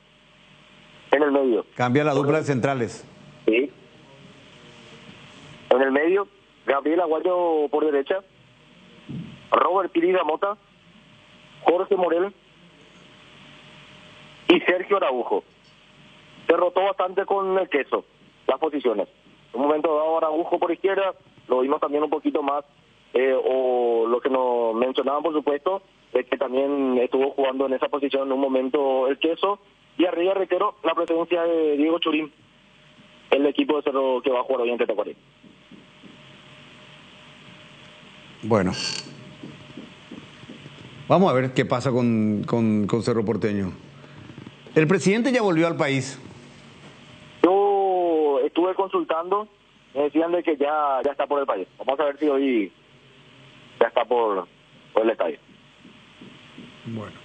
En el medio. Cambia la dupla de centrales. Sí. En el medio, Gabriel Aguayo por derecha, Robert Piri Mota, Jorge Morel y Sergio Araujo. Se rotó bastante con el queso, las posiciones. En un momento dado Araujo por izquierda, lo vimos también un poquito más, o lo que nos mencionaban por supuesto, es que también estuvo jugando en esa posición en un momento el queso, y arriba reitero la presencia de Diego Churín, el equipo de Cerro que va a jugar hoy ante Tacuarí. Bueno, vamos a ver qué pasa con Cerro Porteño. El presidente ya volvió al país. Yo estuve consultando, me decían de que ya está por el país. Vamos a ver si hoy ya está por el estadio. Bueno.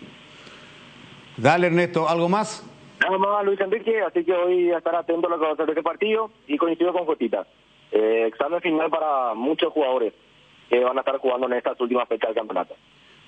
Dale, Ernesto, ¿algo más? Nada más, Luis Enrique, así que hoy a estar atento a lo que va a hacer de este partido y coincido con Jotita. Examen final para muchos jugadores que van a estar jugando en estas últimas fechas del campeonato.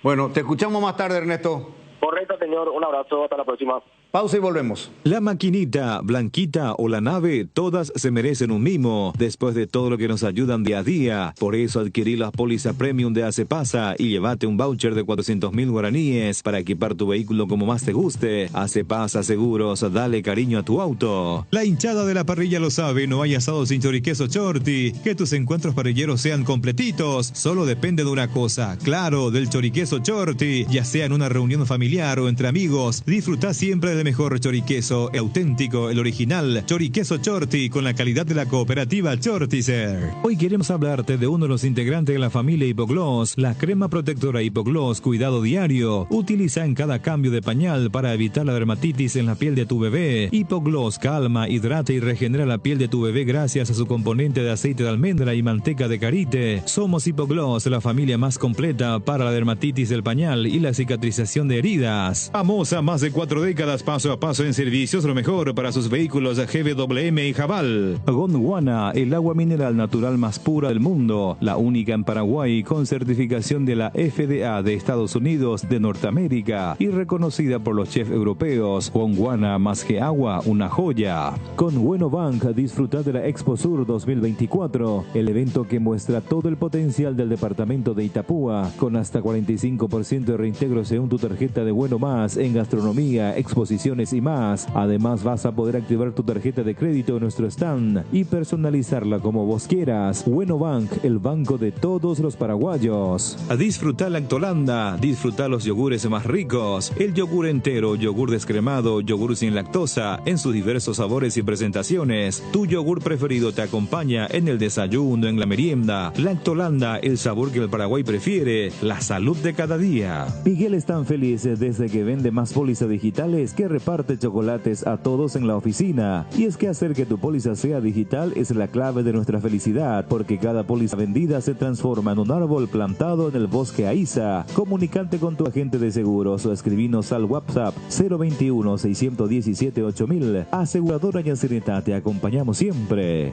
Bueno, te escuchamos más tarde, Ernesto. Correcto, señor. Un abrazo. Hasta la próxima. Pausa y volvemos. La maquinita, Blanquita o la nave, todas se merecen un mimo, después de todo lo que nos ayudan día a día. Por eso adquirí la póliza premium de Acepasa y llévate un voucher de 400.000 guaraníes para equipar tu vehículo como más te guste. Acepasa Seguros, dale cariño a tu auto. La hinchada de la parrilla lo sabe, no hay asado sin choriqueso Chorti. Que tus encuentros parrilleros sean completitos, solo depende de una cosa, claro, del choriqueso Chorti. Ya sea en una reunión familiar o entre amigos, disfruta siempre del mejor choriqueso, auténtico, el original, choriqueso Chorti, con la calidad de la cooperativa Chortizer. Hoy queremos hablarte de uno de los integrantes de la familia Hipogloss, la crema protectora Hipogloss Cuidado Diario. Utiliza en cada cambio de pañal para evitar la dermatitis en la piel de tu bebé. Hipogloss calma, hidrata y regenera la piel de tu bebé gracias a su componente de aceite de almendra y manteca de karité. Somos Hipogloss, la familia más completa para la dermatitis del pañal y la cicatrización de heridas. Vamos a más de 4 décadas paso a paso en servicios, lo mejor para sus vehículos GWM y Jabal. Gondwana, el agua mineral natural más pura del mundo, la única en Paraguay con certificación de la FDA de Estados Unidos de Norteamérica y reconocida por los chefs europeos. Gondwana más que agua, una joya. Con Bueno Bank disfruta de la Expo Sur 2024, el evento que muestra todo el potencial del departamento de Itapúa, con hasta 45% de reintegro según tu tarjeta de Bueno Más en gastronomía, exposiciones y más. Además vas a poder activar tu tarjeta de crédito en nuestro stand y personalizarla como vos quieras. Bueno Bank, el banco de todos los paraguayos. A disfrutar Lactolanda, disfrutar los yogures más ricos, el yogur entero, yogur descremado, yogur sin lactosa, en sus diversos sabores y presentaciones. Tu yogur preferido te acompaña en el desayuno, en la merienda. Lactolanda, el sabor que el Paraguay prefiere, la salud de cada día. Miguel es tan feliz desde que vende más pólizas digitales que reparte chocolates a todos en la oficina. Y es que hacer que tu póliza sea digital es la clave de nuestra felicidad, porque cada póliza vendida se transforma en un árbol plantado en el bosque Aiza. Comunicante con tu agente de seguros o escribinos al WhatsApp 021-617-8000. Aseguradora Yacineta, te acompañamos siempre.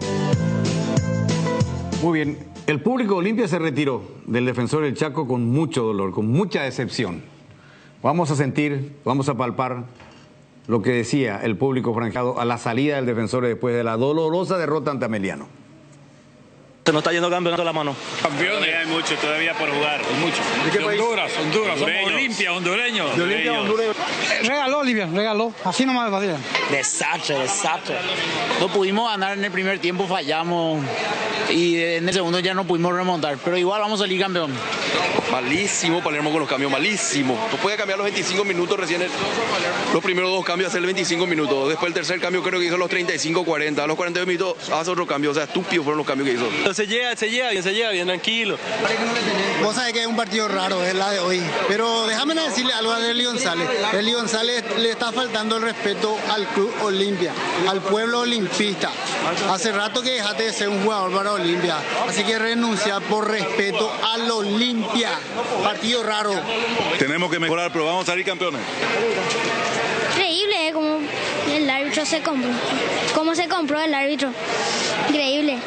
Muy bien, el público de Olimpia se retiró del Defensor del Chaco con mucho dolor, con mucha decepción. Vamos a sentir, vamos a palpar lo que decía el público franjado a la salida del Defensor después de la dolorosa derrota ante Ameliano. Se nos está yendo el campeonato a la mano. Campeones hay mucho todavía por jugar. Hay mucho. ¿De qué país? Honduras, somos Olimpia, hondureños. De Olimpia, Honduras. Regaló Olimpia, regaló. Así nomás de fácil. Desastre. No pudimos ganar en el primer tiempo, fallamos. Y en el segundo ya no pudimos remontar. Pero igual vamos a salir campeón. Malísimo Palermo con los cambios, malísimo. No puede cambiar los 25 minutos recién. Los primeros dos cambios hacer 25 minutos. Después el tercer cambio creo que hizo los 35-40. A los 42 minutos hace otro cambio. O sea, estúpidos fueron los cambios que hizo. Se llega bien, tranquilo. Vos sabés que es un partido raro, es la de hoy. Pero déjame decirle algo a Eli González. Eli González le está faltando el respeto al Club Olimpia, al pueblo olimpista. Hace rato que dejaste de ser un jugador para Olimpia. Así que renuncia por respeto al Olimpia. Partido raro. Tenemos que mejorar, pero vamos a salir campeones. Increíble, como el árbitro se compró. ¿Cómo se compró el árbitro? Increíble.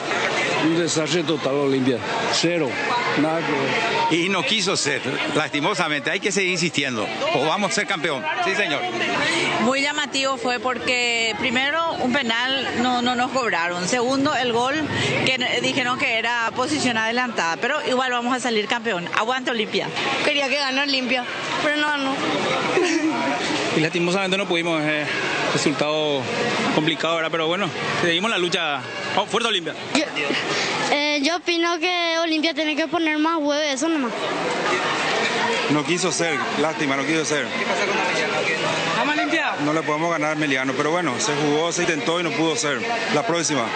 Un desastre total Olimpia. Cero. Nada que ver. Y no quiso ser, lastimosamente. Hay que seguir insistiendo. O vamos a ser campeón. Sí, señor. Muy llamativo fue porque primero un penal no nos cobraron. Segundo, el gol que dijeron que era posición adelantada. Pero igual vamos a salir campeón. Aguanta Olimpia. Quería que gane Olimpia, pero no. Y lastimosamente no pudimos. Resultado complicado, ¿verdad? Pero bueno, seguimos la lucha. Oh, fuerte Olimpia. Yo opino que Olimpia tiene que poner más huevos, eso nomás. No quiso ser, lástima, no quiso ser. ¿Qué pasa con Meliano? ¿Vamos a limpiar? No le podemos ganar a Meliano, pero bueno, se jugó, se intentó y no pudo ser. La próxima.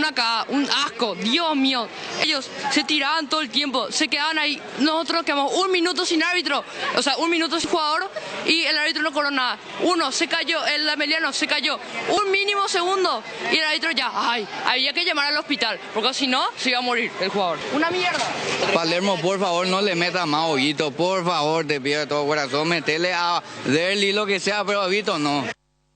Acá, un asco, Dios mío. Ellos se tiraban todo el tiempo, se quedaban ahí. Nosotros quedamos un minuto sin árbitro, o sea, un minuto sin jugador y el árbitro no cobró nada. Se cayó, el Ameliano se cayó un mínimo segundo y el árbitro ya, había que llamar al hospital, porque si no, se iba a morir el jugador. Una mierda. Palermo, por favor, no le meta más Oguito, por favor, te pido de todo corazón, metele a Derli lo que sea, pero Oguito no.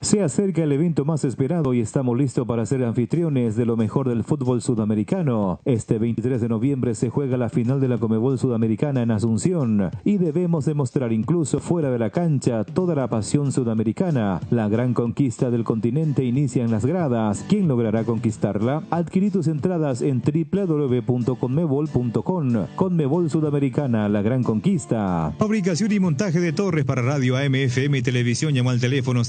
Se acerca el evento más esperado y estamos listos para ser anfitriones de lo mejor del fútbol sudamericano. Este 23 de noviembre se juega la final de la Conmebol Sudamericana en Asunción y debemos demostrar incluso fuera de la cancha toda la pasión sudamericana. La gran conquista del continente inicia en las gradas. ¿Quién logrará conquistarla? Adquirí tus entradas en www.conmebol.com. Conmebol Sudamericana, la gran conquista. Fabricación y montaje de torres para radio AM, FM y televisión. Llama al teléfono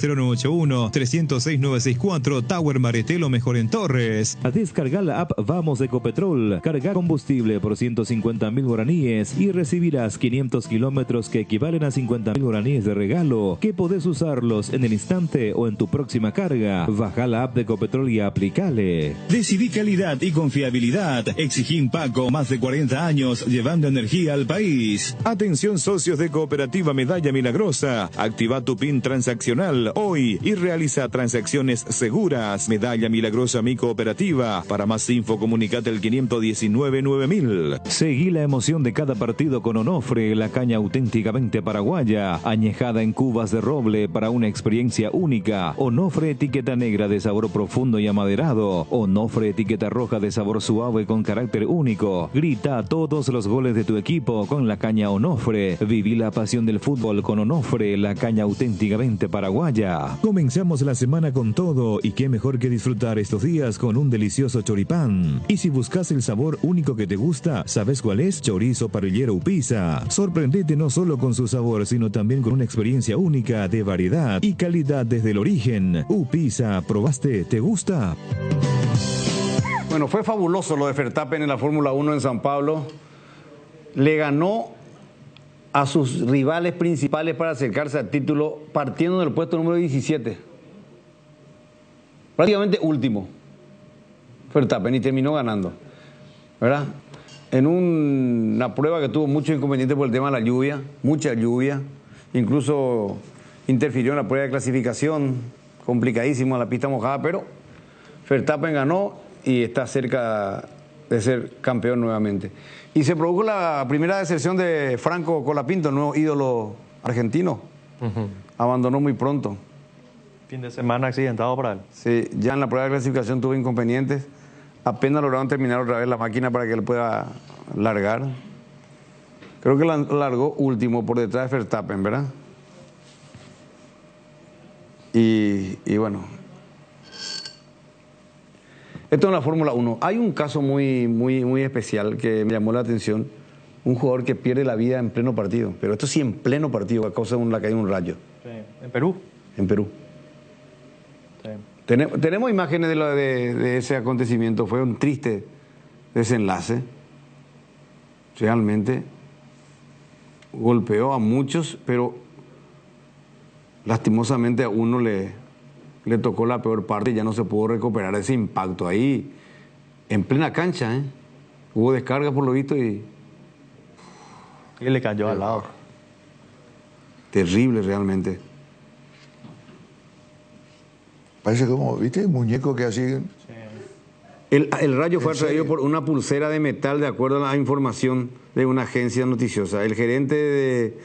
0981-306-964, Tower Maretelo, mejor en Torres. A descargar la app Vamos de Ecopetrol, cargar combustible por 150.000 guaraníes y recibirás 500 kilómetros que equivalen a 50.000 guaraníes de regalo, que podés usarlos en el instante o en tu próxima carga. Baja la app de Ecopetrol y aplicale. Decidí calidad y confiabilidad. Exigí Impaco, más de 40 años llevando energía al país. Atención socios de Cooperativa Medalla Milagrosa. Activa tu PIN transaccional hoy y realiza transacciones seguras. Medalla Milagrosa Mi Cooperativa. Para más info comunicate al 519-9000. Seguí la emoción de cada partido con Onofre, la caña auténticamente paraguaya, añejada en cubas de roble para una experiencia única. Onofre etiqueta negra de sabor profundo y amaderado. Onofre etiqueta roja de sabor suave con carácter único. Grita todos los goles de tu equipo con la caña Onofre. Viví la pasión del fútbol con Onofre, la caña auténticamente paraguaya. Comenzamos la semana con todo y qué mejor que disfrutar estos días con un delicioso choripán. Y si buscas el sabor único que te gusta, ¿sabes cuál es? Chorizo parrillero Upisa. Sorprendete no solo con su sabor, sino también con una experiencia única de variedad y calidad desde el origen. Upisa, ¿probaste? ¿Te gusta? Bueno, fue fabuloso lo de Verstappen en la Fórmula 1 en San Pablo. Le ganó a sus rivales principales para acercarse al título, partiendo del puesto número 17. Prácticamente último. Verstappen, y terminó ganando, ¿verdad? En una prueba que tuvo muchos inconvenientes por el tema de la lluvia, mucha lluvia, incluso interfirió en la prueba de clasificación, complicadísimo la pista mojada, pero Verstappen ganó y está cerca de ser campeón nuevamente. Y se produjo la primera deserción de Franco Colapinto, el nuevo ídolo argentino. Abandonó muy pronto. Fin de semana accidentado para él. Sí, ya en la prueba de clasificación tuvo inconvenientes, apenas lograron terminar otra vez la máquina para que él pueda largar. Creo que largó último por detrás de Verstappen, ¿verdad? Y bueno, esto en la Fórmula 1. Hay un caso muy especial que me llamó la atención. Un jugador que pierde la vida en pleno partido. Pero esto sí en pleno partido, a causa de la caída de un rayo. Sí. ¿En Perú? En Perú. Sí. Tenemos imágenes de ese acontecimiento. Fue un triste desenlace. Realmente golpeó a muchos, pero lastimosamente a uno le tocó la peor parte y ya no se pudo recuperar ese impacto ahí en plena cancha, ¿eh? Hubo descarga por lo visto y le cayó al lado. Terrible realmente. Parece como, ¿viste? Muñeco que así... El rayo fue atraído por una pulsera de metal, de acuerdo a la información de una agencia noticiosa. El gerente de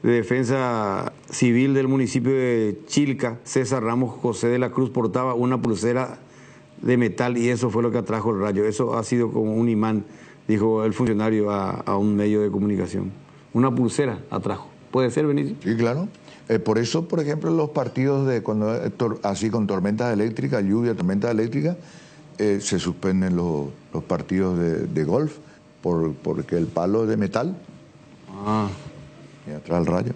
Defensa Civil del municipio de Chilca, César Ramos José de la Cruz, portaba una pulsera de metal y eso fue lo que atrajo el rayo. Eso ha sido como un imán, dijo el funcionario a un medio de comunicación. Una pulsera atrajo. ¿Puede ser, Benicio? Sí, claro. Por eso, por ejemplo, los partidos de cuando así con tormentas eléctricas, lluvia, tormentas eléctricas, se suspenden los partidos de golf porque el palo es de metal. Y atrás el rayo.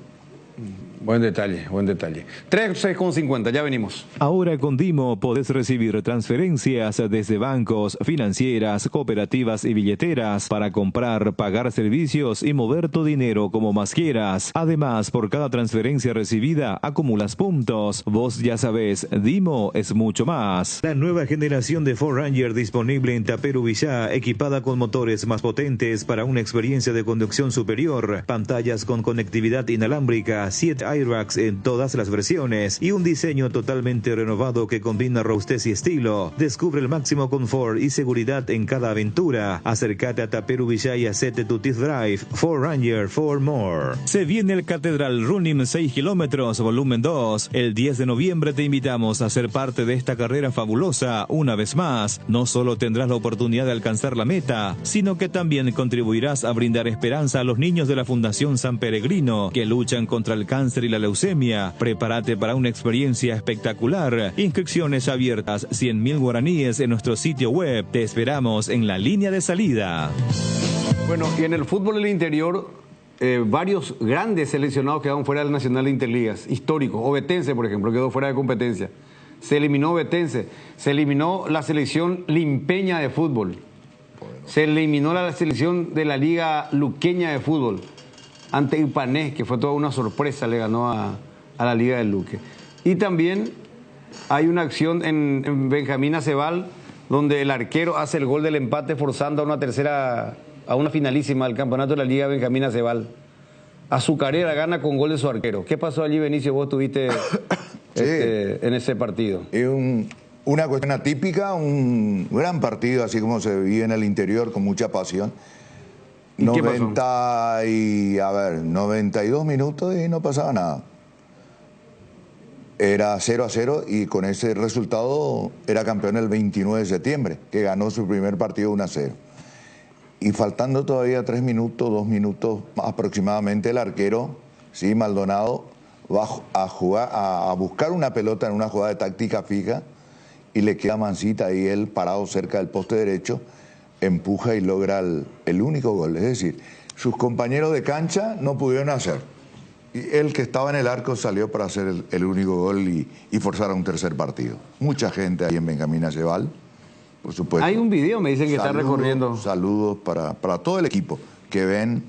Buen detalle, buen detalle. 3:50, ya venimos. Ahora con Dimo podés recibir transferencias desde bancos, financieras, cooperativas y billeteras para comprar, pagar servicios y mover tu dinero como más quieras. Además, por cada transferencia recibida, acumulas puntos. Vos ya sabés, Dimo es mucho más. La nueva generación de Ford Ranger disponible en Taperu Villá, equipada con motores más potentes para una experiencia de conducción superior, pantallas con conectividad inalámbrica, 7 airbags en todas las versiones y un diseño totalmente renovado que combina robustez y estilo. Descubre el máximo confort y seguridad en cada aventura. Acércate a Taperu Villá y hacete tu test drive. Ford Ranger for more. Se viene el Catedral Running 6 kilómetros, volumen 2. El 10 de noviembre te invitamos a ser parte de esta carrera fabulosa. Una vez más, no solo tendrás la oportunidad de alcanzar la meta, sino que también contribuirás a brindar esperanza a los niños de la Fundación San Peregrino que luchan contra el cáncer y la leucemia. Prepárate para una experiencia espectacular. Inscripciones abiertas, 100.000 guaraníes en nuestro sitio web. Te esperamos en la línea de salida. Bueno, y en el fútbol del interior, varios grandes seleccionados quedaron fuera del Nacional de Interligas, históricos. Ovetense, por ejemplo, quedó fuera de competencia. Se eliminó Ovetense. Se eliminó la selección limpeña de fútbol. Se eliminó la selección de la Liga Luqueña de fútbol. Ante Ipané, que fue toda una sorpresa, le ganó a la Liga del Luque. Y también hay una acción en Benjamín Acebal, donde el arquero hace el gol del empate forzando a una finalísima del campeonato de la Liga Benjamín Acebal. Azucarera gana con gol de su arquero. ¿Qué pasó allí, Benicio? Vos estuviste en ese partido. Es una cuestión atípica, un gran partido, así como se vive en el interior, con mucha pasión. 92 minutos y no pasaba nada. Era 0-0 y con ese resultado era campeón el 29 de septiembre, que ganó su primer partido 1-0. Y faltando todavía 2 minutos aproximadamente, el arquero, sí, Maldonado, va a buscar una pelota en una jugada de táctica fija y le queda Mancita y él parado cerca del poste derecho, empuja y logra el único gol. Es decir, sus compañeros de cancha no pudieron hacer. Y él que estaba en el arco salió para hacer el único gol y forzar a un tercer partido. Mucha gente ahí en Benjamín Acebal, por supuesto. Hay un video, me dicen que está recorriendo. Saludos para todo el equipo que ven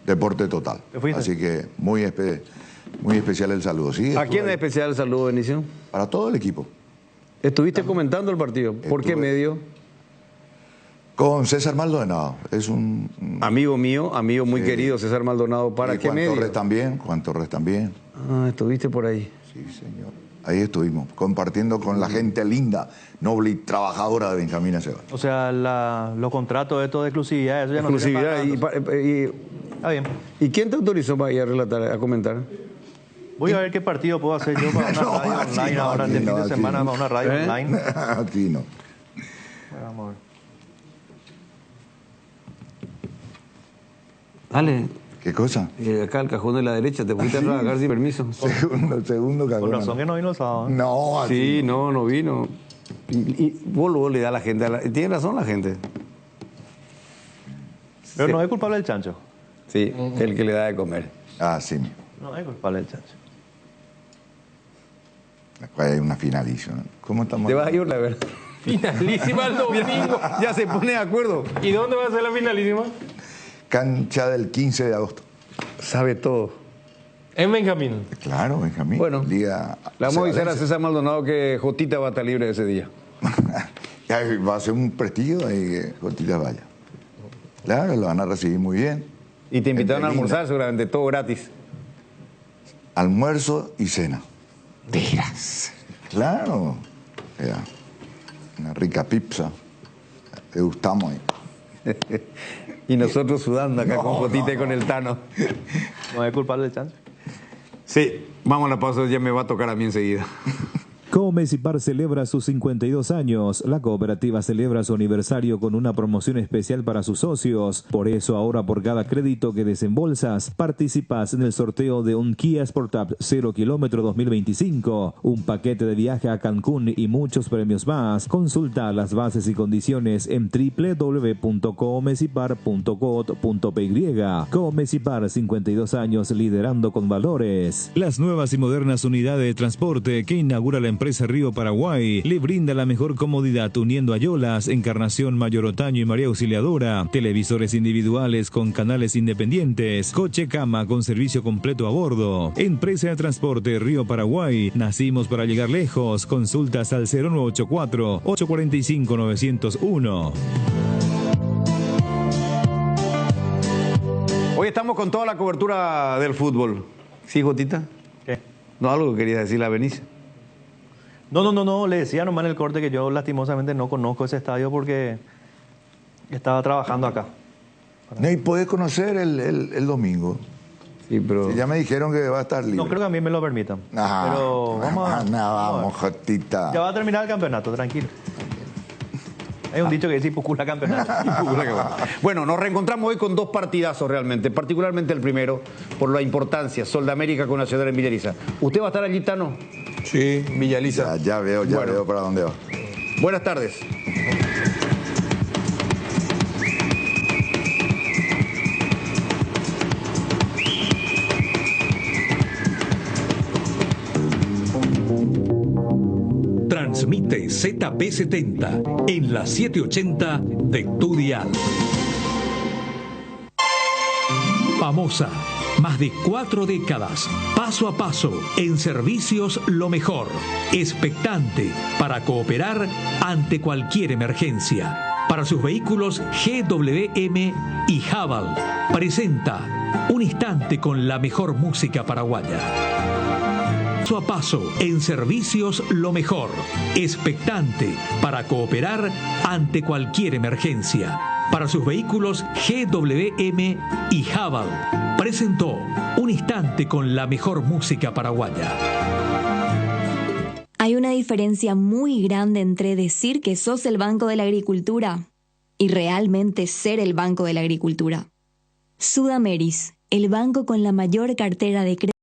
Deporte Total. Así que muy especial el saludo. ¿Sí? ¿A quién es especial el saludo, Benicio? Para todo el equipo. ¿Estuviste comentando el partido? ¿Por qué medio? Con César Maldonado, es un amigo mío, amigo muy querido, César Maldonado. ¿Para qué medio? Juan Torres también. Ah, estuviste por ahí. Sí, señor. Ahí estuvimos, compartiendo con la gente linda, noble y trabajadora de Benjamín Acebal. O sea, los contratos de toda exclusividad, eso ya no se Está bien. ¿Y quién te autorizó para ir a relatar, a comentar? Voy a ver qué partido puedo hacer yo para una radio online ahora, este fin de semana, para una radio online. Aquí no. Vamos a ver. Dale. ¿Qué cosa? Acá el cajón de la derecha, te fuiste a trabajar sin permiso. Segundo cajón. Con razón que no vino el sábado. No, así sí, no vino. Y vos le da a la gente. Tiene razón la gente. Pero Sí. no es culpable del chancho. Sí, el que le da de comer. Ah, sí. No es culpable del chancho. Después hay una finalísima. ¿Cómo estamos? Te vas a ir, la verdad. Finalísima el domingo. Ya se pone de acuerdo. ¿Y dónde va a ser la finalísima? Cancha del 15 de agosto. Sabe todo. En Benjamín. Claro, Benjamín. Bueno, Liga. le vamos a avisar a César Maldonado que Jotita va a estar libre ese día. Ya va a ser un prestigio ahí que Jotita vaya. Claro, lo van a recibir muy bien. Y te invitaron a Gente linda. almorzar seguramente, todo gratis. Almuerzo y cena. Digas. Claro. Ya. Una rica pizza. Te gustamos ahí. Y nosotros sudando acá con Jotita y con el Tano. No es culpable del chancho. Sí, vamos a la pausa, ya me va a tocar a mí enseguida. Comecipar celebra sus 52 años. La cooperativa celebra su aniversario con una promoción especial para sus socios. Por eso ahora por cada crédito que desembolsas, participas en el sorteo de un Kia Sportage 0 kilómetro 2025, un paquete de viaje a Cancún y muchos premios más. Consulta las bases y condiciones en www.comecipar.co.py. Comecipar, 52 años liderando con valores. Las nuevas y modernas unidades de transporte que inaugura la empresa Río Paraguay le brinda la mejor comodidad uniendo Ayolas, Encarnación, Mayor Otaño y María Auxiliadora, televisores individuales con canales independientes, coche cama con servicio completo a bordo. Empresa de transporte Río Paraguay, nacimos para llegar lejos. Consultas al 0984-845-901. Hoy estamos con toda la cobertura del fútbol. ¿Sí, Jotita? ¿Qué? No, algo que quería decir la Benicia. No, le decía nomás en el corte que yo lastimosamente no conozco ese estadio porque estaba trabajando acá. No, y podés conocer el domingo. Sí, pero... Sí, ya me dijeron que va a estar libre. No creo que a mí me lo permitan. Pero vamos, Jotita. Ya va a terminar el campeonato, tranquilo. Hay un dicho que dice Pucula campeonato. Bueno, nos reencontramos hoy con dos partidazos realmente, particularmente el primero, por la importancia, Sol de América con Nacional en Villaliza. ¿Usted va a estar allí, Tano? Sí, Villaliza. Ya veo para dónde va. Buenas tardes. Transmite ZP70 en la 780 de tu dial. Famosa, más de 4 décadas, paso a paso, en servicios lo mejor. Expectante para cooperar ante cualquier emergencia. Para sus vehículos GWM y Haval, presenta Un Instante con la mejor música paraguaya. Paso a paso, en servicios lo mejor. Expectante para cooperar ante cualquier emergencia. Para sus vehículos GWM y Haval, presentó Un Instante con la mejor música paraguaya. Hay una diferencia muy grande entre decir que sos el Banco de la Agricultura y realmente ser el Banco de la Agricultura. Sudameris, el banco con la mayor cartera de crédito